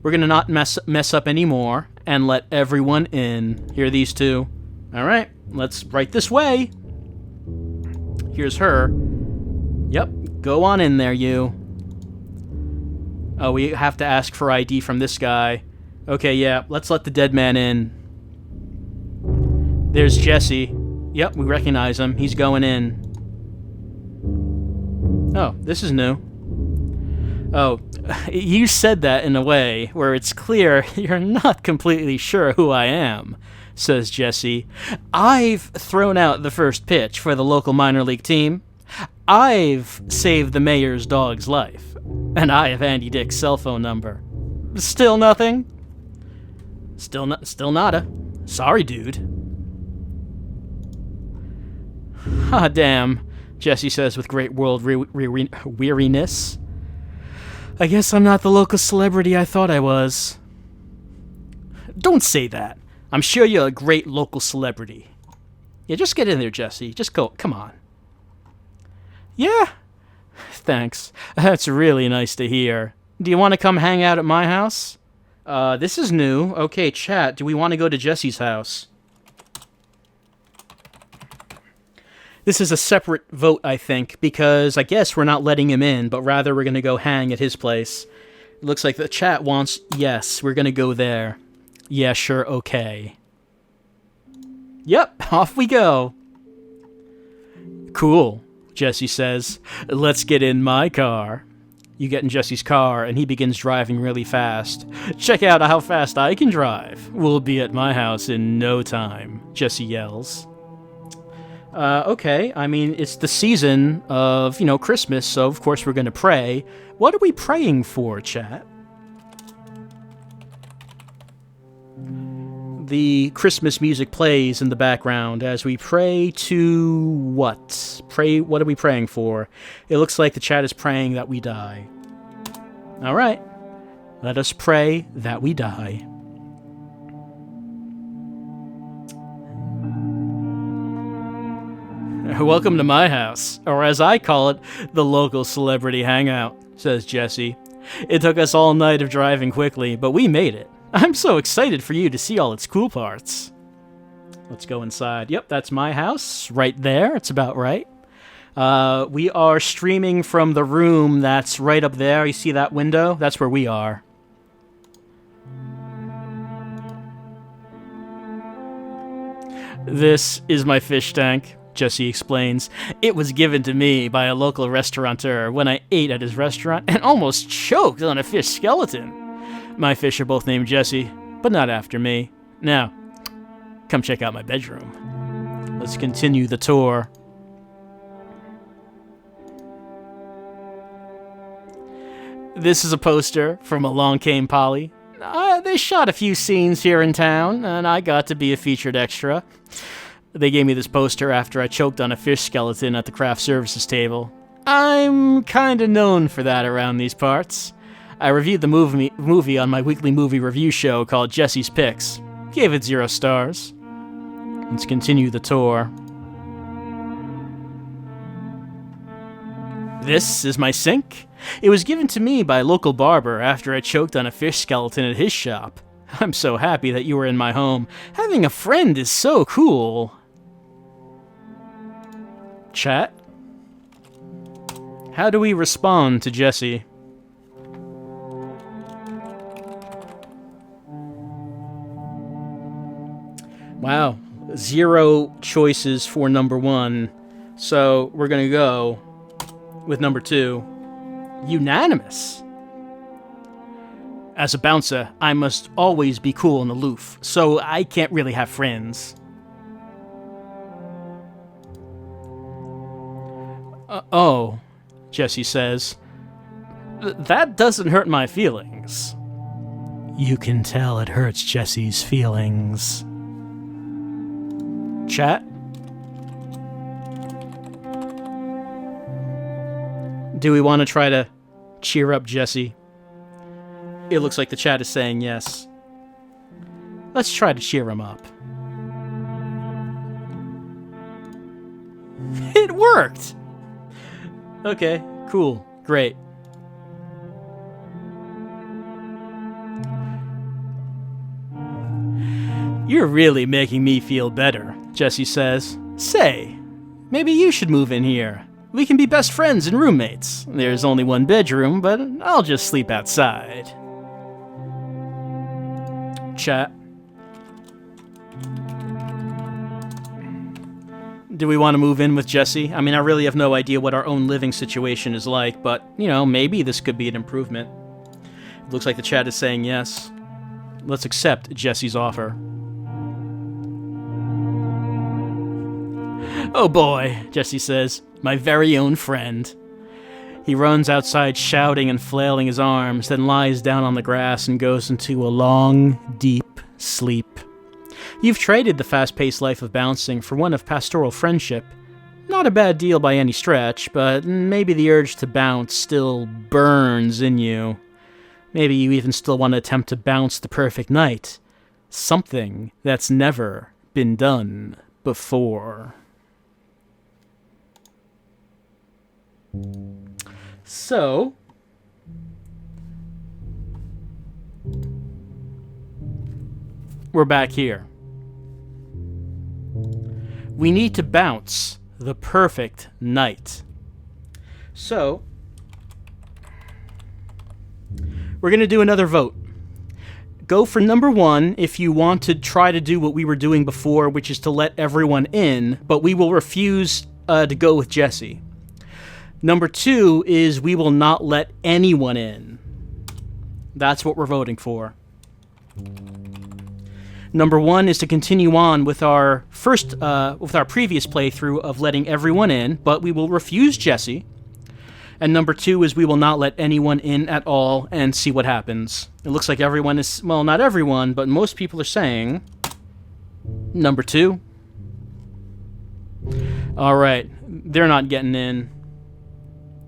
We're going to not mess up anymore and let everyone in. Here are these two. All right, let's right this way. Here's her. Yep, go on in there, you. Oh, we have to ask for ID from this guy. Okay, yeah, let's let the dead man in. There's Jesse. Yep, we recognize him. He's going in. Oh, this is new. Oh, you said that in a way where it's clear you're not completely sure who I am, says Jesse. I've thrown out the first pitch for the local minor league team. I've saved the mayor's dog's life. And I have Andy Dick's cell phone number. Still nothing? Still nada. Sorry, dude. Ah, damn, Jesse says with great world weariness. I guess I'm not the local celebrity I thought I was. Don't say that. I'm sure you're a great local celebrity. Yeah, just get in there, Jesse. Just go. Come on. Yeah? Thanks. That's really nice to hear. Do you want to come hang out at my house? This is new. Okay, chat. Do we want to go to Jesse's house? This is a separate vote, I think, because I guess we're not letting him in, but rather we're going to go hang at his place. It looks like the chat wants, yes, we're going to go there. Yeah, sure, okay. Yep, off we go. Cool, Jesse says. Let's get in my car. You get in Jesse's car, and he begins driving really fast. Check out how fast I can drive. We'll be at my house in no time, Jesse yells. Okay, I mean, it's the season of, Christmas, so of course we're going to pray. What are we praying for, chat? The Christmas music plays in the background as we pray to what? What are we praying for? It looks like the chat is praying that we die. All right, let us pray that we die. Welcome to my house, or as I call it, the local celebrity hangout, says Jesse. It took us all night of driving quickly, but we made it. I'm so excited for you to see all its cool parts. Let's go inside. Yep, that's my house, right there. It's about right. We are streaming from the room that's right up there. You see that window? That's where we are. This is my fish tank, Jesse explains. It was given to me by a local restaurateur when I ate at his restaurant and almost choked on a fish skeleton. My fish are both named Jesse, but not after me. Now, come check out my bedroom. Let's continue the tour. This is a poster from Along Came Polly. They shot a few scenes here in town, and I got to be a featured extra. They gave me this poster after I choked on a fish skeleton at the craft services table. I'm kinda known for that around these parts. I reviewed the movie on my weekly movie review show called Jesse's Picks. Gave it 0 stars. Let's continue the tour. This is my sink. It was given to me by a local barber after I choked on a fish skeleton at his shop. I'm so happy that you were in my home. Having a friend is so cool. Chat? How do we respond to Jesse? Wow, 0 choices for number 1. So we're gonna go with number 2. Unanimous. As a bouncer, I must always be cool and aloof, so I can't really have friends. Oh, Jesse says. That doesn't hurt my feelings. You can tell it hurts Jesse's feelings. Chat? Do we want to try to cheer up Jesse? It looks like the chat is saying yes. Let's try to cheer him up. It worked! Okay, cool, great. You're really making me feel better, Jesse says. Say, maybe you should move in here. We can be best friends and roommates. There's only one bedroom, but I'll just sleep outside. Chat. Do we want to move in with Jesse? I mean, I really have no idea what our own living situation is like, but, maybe this could be an improvement. It looks like the chat is saying yes. Let's accept Jesse's offer. Oh boy, Jesse says, my very own friend. He runs outside shouting and flailing his arms, then lies down on the grass and goes into a long, deep sleep. You've traded the fast-paced life of bouncing for one of pastoral friendship. Not a bad deal by any stretch, but maybe the urge to bounce still burns in you. Maybe you even still want to attempt to bounce the perfect night. Something that's never been done before. So, we're back here. We need to bounce the perfect night. So, we're going to do another vote. Go for number 1 if you want to try to do what we were doing before, which is to let everyone in, but we will refuse to go with Jesse. Number 2 is we will not let anyone in. That's what we're voting for. Number 1 is to continue on with our previous playthrough of letting everyone in, but we will refuse Jesse. And number 2 is we will not let anyone in at all and see what happens. It looks like everyone is, well, not everyone, but most people are saying number 2. All right, they're not getting in.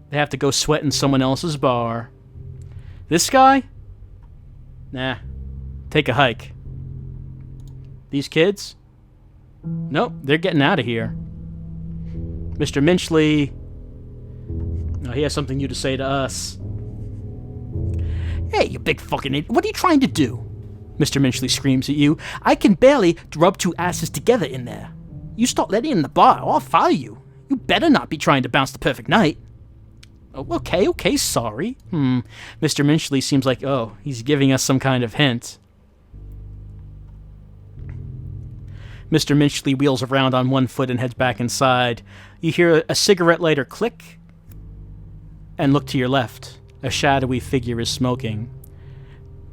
They have to go sweat in someone else's bar. This guy? Nah. Take a hike. These kids? Nope, they're getting out of here. Mr. Minchley. Oh, he has something new to say to us. Hey, you big fucking idiot. What are you trying to do? Mr. Minchley screams at you. I can barely rub 2 asses together in there. You start letting in the bar, or I'll fire you. You better not be trying to bounce the perfect night. Oh, okay, sorry. Mr. Minchley seems like, he's giving us some kind of hint. Mr. Minchley wheels around on one foot and heads back inside. You hear a cigarette lighter click, and look to your left. A shadowy figure is smoking.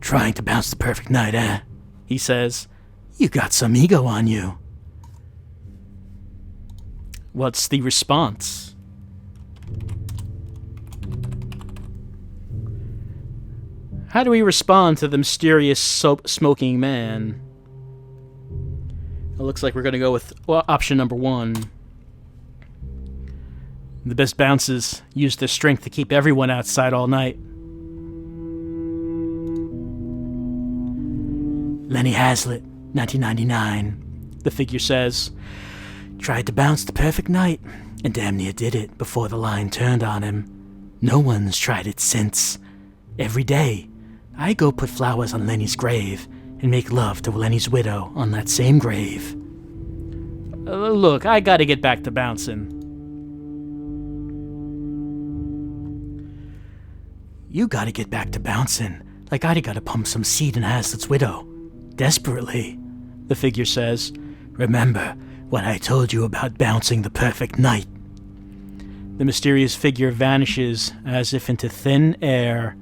Trying to bounce the perfect night, eh? He says. You got some ego on you. What's the response? How do we respond to the mysterious smoking man? It looks like we're going to go with option number 1. The best bounces use their strength to keep everyone outside all night. Lenny Hazlitt, 1999, the figure says. Tried to bounce the perfect night, and damn near did it before the line turned on him. No one's tried it since. Every day, I go put flowers on Lenny's grave and make love to Lenny's widow on that same grave. Look, I gotta get back to bouncing. You gotta get back to bouncing, like I gotta pump some seed in Hazlitt's widow. Desperately, the figure says. Remember what I told you about bouncing the perfect night. The mysterious figure vanishes as if into thin air.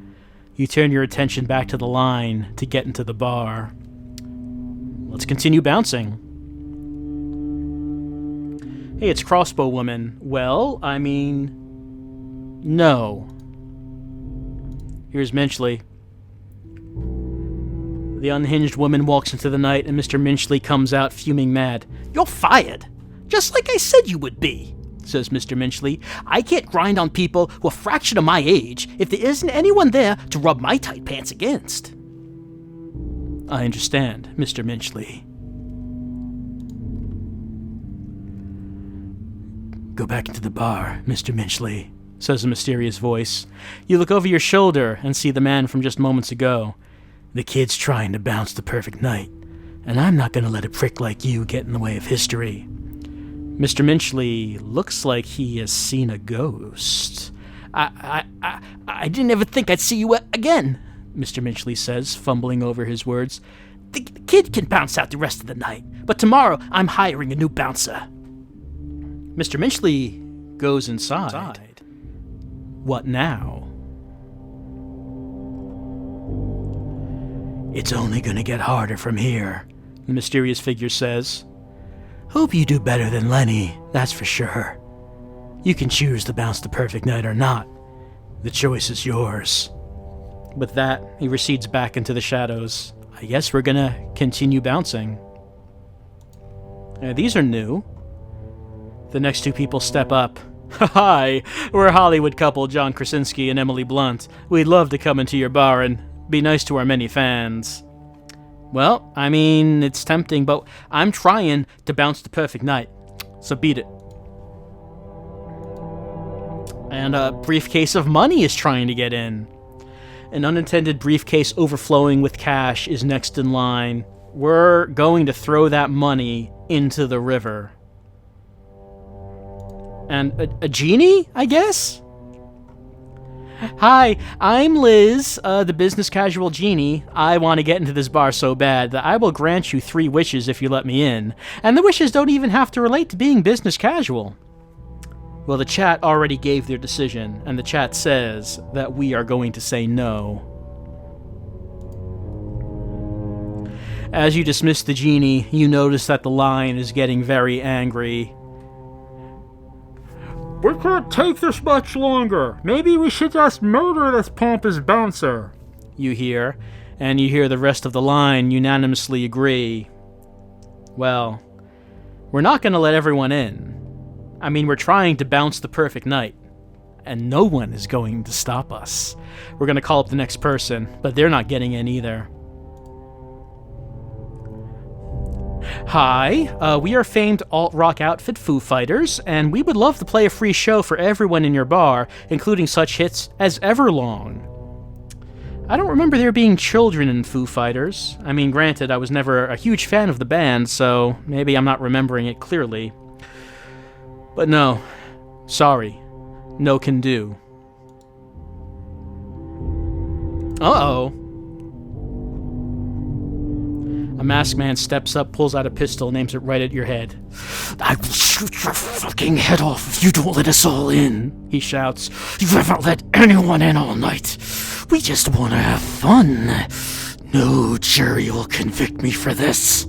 You turn your attention back to the line to get into the bar. Let's continue bouncing. Hey, it's Crossbow Woman. Well, I mean, no. Here's Minchley. The unhinged woman walks into the night, and Mr. Minchley comes out fuming mad. "You're fired! Just like I said you would be," says Mr. Minchley. "I can't grind on people who are a fraction of my age if there isn't anyone there to rub my tight pants against." "I understand, Mr. Minchley." "Go back into the bar, Mr. Minchley," says a mysterious voice. You look over your shoulder and see the man from just moments ago. "The kid's trying to bounce the perfect night, and I'm not going to let a prick like you get in the way of history." Mr. Minchley looks like he has seen a ghost. I didn't ever think I'd see you again," Mr. Minchley says, fumbling over his words. The kid can bounce out the rest of the night, but tomorrow I'm hiring a new bouncer." Mr. Minchley goes inside. What now? "It's only going to get harder from here," the mysterious figure says. "Hope you do better than Lenny, that's for sure. You can choose to bounce the perfect night or not. The choice is yours." With that, he recedes back into the shadows. I guess we're gonna continue bouncing. These are new. The next two people step up. "Hi, we're a Hollywood couple, John Krasinski and Emily Blunt. We'd love to come into your bar and be nice to our many fans." "Well, I mean, it's tempting, but I'm trying to bounce the perfect night, so beat it." And a briefcase of money is trying to get in. An unintended briefcase overflowing with cash is next in line. We're going to throw that money into the river. And a genie, I guess? "Hi, I'm Liz, the business casual genie. I want to get into this bar so bad that I will grant you 3 wishes if you let me in. And the wishes don't even have to relate to being business casual." Well, the chat already gave their decision, and the chat says that we are going to say no. As you dismiss the genie, you notice that the line is getting very angry. We can't take this much longer. Maybe we should just murder this pompous bouncer, you hear, and you hear the rest of the line unanimously agree. Well, we're not going to let everyone in. I mean, we're trying to bounce the perfect night, and no one is going to stop us. We're going to call up the next person, but they're not getting in either. "Hi, we are famed alt-rock outfit Foo Fighters, and we would love to play a free show for everyone in your bar, including such hits as Everlong." I don't remember there being children in Foo Fighters. I mean, granted, I was never a huge fan of the band, so maybe I'm not remembering it clearly. But no, sorry, no can do. Uh-oh. A masked man steps up, pulls out a pistol, and aims it right at your head. "I will shoot your fucking head off if you don't let us all in," he shouts. "You haven't let anyone in all night. We just want to have fun. No jury will convict me for this."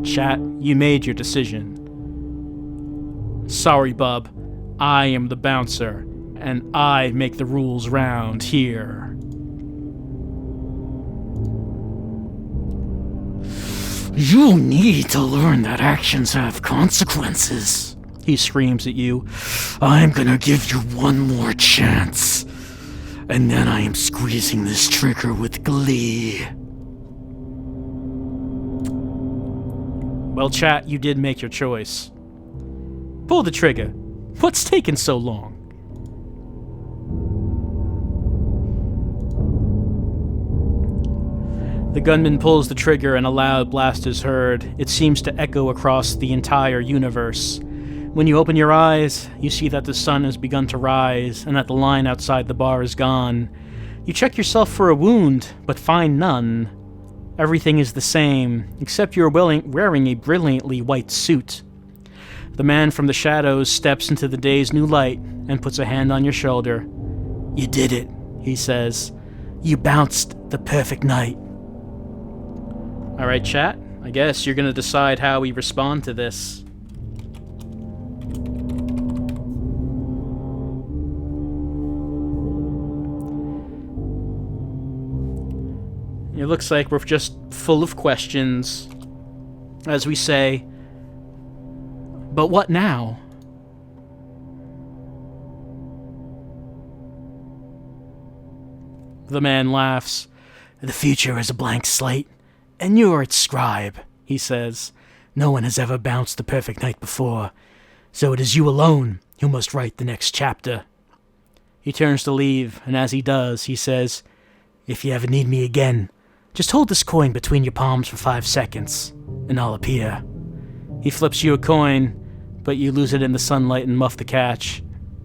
Chat, you made your decision. Sorry, bub. I am the bouncer, and I make the rules round here. "You need to learn that actions have consequences," he screams at you. "I'm gonna give you one more chance, and then I am squeezing this trigger with glee." Well, chat, you did make your choice. Pull the trigger. What's taking so long? The gunman pulls the trigger and a loud blast is heard. It seems to echo across the entire universe. When you open your eyes, you see that the sun has begun to rise and that the line outside the bar is gone. You check yourself for a wound, but find none. Everything is the same, except you're wearing a brilliantly white suit. The man from the shadows steps into the day's new light and puts a hand on your shoulder. "You did it. he says. You bounced the perfect night. All right, chat. I guess you're going to decide how we respond to this. It looks like we're just full of questions. As we say, but what now? The man laughs. The future is a blank slate, and you're its scribe, he says. No one has ever bounced the perfect night before, so it is you alone who must write the next chapter. He turns to leave, and as he does, he says, If you ever need me again, just hold this coin between your palms for 5 seconds, and I'll appear. He flips you a coin, but you lose it in the sunlight and muff the catch.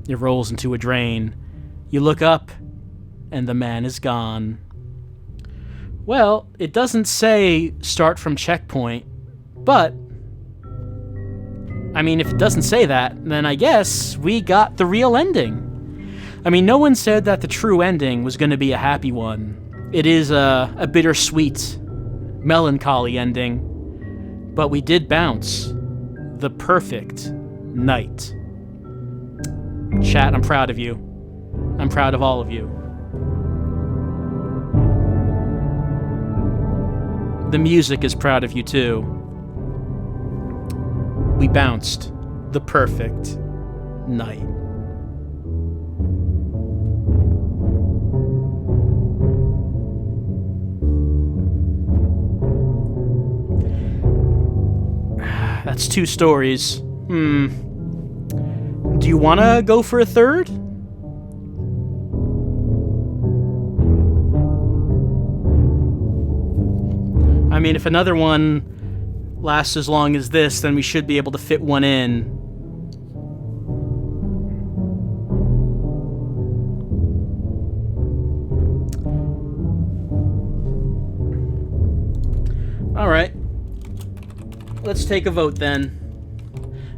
It rolls into a drain. You look up, and the man is gone. Well, it doesn't say start from checkpoint, but I mean, if it doesn't say that, then I guess we got the real ending. I mean, no one said that the true ending was going to be a happy one. It is a bittersweet, melancholy ending, but we did bounce the perfect night. Chat, I'm proud of you. I'm proud of all of you. The music is proud of you too. We bounced the perfect night. That's 2 stories. Do you want to go for a third? I mean, if another one lasts as long as this, then we should be able to fit one in. All right. Let's take a vote then.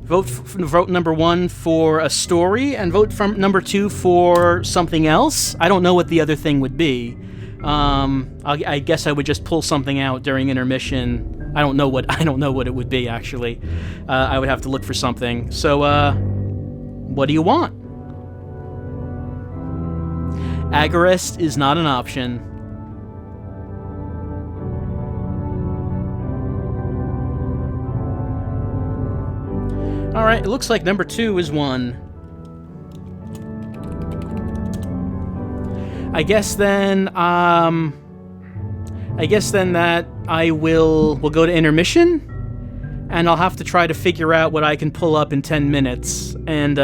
Vote number 1 for a story, and vote from number 2 for something else. I don't know what the other thing would be. I guess I would just pull something out during intermission. I don't know what it would be actually. I would have to look for something. So, what do you want? Agorist is not an option. All right, it looks like number 2 is won. I guess then that we'll go to intermission, and I'll have to try to figure out what I can pull up in 10 minutes, and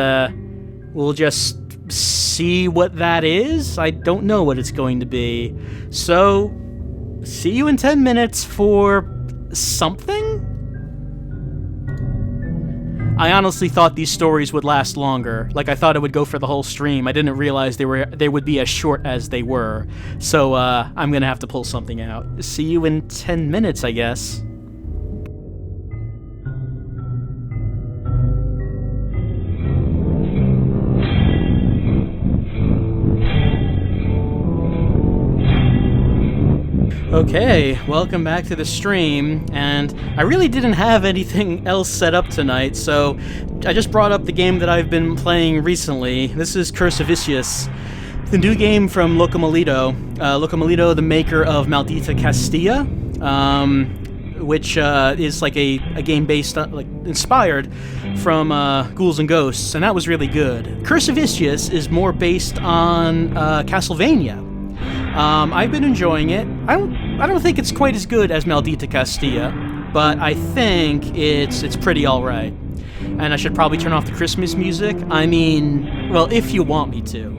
we'll just see what that is. I don't know what it's going to be. So, see you in 10 minutes for something? I honestly thought these stories would last longer. Like, I thought it would go for the whole stream. I didn't realize they would be as short as they were. So, I'm gonna have to pull something out. See you in 10 minutes, I guess. Okay, welcome back to the stream, and I really didn't have anything else set up tonight, so I just brought up the game that I've been playing recently. This is Curse of Issyos, the new game from Locomolito. Locomolito, the maker of Maldita Castilla, which is like a game based on, inspired from Ghouls and Ghosts, and that was really good. Curse of Issyos is more based on Castlevania. I've been enjoying it. I don't think it's quite as good as Maldita Castilla, but I think it's pretty alright. And I should probably turn off the Christmas music. I mean, well, if you want me to.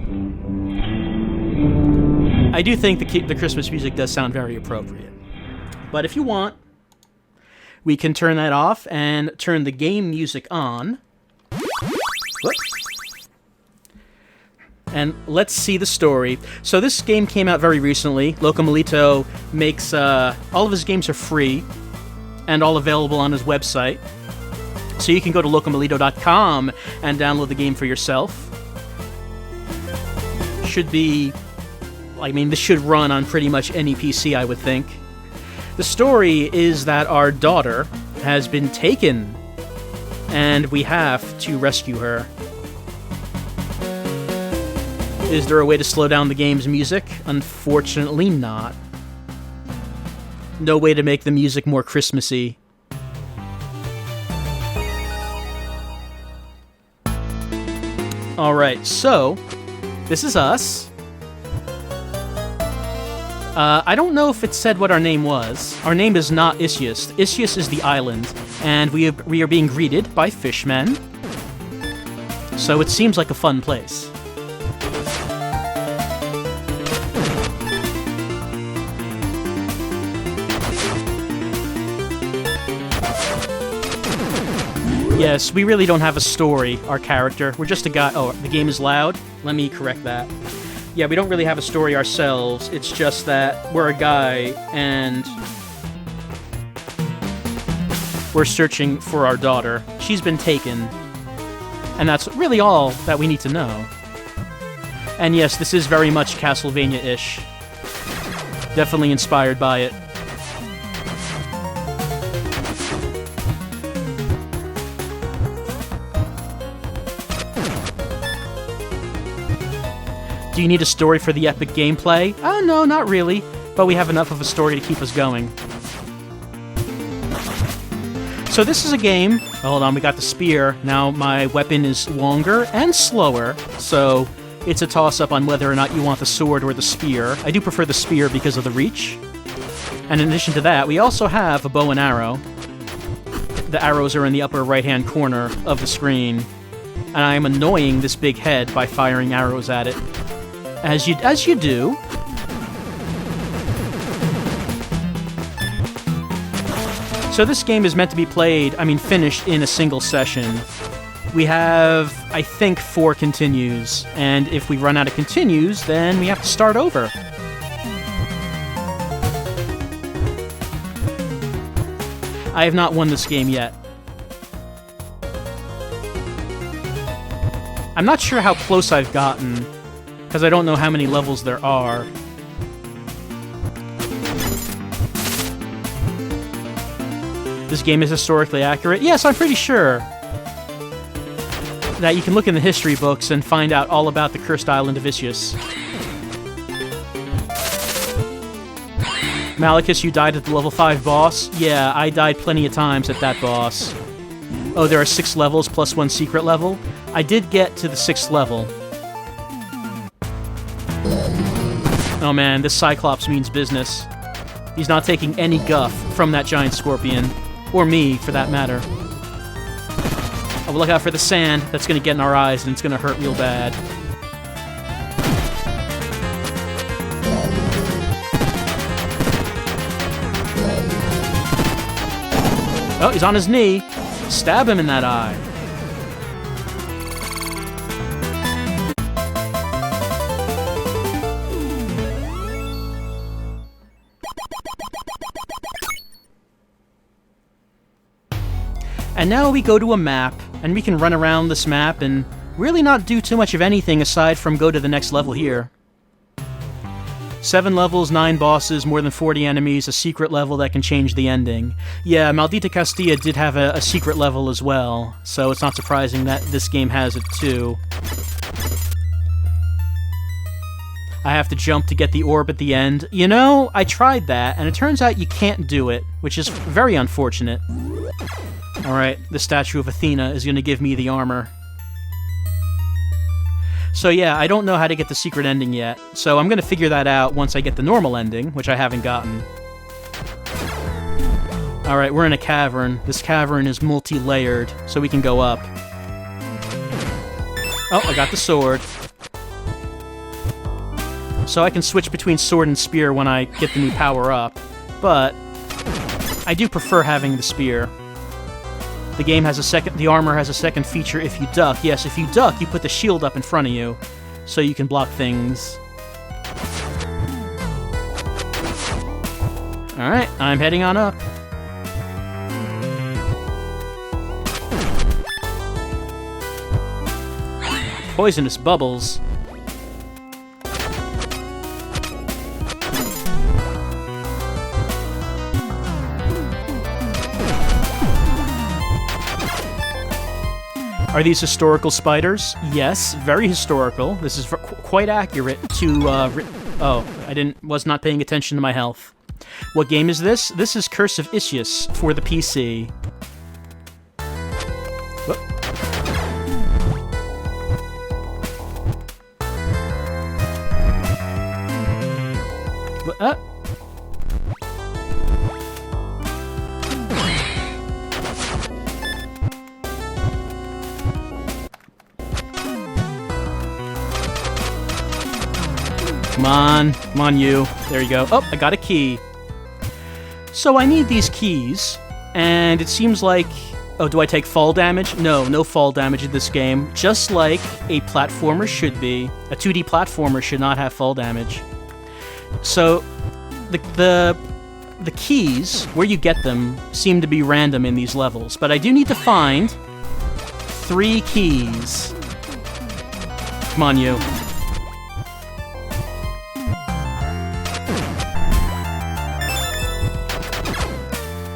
I do think the Christmas music does sound very appropriate. But if you want, we can turn that off and turn the game music on. Whoops. And let's see the story. So this game came out very recently. Locomolito makes all of his games are free and all available on his website. So you can go to locomolito.com and download the game for yourself. Should be I mean, this should run on pretty much any PC, I would think. The story is that our daughter has been taken, and we have to rescue her. Is there a way to slow down the game's music? Unfortunately not. No way to make the music more Christmassy. Alright, so, this is us. I don't know if it said what our name was. Our name is not Issyos. Issyos is the island, and we are being greeted by fishmen. So it seems like a fun place. Yes, we really don't have a story, our character. We're just a guy. Oh, the game is loud? Let me correct that. Yeah, we don't really have a story ourselves. It's just that we're a guy, and we're searching for our daughter. She's been taken, and that's really all that we need to know. And yes, this is very much Castlevania-ish. Definitely inspired by it. Do you need a story for the epic gameplay? Oh, no, not really. But we have enough of a story to keep us going. So this is a game... Oh, hold on, we got the spear. Now my weapon is longer and slower, so it's a toss-up on whether or not you want the sword or the spear. I do prefer the spear because of the reach. And in addition to that, we also have a bow and arrow. The arrows are in the upper right-hand corner of the screen. And I am annoying this big head by firing arrows at it. As you do. So this game is meant to be finished in a single session. We have, I think, 4 continues, and if we run out of continues, then we have to start over. I have not won this game yet. I'm not sure how close I've gotten, because I don't know how many levels there are. This game is historically accurate? Yes, I'm pretty sure that you can look in the history books and find out all about the cursed island of Issyos. Malachus, you died at the level 5 boss? Yeah, I died plenty of times at that boss. Oh, there are 6 levels plus 1 secret level? I did get to the 6th level. Oh man, this Cyclops means business. He's not taking any guff from that giant scorpion. Or me, for that matter. Oh, look out for the sand. That's gonna get in our eyes, and it's gonna hurt real bad. Oh, he's on his knee. Stab him in that eye. And now we go to a map, and we can run around this map and really not do too much of anything aside from go to the next level here. 7 levels, 9 bosses, more than 40 enemies, a secret level that can change the ending. Yeah, Maldita Castilla did have a secret level as well, so it's not surprising that this game has it too. I have to jump to get the orb at the end. You know, I tried that, and it turns out you can't do it, which is very unfortunate. Alright, the statue of Athena is going to give me the armor. So yeah, I don't know how to get the secret ending yet, so I'm going to figure that out once I get the normal ending, which I haven't gotten. Alright, we're in a cavern. This cavern is multi-layered, so we can go up. Oh, I got the sword. So I can switch between sword and spear when I get the new power up, but I do prefer having the spear. The game has the armor has a second feature if you duck. Yes, if you duck, you put the shield up in front of you, so you can block things. Alright, I'm heading on up. Poisonous bubbles. Are these historical spiders? Yes, very historical. This is quite accurate to, was not paying attention to my health. What game is this? This is Curse of Issyos for the PC. Whoop. Come on, you. There you go. Oh, I got a key. So I need these keys, and it seems like... Oh, do I take fall damage? No fall damage in this game. Just like a platformer should be. A 2D platformer should not have fall damage. So, the keys, where you get them, seem to be random in these levels. But I do need to find 3 keys. Come on, you.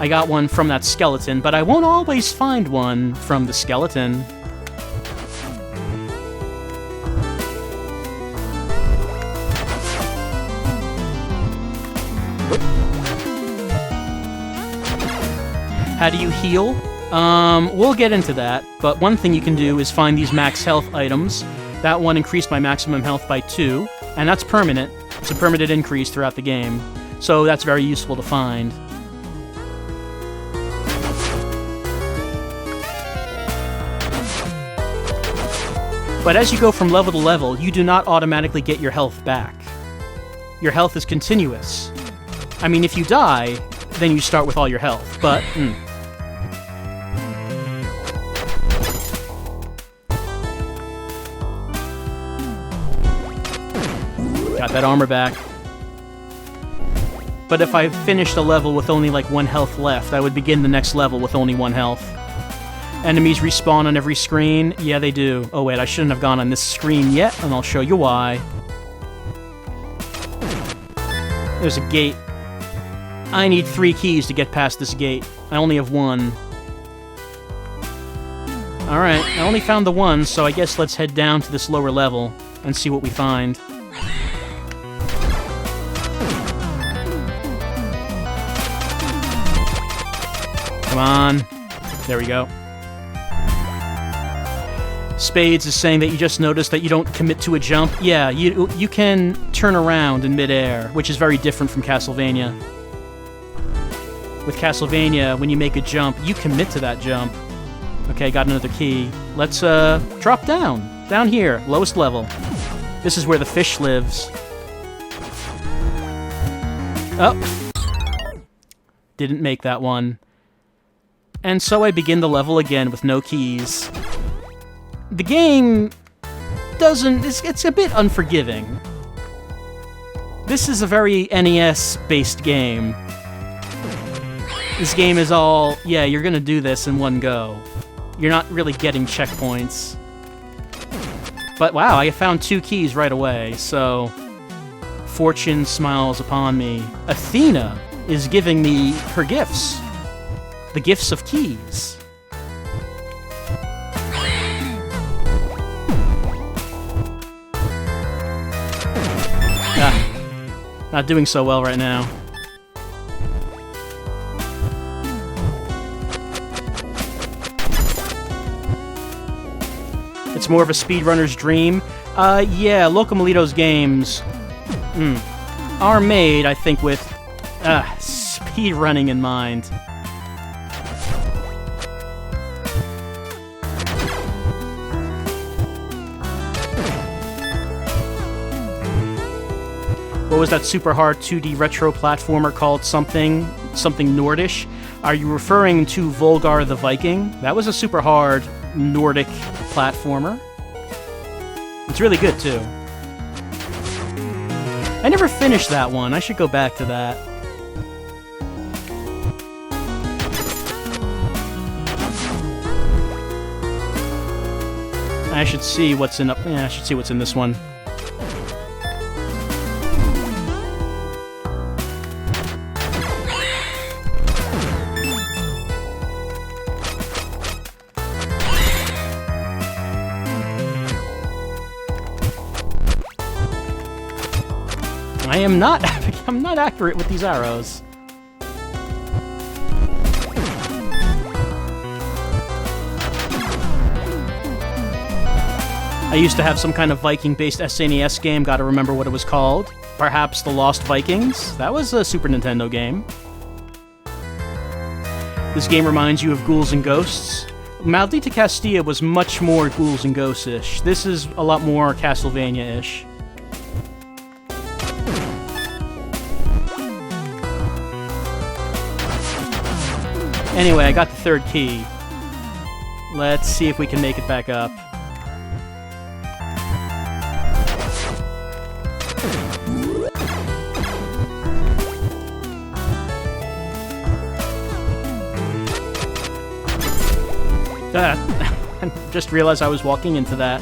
I got one from that skeleton, but I won't always find one from the skeleton. How do you heal? We'll get into that, but one thing you can do is find these max health items. That one increased my maximum health by 2, and that's permanent. It's a permanent increase throughout the game, so that's very useful to find. But as you go from level to level, you do not automatically get your health back. Your health is continuous. I mean, if you die, then you start with all your health, but... Got that armor back. But if I finished a level with only like 1 health left, I would begin the next level with only 1 health. Enemies respawn on every screen? Yeah, they do. Oh wait, I shouldn't have gone on this screen yet, and I'll show you why. There's a gate. I need 3 keys to get past this gate. I only have 1. Alright, I only found the 1, so I guess let's head down to this lower level and see what we find. Come on. There we go. Spades is saying that you just noticed that you don't commit to a jump. Yeah, you can turn around in midair, which is very different from Castlevania. With Castlevania, when you make a jump, you commit to that jump. Okay, got another key. Let's drop down. Down here, lowest level. This is where the fish lives. Oh. Didn't make that one. And so I begin the level again with no keys. The game doesn't... It's a bit unforgiving. This is a very NES-based game. This game is all, yeah, you're gonna do this in one go. You're not really getting checkpoints. But wow, I found 2 keys right away, so... Fortune smiles upon me. Athena is giving me her gifts. The gifts of keys. Not doing so well right now. It's more of a speedrunner's dream. Yeah, Locomolito's games are made, I think, with speedrunning in mind. What was that super hard 2D retro platformer called something Nordish? Are you referring to Volgar the Viking? That was a super hard Nordic platformer. It's really good too. I never finished that one. I should go back to that. I should see what's in I should see what's in this one. I am not I'm not accurate with these arrows. I used to have some kind of Viking-based SNES game, gotta remember what it was called. Perhaps The Lost Vikings? That was a Super Nintendo game. This game reminds you of Ghouls and Ghosts. Maldita Castilla was much more Ghouls and Ghosts-ish. This is a lot more Castlevania-ish. Anyway, I got the third key. Let's see if we can make it back up. I just realized I was walking into that.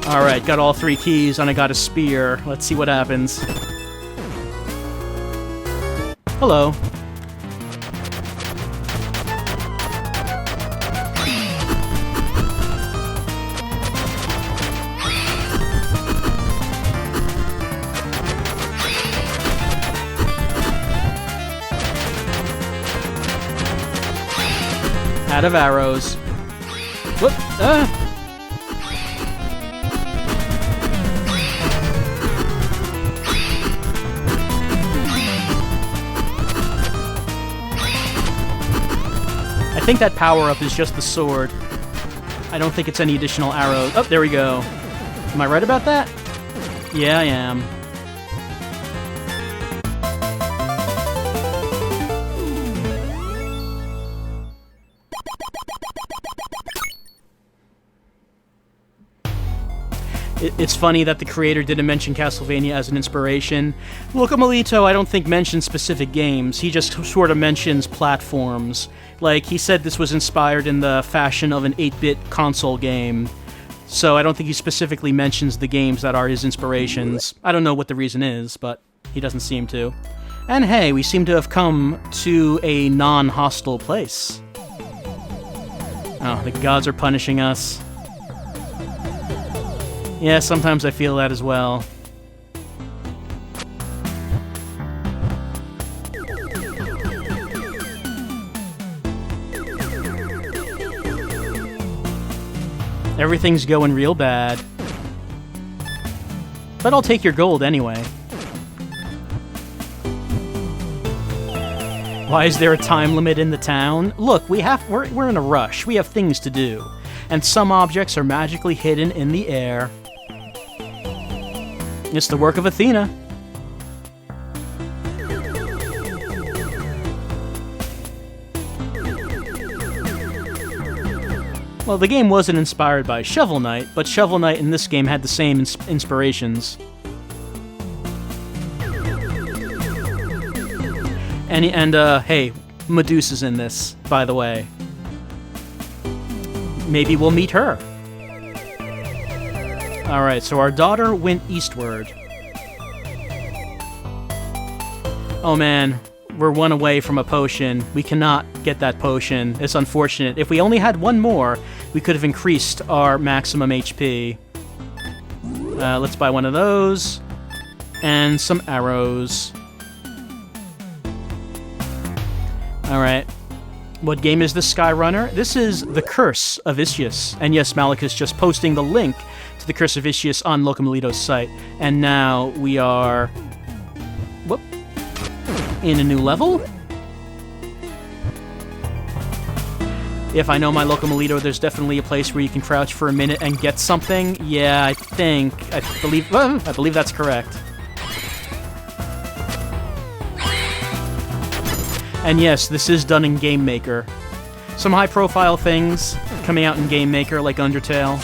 Alright, got all 3 keys and I got a spear. Let's see what happens. Hello. Out of arrows. Whoop! I think that power-up is just the sword. I don't think it's any additional arrows. Oh, there we go. Am I right about that? Yeah, I am. It's funny that the creator didn't mention Castlevania as an inspiration. Locomalito, I don't think, mentions specific games. He just sort of mentions platforms. Like, he said this was inspired in the fashion of an 8-bit console game. So I don't think he specifically mentions the games that are his inspirations. I don't know what the reason is, but he doesn't seem to. And hey, we seem to have come to a non-hostile place. Oh, the gods are punishing us. Yeah, sometimes I feel that as well. Everything's going real bad. But I'll take your gold anyway. Why is there a time limit in the town? Look, we're in a rush. We have things to do. And some objects are magically hidden in the air. It's the work of Athena. Well, the game wasn't inspired by Shovel Knight, but Shovel Knight in this game had the same inspirations. And hey, Medusa's in this, by the way. Maybe we'll meet her. Alright, so our daughter went eastward. Oh man, we're one away from a potion. We cannot get that potion. It's unfortunate. If we only had one more, we could have increased our maximum HP. Let's buy one of those. And some arrows. Alright. What game is this, Skyrunner? This is The Curse of Issyos. And yes, Malik is just posting the link to The Curse of Issyos on Locomalito's site. And now we are... whoop. In a new level? If I know my Locomalito, there's definitely a place where you can crouch for a minute and get something. Yeah, I believe that's correct. And yes, this is done in Game Maker. Some high-profile things coming out in Game Maker, like Undertale,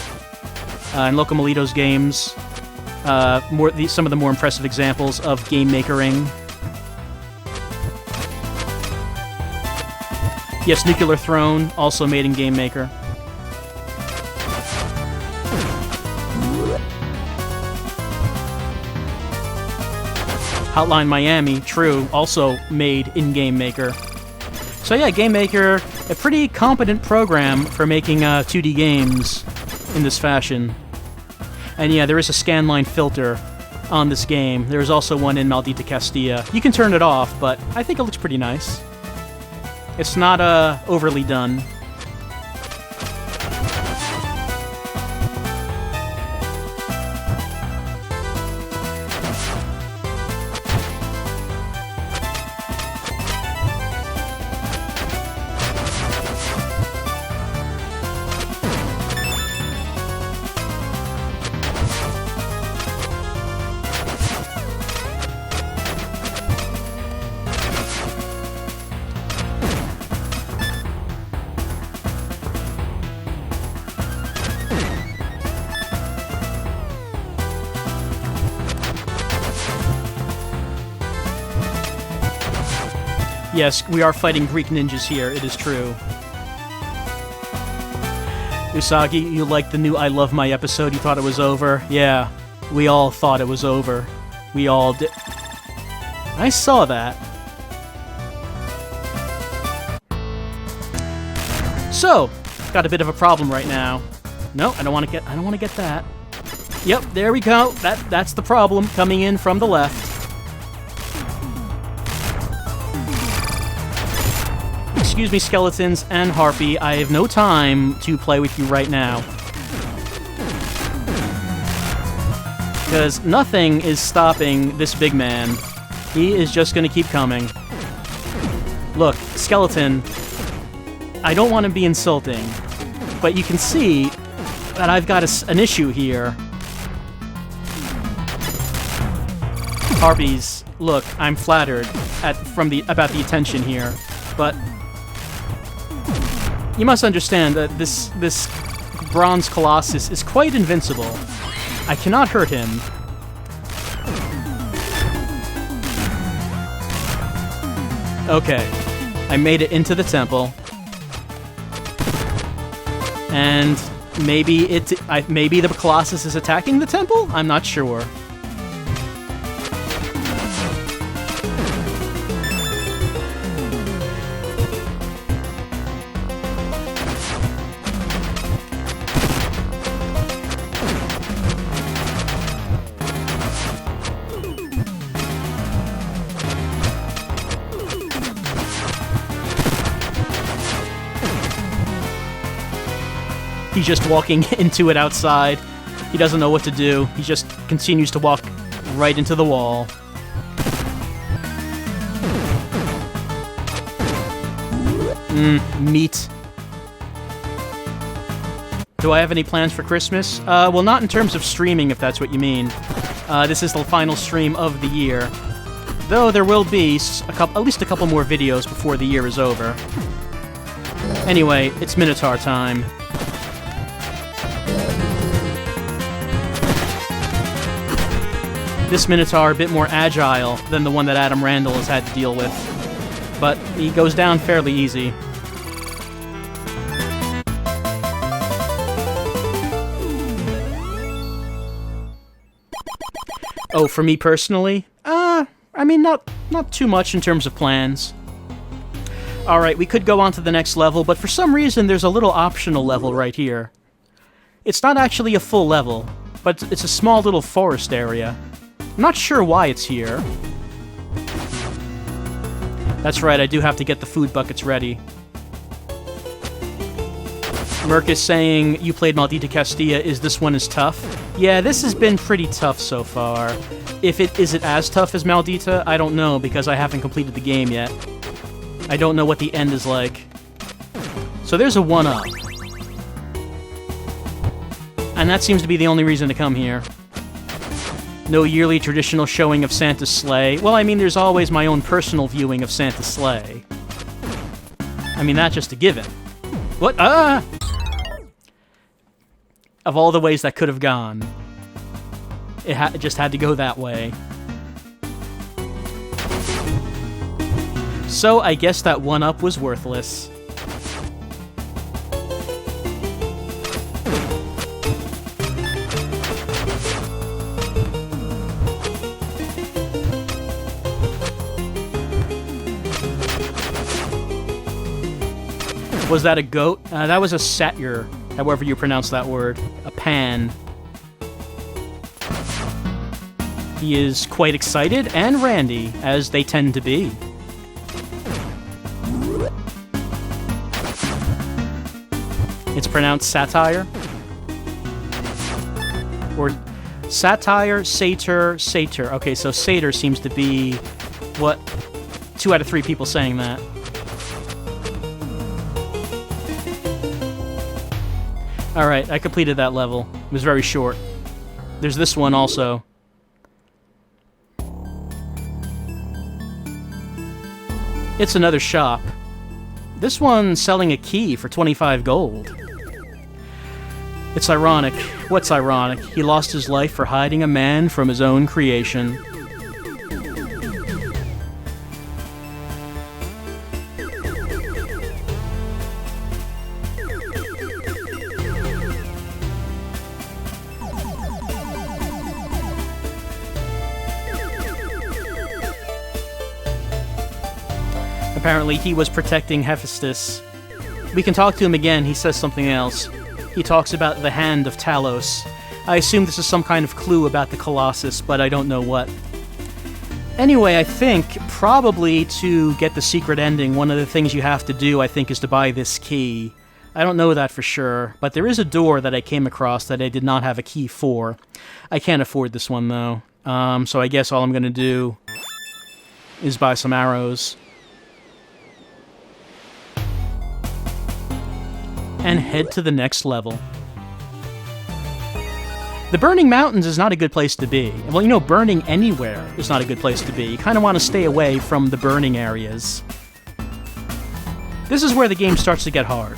and Locomalito's games. Some of the more impressive examples of Game Makering. Yes, Nuclear Throne, also made in Game Maker. Hotline Miami, true, also made in Game Maker. So yeah, Game Maker, a pretty competent program for making 2D games in this fashion. And yeah, there is a scanline filter on this game. There's also one in Maldita Castilla. You can turn it off, but I think it looks pretty nice. It's not overly done. Yes, we are fighting Greek ninjas here, it is true. Usagi, you liked the new I Love My episode? You thought it was over? Yeah, we all thought it was over. We all did. I saw that. So, got a bit of a problem right now. No, I don't want to get that. Yep, there we go. That's the problem coming in from the left. Excuse me, skeletons and Harpy, I have no time to play with you right now. Because nothing is stopping this big man. He is just gonna keep coming. Look, skeleton, I don't want to be insulting, but you can see that I've got an issue here. Harpies, look, I'm flattered about the attention here, but you must understand that this bronze colossus is quite invincible. I cannot hurt him. Okay, I made it into the temple, and maybe the colossus is attacking the temple? I'm not sure. He's just walking into it outside. He doesn't know what to do. He just continues to walk right into the wall. Meat. Do I have any plans for Christmas? Well, not in terms of streaming, if that's what you mean. This is the final stream of the year. Though there will be at least a couple more videos before the year is over. Anyway, it's Minotaur time. This Minotaur a bit more agile than the one that Adam Randall has had to deal with. But he goes down fairly easy. Oh, for me personally? I mean, not too much in terms of plans. Alright, we could go on to the next level, but for some reason there's a little optional level right here. It's not actually a full level, but it's a small little forest area. I'm not sure why it's here. That's right, I do have to get the food buckets ready. Merc is saying, you played Maldita Castilla, is this one as tough? Yeah, this has been pretty tough so far. Is it as tough as Maldita? I don't know, because I haven't completed the game yet. I don't know what the end is like. So there's a 1-up. And that seems to be the only reason to come here. No yearly traditional showing of Santa's sleigh. Well, I mean, there's always my own personal viewing of Santa's sleigh. I mean, that's just a given. What? Ah! Of all the ways that could have gone, it just had to go that way. So I guess that 1-up was worthless. Was that a goat? That was a satyr, however you pronounce that word. A pan. He is quite excited and randy, as they tend to be. It's pronounced satire. Or satire, satyr, satyr. Okay, so satyr seems to be what 2 out of 3 people saying that. Alright, I completed that level. It was very short. There's this one also. It's another shop. This one's selling a key for 25 gold. It's ironic. What's ironic? He lost his life for hiding a man from his own creation. Apparently he was protecting Hephaestus. We can talk to him again, he says something else. He talks about the hand of Talos. I assume this is some kind of clue about the Colossus, but I don't know what. Anyway, I think probably to get the secret ending, one of the things you have to do, I think, is to buy this key. I don't know that for sure, but there is a door that I came across that I did not have a key for. I can't afford this one, though. So I guess all I'm going to do is buy some arrows. And head to the next level. The Burning Mountains is not a good place to be. Well, you know, burning anywhere is not a good place to be. You kind of want to stay away from the burning areas. This is where the game starts to get hard.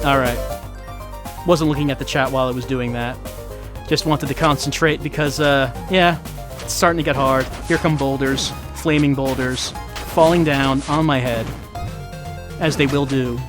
Alright. Wasn't looking at the chat while I was doing that. Just wanted to concentrate because, yeah, it's starting to get hard. Here come boulders, flaming boulders, falling down on my head, as they will do.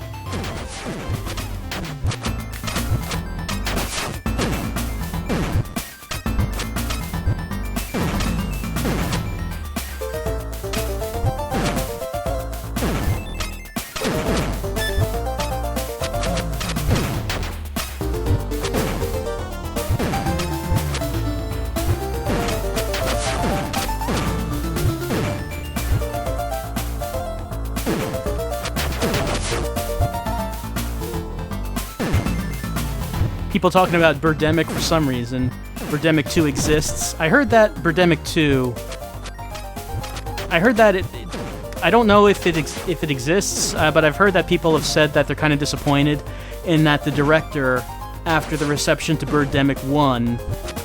People talking about Birdemic for some reason. Birdemic 2 exists. I heard that Birdemic 2... I heard that I don't know if it exists, but I've heard that people have said that they're kind of disappointed in that the director, after the reception to Birdemic 1,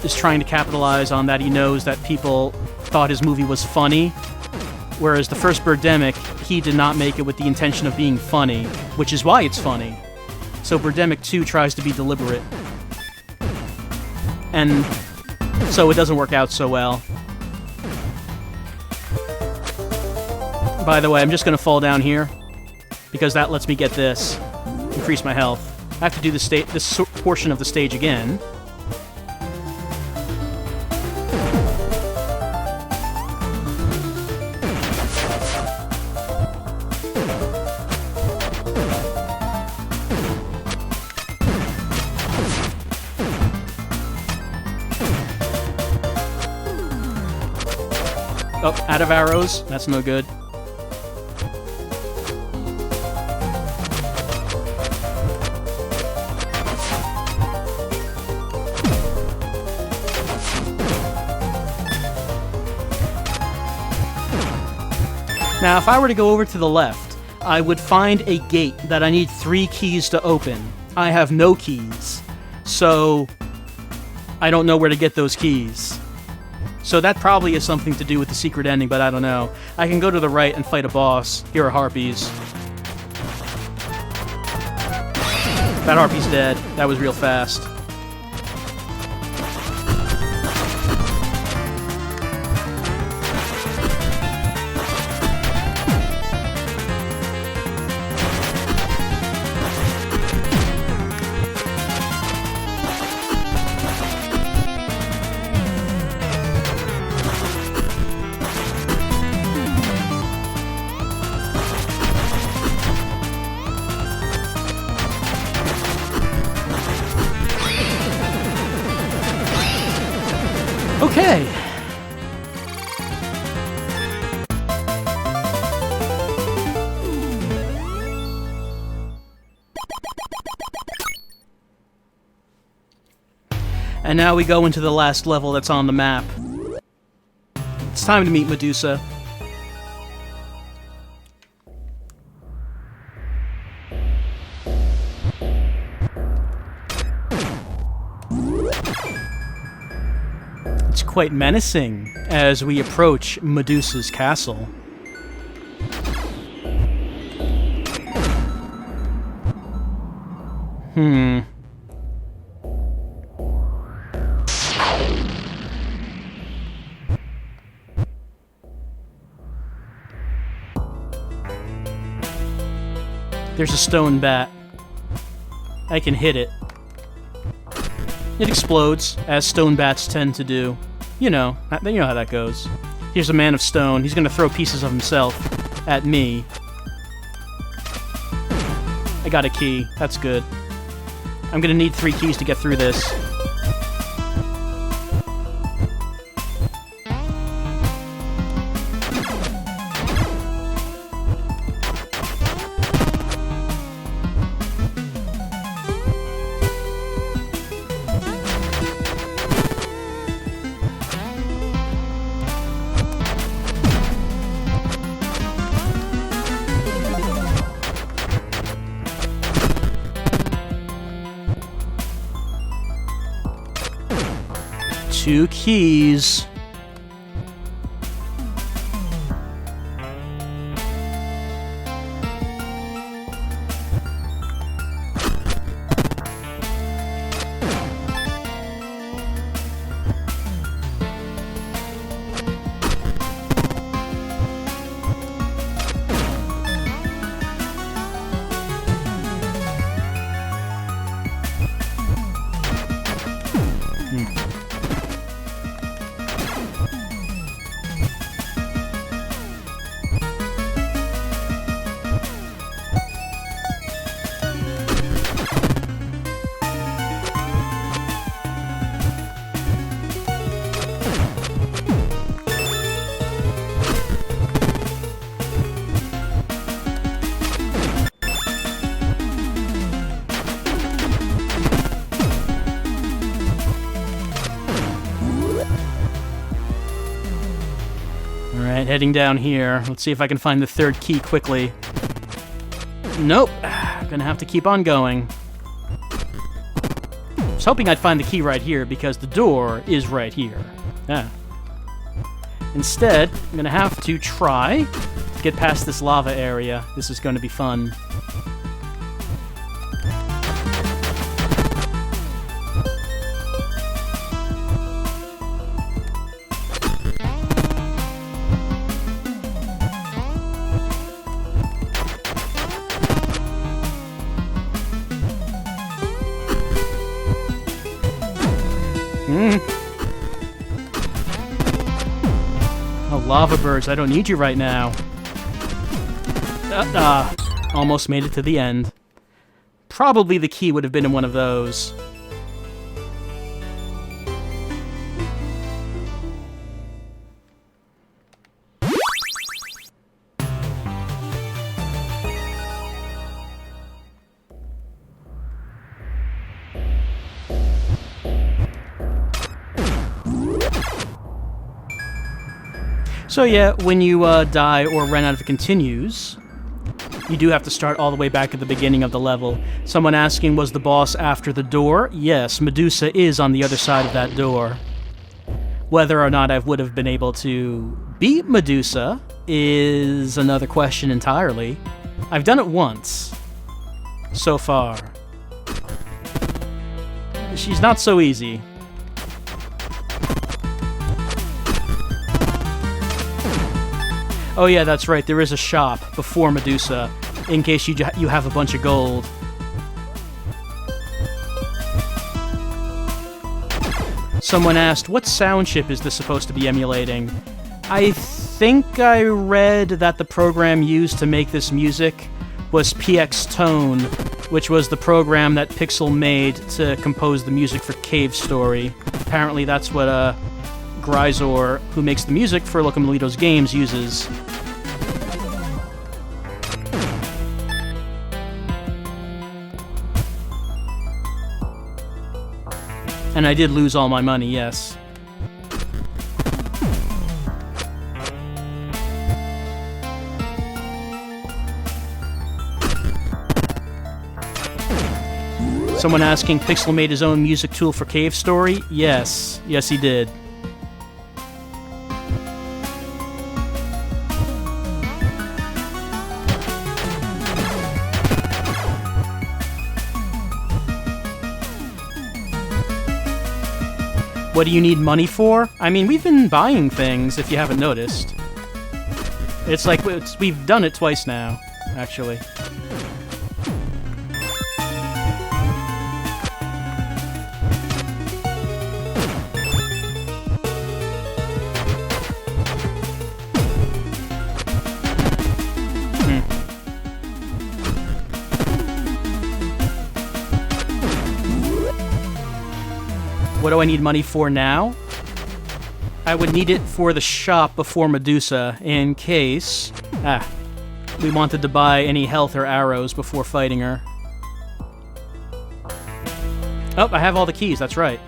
is trying to capitalize on that. He knows that people thought his movie was funny, whereas the first Birdemic, he did not make it with the intention of being funny, which is why it's funny. So Birdemic 2 tries to be deliberate. And so it doesn't work out so well. By the way, I'm just going to fall down here, because that lets me get this. Increase my health. I have to do this portion of the stage again. Oh, out of arrows. That's no good. Now, if I were to go over to the left, I would find a gate that I need 3 keys to open. I have no keys. So, I don't know where to get those keys. So that probably is something to do with the secret ending, but I don't know. I can go to the right and fight a boss. Here are harpies. That harpy's dead. That was real fast. Okay. And now we go into the last level that's on the map. It's time to meet Medusa. It's quite menacing as we approach Medusa's castle. There's a stone bat. I can hit it. It explodes, as stone bats tend to do. You know how that goes. Here's a man of stone. He's gonna throw pieces of himself at me. I got a key. That's good. I'm gonna need 3 keys to get through this. Two keys. Alright, heading down here. Let's see if I can find the 3rd key quickly. Nope. Gonna have to keep on going. I was hoping I'd find the key right here because the door is right here. Yeah. Instead, I'm gonna have to try to get past this lava area. This is gonna be fun. Oh, lava birds, I don't need you right now. Almost made it to the end. Probably the key would have been in one of those. So yeah, when you die or run out of continues, You do have to start all the way back at the beginning of the level. Someone asking, was the boss after the door? Yes, Medusa is on the other side of that door. Whether or not I would have been able to beat Medusa is another question entirely. I've done it once. So far. She's not so easy. Oh yeah, that's right, there is a shop before Medusa, in case you have a bunch of gold. Someone asked, what sound chip is this supposed to be emulating? I think I read that the program used to make this music was PX Tone, which was the program that Pixel made to compose the music for Cave Story. Apparently that's what Grisor, who makes the music for Locomolito's games, uses. And I did lose all my money, yes. Someone asking, Pixel made his own music tool for Cave Story? Yes. Yes, he did. What do you need money for? I mean, we've been buying things, if you haven't noticed. It's like, we've done it twice now, actually. What do I need money for now? I would need it for the shop before Medusa, in case... we wanted to buy any health or arrows before fighting her. Oh, I have all the keys, that's right.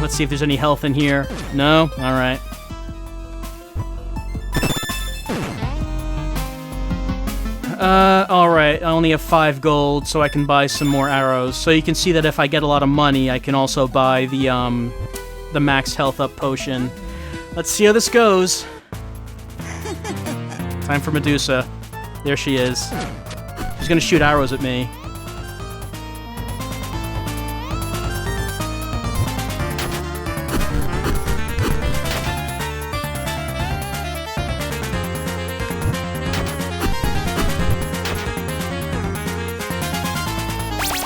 Let's see if there's any health in here. No? Alright. Alright, I only have 5 gold, so I can buy some more arrows. So you can see that if I get a lot of money, I can also buy the max health up potion. Let's see how this goes. Time for Medusa. There she is. She's gonna shoot arrows at me.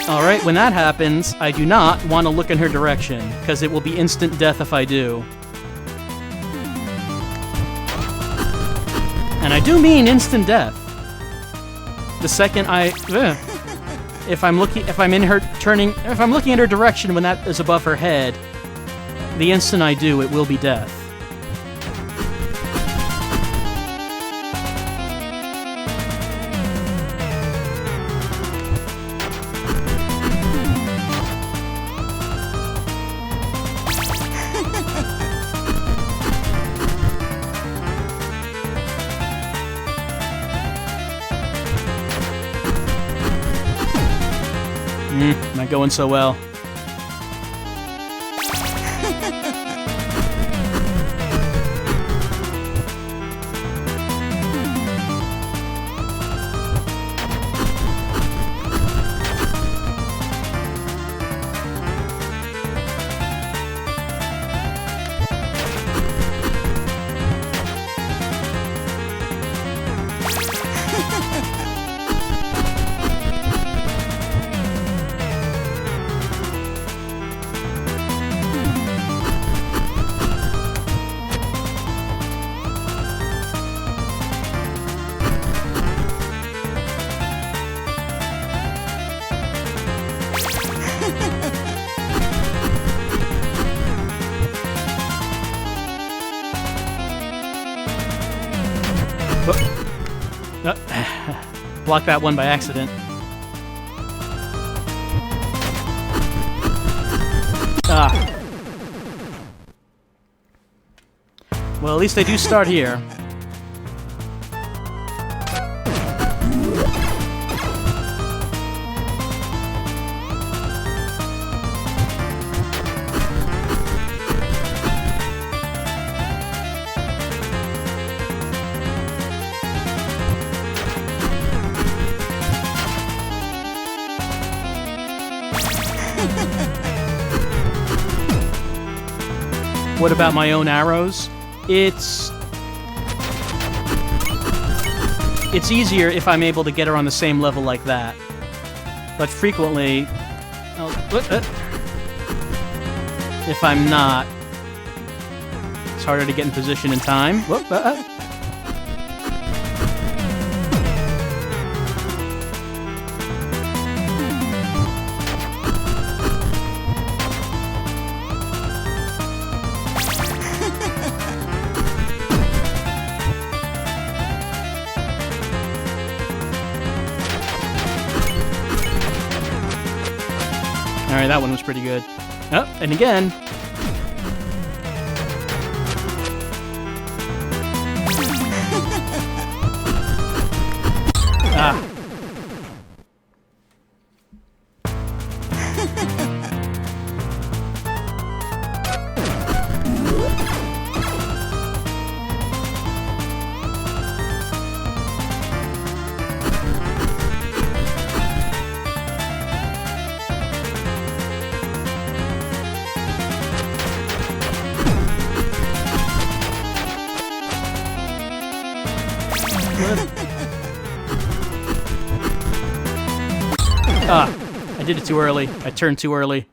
Alright, when that happens, I do not want to look in her direction, because it will be instant death if I do. And I do mean instant death. The second if I'm looking at her direction when that is above her head, the instant I do, it will be death. Not going so well. Block that one by accident. Well, at least they do start here. What about my own arrows? It's easier if I'm able to get her on the same level like that. But frequently, if I'm not, it's harder to get in position in time. Alright, that one was pretty good. Oh, and again. Ah. I did it too early. I turned too early.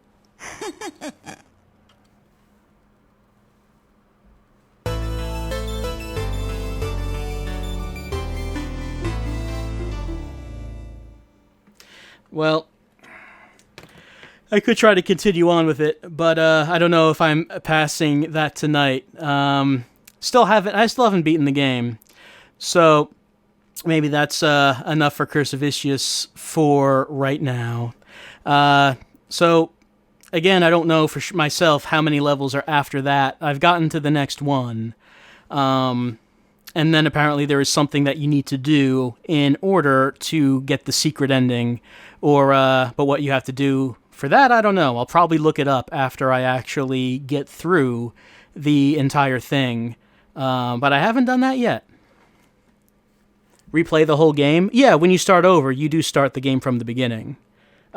Well, I could try to continue on with it, but I don't know if I'm passing that tonight. I still haven't beaten the game, so maybe that's enough for Curse of Issyos for right now. So, again, I don't know for myself how many levels are after that. I've gotten to the next one. And then apparently there is something that you need to do in order to get the secret ending. But what you have to do for that, I don't know. I'll probably look it up after I actually get through the entire thing. But I haven't done that yet. Replay the whole game? Yeah, when you start over, you do start the game from the beginning.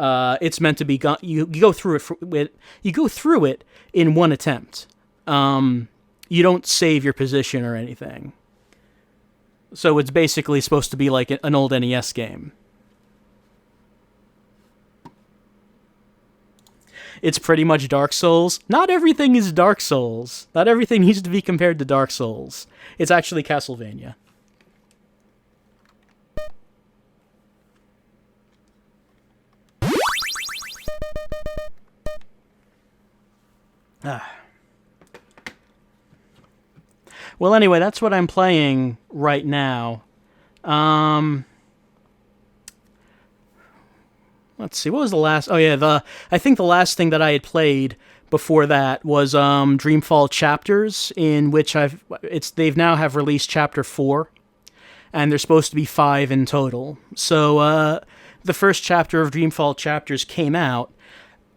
It's meant to be you go through it in one attempt. You don't save your position or anything. So it's basically supposed to be like an old NES game. It's pretty much Dark Souls. Not everything is Dark Souls. Not everything needs to be compared to Dark Souls. It's actually Castlevania. Well, anyway, that's what I'm playing right now. Let's see, what was the last... Oh, yeah, I think the last thing that I had played before that was Dreamfall Chapters, in which they've now have released Chapter 4, and there's supposed to be 5 in total. So, the first chapter of Dreamfall Chapters came out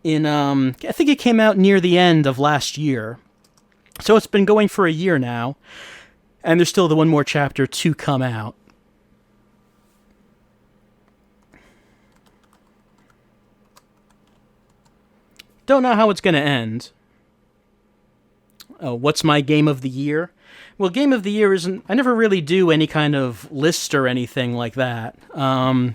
in, I think it came out near the end of last year. So it's been going for a year now, and there's still the one more chapter to come out. Don't know how it's going to end. Oh, what's my game of the year? Well, game of the year isn't... I never really do any kind of list or anything like that. I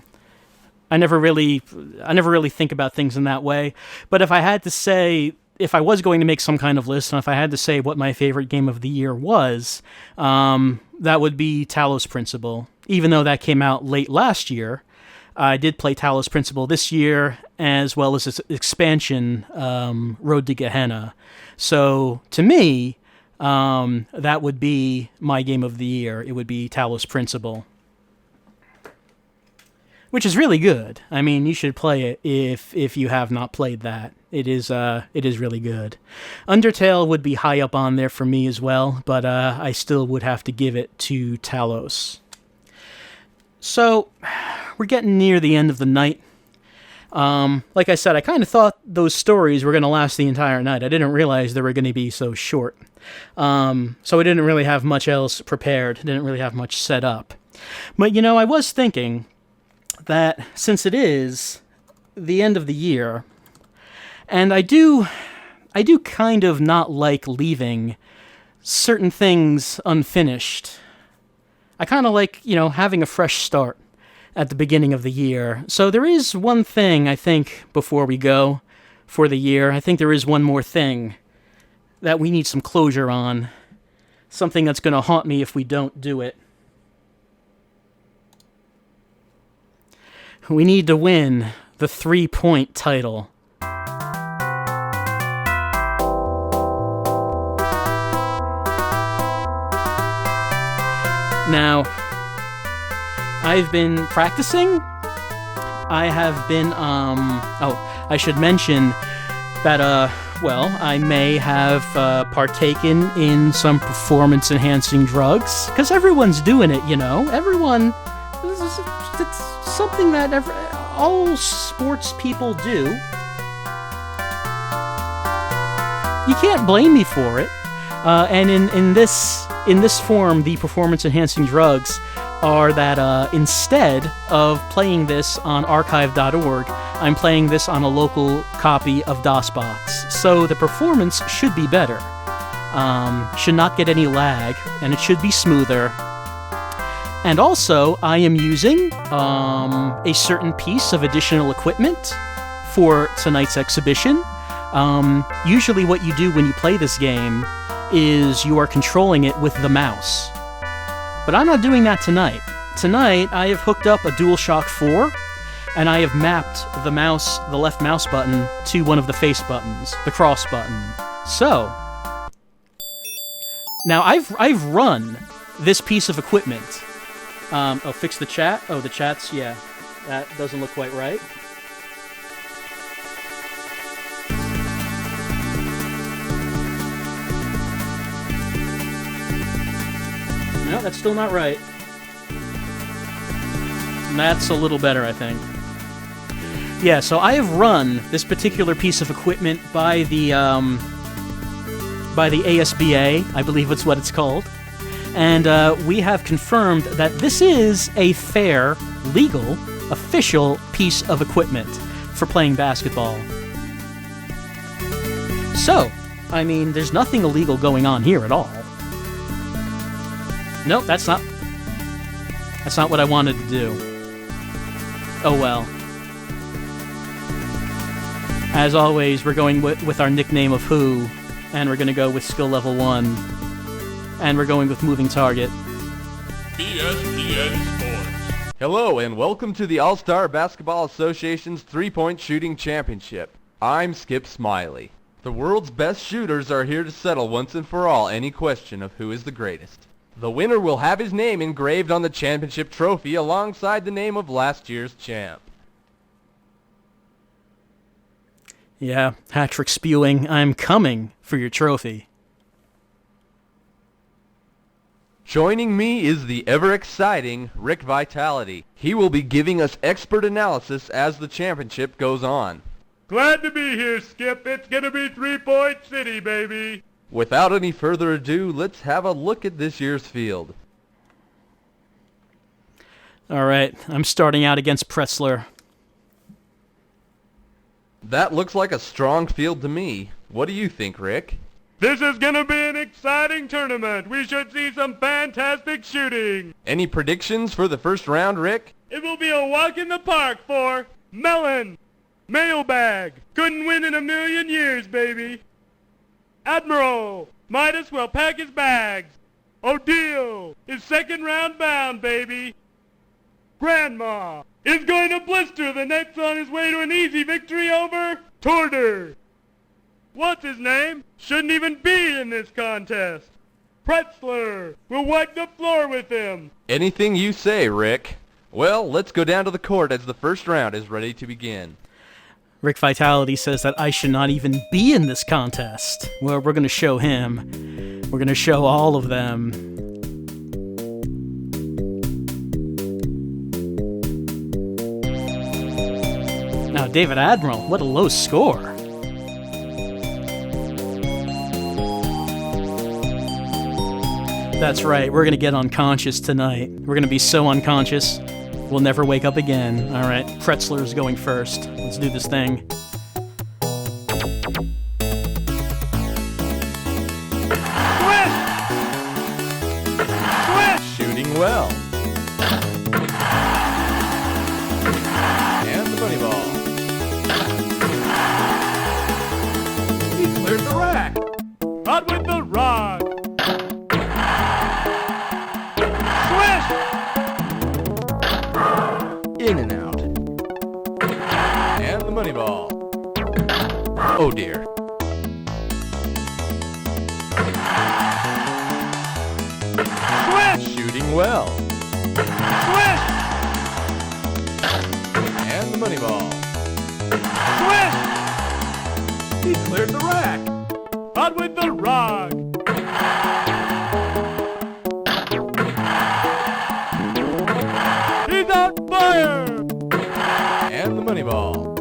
never really think about things in that way. But if I had to say... If I was going to make some kind of list, and if I had to say what my favorite game of the year was, that would be Talos Principle. Even though that came out late last year, I did play Talos Principle this year, as well as its expansion, Road to Gehenna. So, to me, that would be my game of the year. It would be Talos Principle. Which is really good. I mean, you should play it if you have not played that. It is really good. Undertale would be high up on there for me as well, but I still would have to give it to Talos. So, we're getting near the end of the night. Like I said, I kind of thought those stories were going to last the entire night. I didn't realize they were going to be so short. So I didn't really have much else prepared. Didn't really have much set up. But, I was thinking that since it is the end of the year, and I do kind of not like leaving certain things unfinished. I kind of like, having a fresh start at the beginning of the year. So there is one thing, I think, before we go for the year. I think there is one more thing that we need some closure on. Something that's going to haunt me if we don't do it. We need to win the 3-point title. Now, I've been practicing. I have been, I should mention that, I may have partaken in some performance-enhancing drugs, because everyone's doing it, Everyone, it's something that all sports people do. You can't blame me for it. And in this form, the performance-enhancing drugs are that instead of playing this on archive.org, I'm playing this on a local copy of DOSBox. So the performance should be better. Should not get any lag, and it should be smoother. And also, I am using a certain piece of additional equipment for tonight's exhibition. Usually what you do when you play this game is you are controlling it with the mouse. But I'm not doing that tonight. Tonight, I have hooked up a DualShock 4, and I have mapped the left mouse button to one of the face buttons, the cross button. So, now I've run this piece of equipment. Fix the chat? Oh, the chat's, yeah. That doesn't look quite right. No, that's still not right. That's a little better, I think. Yeah, so I have run this particular piece of equipment by the ASBA, I believe it's what it's called. And we have confirmed that this is a fair, legal, official piece of equipment for playing basketball. So, I mean, there's nothing illegal going on here at all. Nope, that's not what I wanted to do. Oh well. As always, we're going with our nickname of Who, and we're going to go with skill level 1. And we're going with moving target. ESPN Sports. Hello, and welcome to the All-Star Basketball Association's 3-point shooting championship. I'm Skip Smiley. The world's best shooters are here to settle once and for all any question of who is the greatest. The winner will have his name engraved on the championship trophy alongside the name of last year's champ. Yeah, hat-trick spewing, I'm coming for your trophy. Joining me is the ever-exciting Rick Vitality. He will be giving us expert analysis as the championship goes on. Glad to be here, Skip. It's gonna be 3-point city, baby. Without any further ado, let's have a look at this year's field. All right, I'm starting out against Pretzler. That looks like a strong field to me. What do you think, Rick? This is gonna be an exciting tournament. We should see some fantastic shooting. Any predictions for the first round, Rick? It will be a walk in the park for Melon. Mailbag. Couldn't win in a million years, baby. Admiral. Might as well pack his bags. O'Deal is second round bound, baby. Grandma is going to blister the Nets on his way to an easy victory over Torder. What's his name? Shouldn't even be in this contest. Pretzler will wipe the floor with him. Anything you say, Rick. Well, let's go down to the court as the first round is ready to begin. Rick Vitality says that I should not even be in this contest. Well, we're going to show him. We're going to show all of them. Now, David Admiral, what a low score. That's right, we're going to get unconscious tonight. We're going to be so unconscious, we'll never wake up again. All right, Pretzler's going first. Let's do this thing. Shooting well. And the money ball. He cleared the rack. Not with the rod. In and out. And the money ball. Oh dear. Shooting well. And the money ball. He cleared the rack. Not with the rod. He's on fire. And the money ball.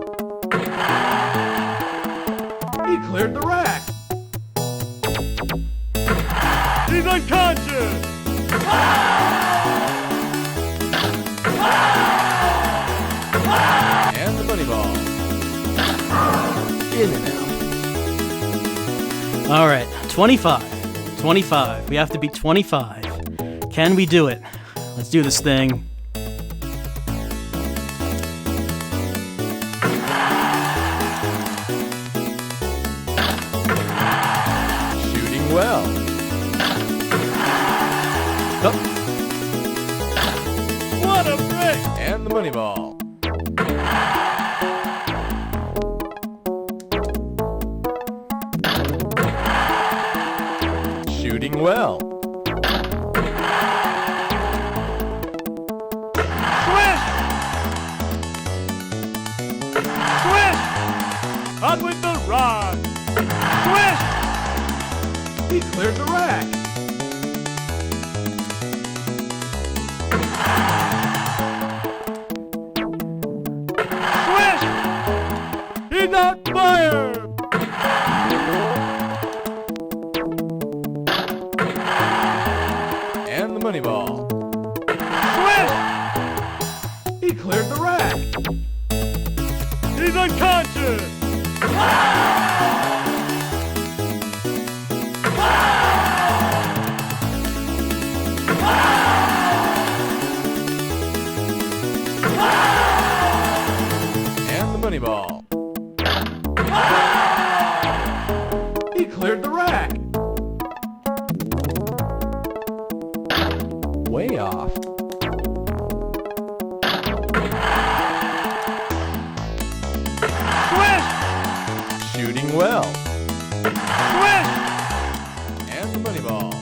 He cleared the rack. He's unconscious. And the money ball. In and out. All right, 25. 25. We have to beat 25. Can we do it? Let's do this thing. Shooting well. Oh, What a break. And the money ball. Shooting well. Not with the rod. He cleared the rack. He's on fire. And the money ball. He cleared the rack. He's unconscious. And the money ball. He cleared the rack. Way off. Shooting well. And the money ball.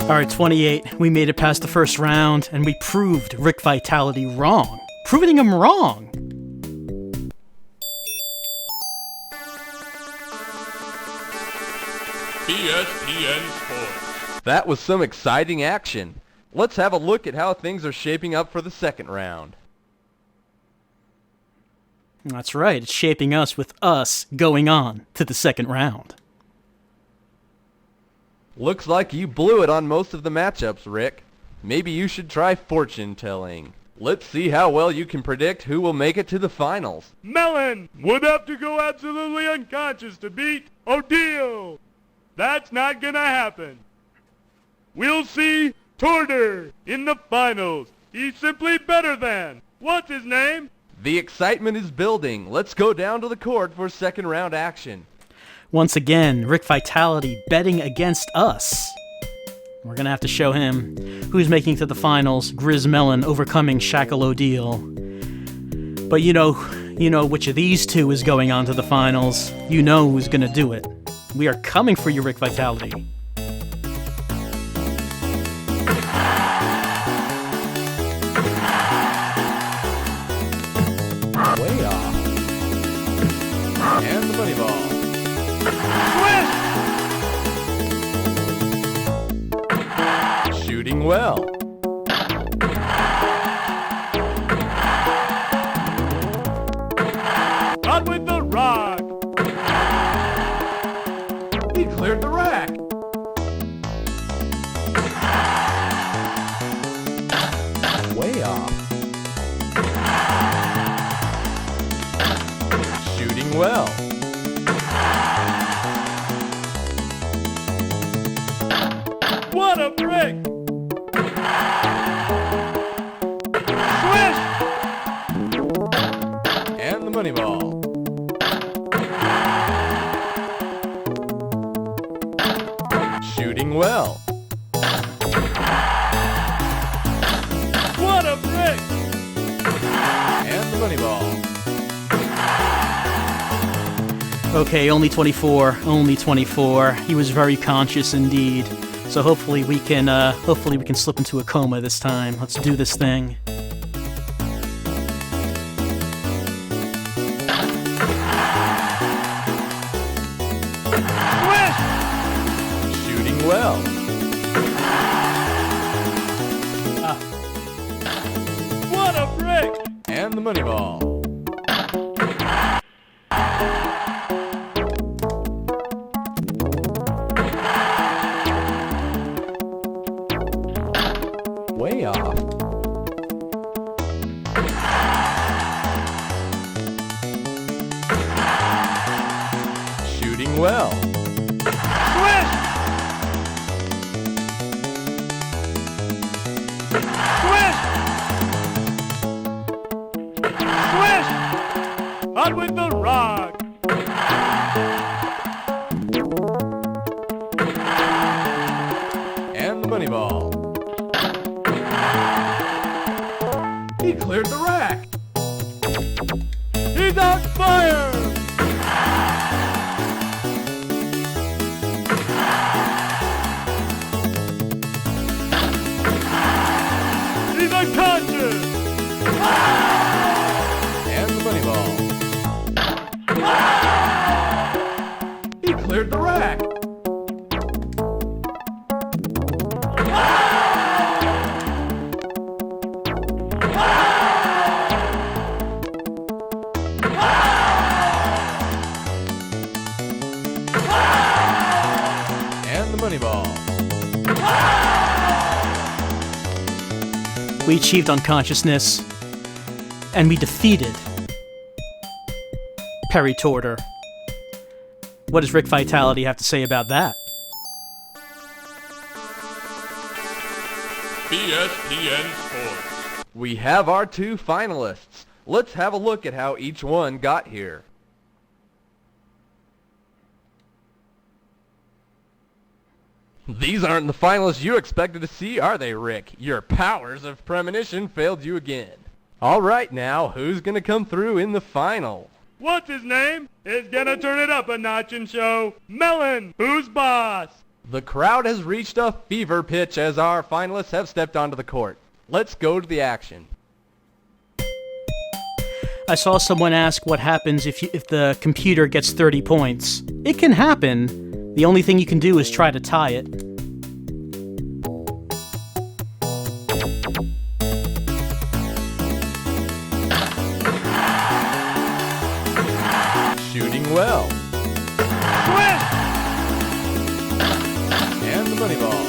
all right, 28. We made it past the first round, and we proved Rick Vitality wrong. Proving him wrong. ESPN Sports. That was some exciting action. Let's have a look at how things are shaping up for the second round. That's right, it's shaping us with us going on to the second round. Looks like you blew it on most of the matchups, Rick. Maybe you should try fortune telling. Let's see how well you can predict who will make it to the finals. Melon would have to go absolutely unconscious to beat O'Deal. That's not gonna happen. We'll see Torter in the finals. He's simply better than. What's his name? The excitement is building. Let's go down to the court for second round action. Once again, Rick Vitality betting against us. We're going to have to show him who's making it to the finals. Grizz Mellon overcoming Shackle O'Deal. But you know which of these two is going on to the finals. You know who's going to do it. We are coming for you, Rick Vitality. Way off. And the money ball. Swish! Shooting well. On with the rock! He cleared the rack. Way off. Shooting well. What a brick! Swish! And the money ball. Shooting well. What a brick! And the money ball. Okay, only 24. Only 24. He was very conscious indeed. So hopefully we can slip into a coma this time. Let's do this thing. Swish! Shooting well. What a brick! And the money ball. Way off. Shooting well. Swish! Swish! Swish! On with the rock! And the money ball. He cleared the rack. He's on fire! He's unconscious! And the money ball. He cleared the rack. And the money ball. We achieved unconsciousness, and we defeated Perry Torter. What does Rick Vitality have to say about that? ESPN Sports. We have our two finalists. Let's have a look at how each one got here. These aren't the finalists you expected to see, are they, Rick? Your powers of premonition failed you again. All right, now, who's going to come through in the final? What's his name? Is gonna turn it up a notch and show Melon, who's boss? The crowd has reached a fever pitch as our finalists have stepped onto the court. Let's go to the action. I saw someone ask what happens if the computer gets 30 points. It can happen. The only thing you can do is try to tie it. Shooting well. Swish! And the money ball.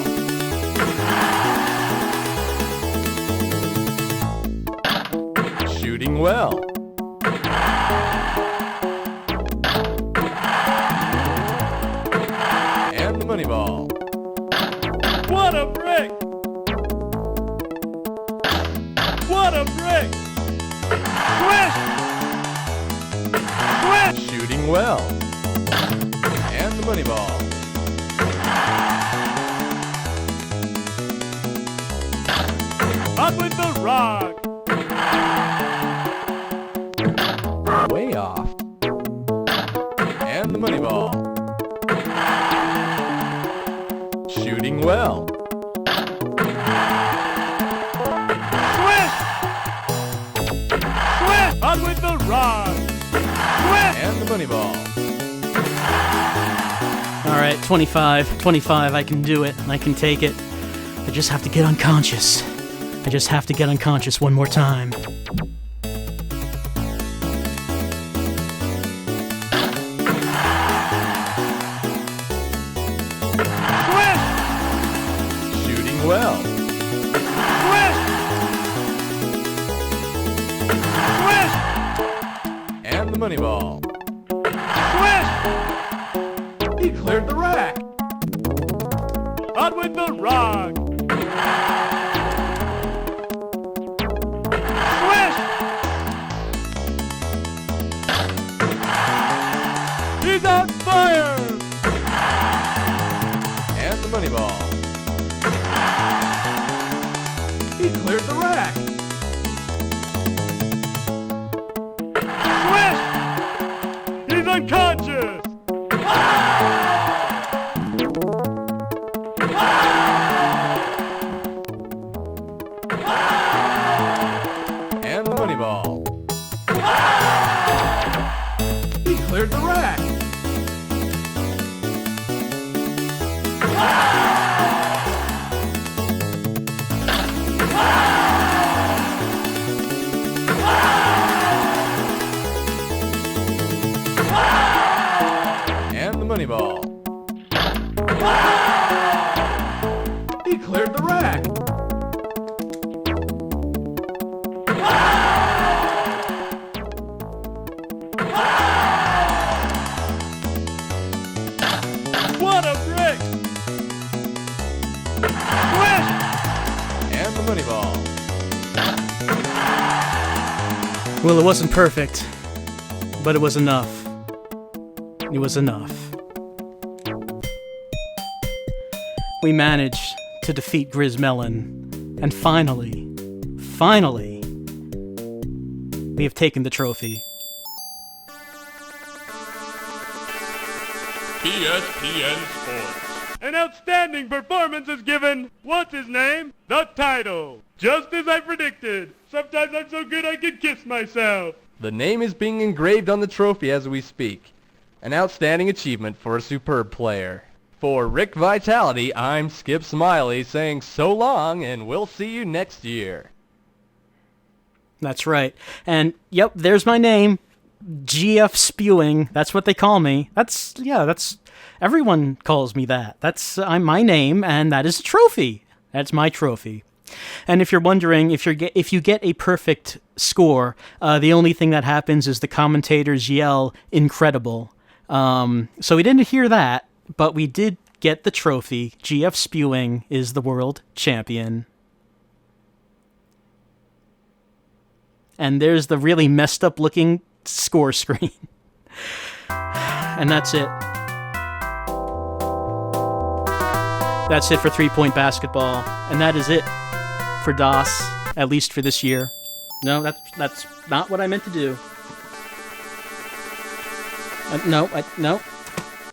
Shooting well. And the money ball. What a brick! What a brick! Swish! Swish! Shooting well. And the money ball. Up with the rock! Way off. And the money ball. Shooting well. Swish! Swish! Up with the rock. Twist! And the money ball. All right, 25, 25, I can do it. I can take it. I just have to get unconscious. I just have to get unconscious one more time. Twist! Shooting well. Twist! Twist! And the money ball. Twist! He cleared the rack. On with the rock. Twist! He's on fire! And the money ball. He cleared the rack. Twist! He's unconscious! And the money ball. He cleared the rack. And the money ball. He cleared the rack. What a brick! Twist! And the money ball. Well, it wasn't perfect, but it was enough. It was enough. We managed to defeat Grizmelon, and finally, we have taken the trophy. ESPN Sports. An outstanding performance is given, what's his name? The title. Just as I predicted. Sometimes I'm so good I can kiss myself. The name is being engraved on the trophy as we speak. An outstanding achievement for a superb player. For Rick Vitality, I'm Skip Smiley saying so long, and we'll see you next year. That's right. And, yep, there's my name. GF Spewing. That's what they call me. That's everyone calls me that. That's my name, and that is a trophy. That's my trophy. And if you're wondering, if you get a perfect score, the only thing that happens is the commentators yell "incredible." So we didn't hear that, but we did get the trophy. GF Spewing is the world champion. And there's the really messed up looking score screen. And that's it. That's it for 3-point basketball. And that is it for DOS, at least for this year. No, that's not what I meant to do. No.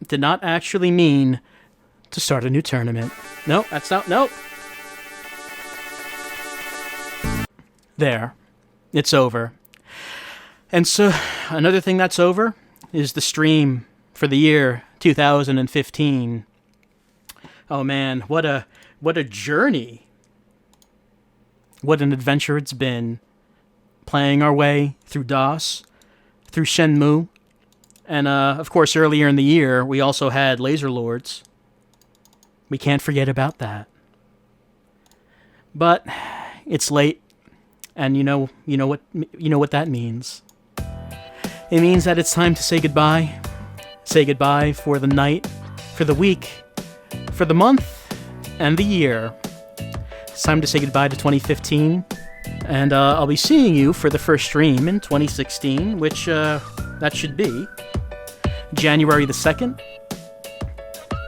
Did not actually mean to start a new tournament. No, that's not. No. There. It's over. And so, another thing that's over is the stream for the year 2015. Oh man, what a journey. What an adventure it's been. Playing our way through DOS, through Shenmue, and of course earlier in the year we also had Laser Lords. We can't forget about that. But it's late, and you know what that means. It means that it's time to say goodbye. Say goodbye for the night, for the week, for the month, and the year. It's time to say goodbye to 2015, and I'll be seeing you for the first stream in 2016, which that should be January the 2nd.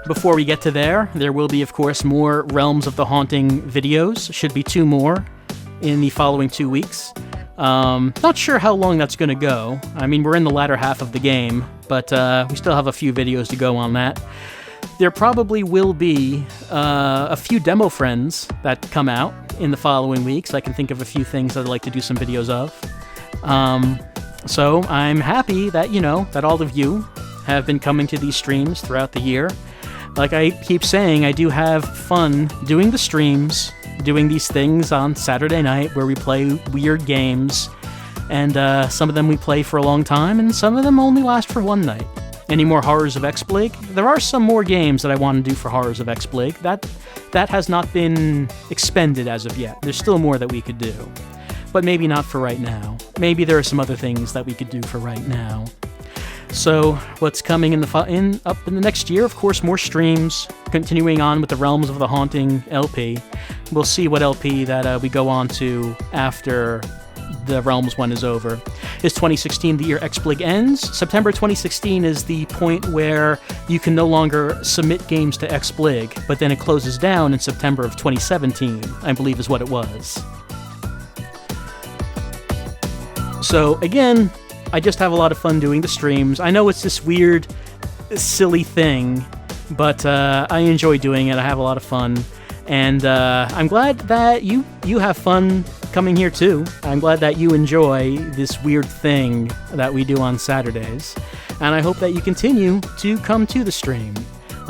Before we get to there will be, of course, more Realms of the Haunting videos. Should be 2 more in the following 2 weeks. Not sure how long that's going to go. I mean, we're in the latter half of the game, but we still have a few videos to go on that. There probably will be a few demo friends that come out in the following weeks. I can think of a few things I'd like to do some videos of. So I'm happy that, that all of you have been coming to these streams throughout the year. Like I keep saying, I do have fun doing the streams, doing these things on Saturday night where we play weird games, and some of them we play for a long time, and some of them only last for one night. Any more Horrors of X-Blig? There are some more games that I want to do for Horrors of X-Blig. That has not been expended as of yet. There's still more that we could do, but maybe not for right now. Maybe there are some other things that we could do for right now. So, what's coming up in the next year? Of course, more streams, continuing on with the Realms of the Haunting LP. We'll see what LP that we go on to after the Realms one is over. Is 2016 the year X-Blig ends? September 2016 is the point where you can no longer submit games to X-Blig, but then it closes down in September of 2017, I believe is what it was. So, again, I just have a lot of fun doing the streams. I know it's this weird, silly thing, but I enjoy doing it. I have a lot of fun. And I'm glad that you have fun coming here too. I'm glad that you enjoy this weird thing that we do on Saturdays. And I hope that you continue to come to the stream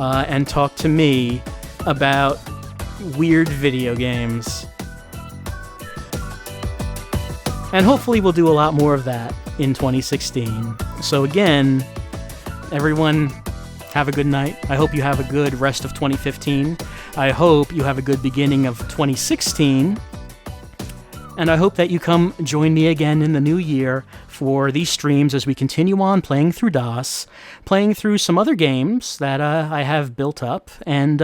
and talk to me about weird video games. And hopefully we'll do a lot more of that in 2016. So again, everyone, have a good night. I hope you have a good rest of 2015. I hope you have a good beginning of 2016. And I hope that you come join me again in the new year for these streams as we continue on playing through DOS, playing through some other games that I have built up, and,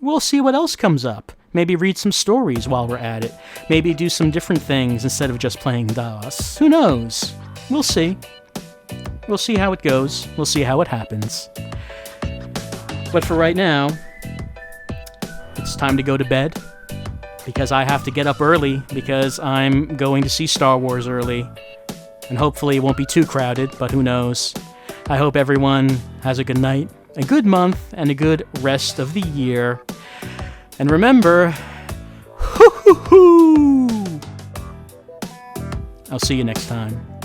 we'll see what else comes up. Maybe read some stories while we're at it. Maybe do some different things instead of just playing DOS. Who knows? We'll see. We'll see how it goes. We'll see how it happens. But for right now, it's time to go to bed, because I have to get up early because I'm going to see Star Wars early. And hopefully it won't be too crowded, but who knows. I hope everyone has a good night, a good month, and a good rest of the year. And remember, hoo hoo hoo! I'll see you next time.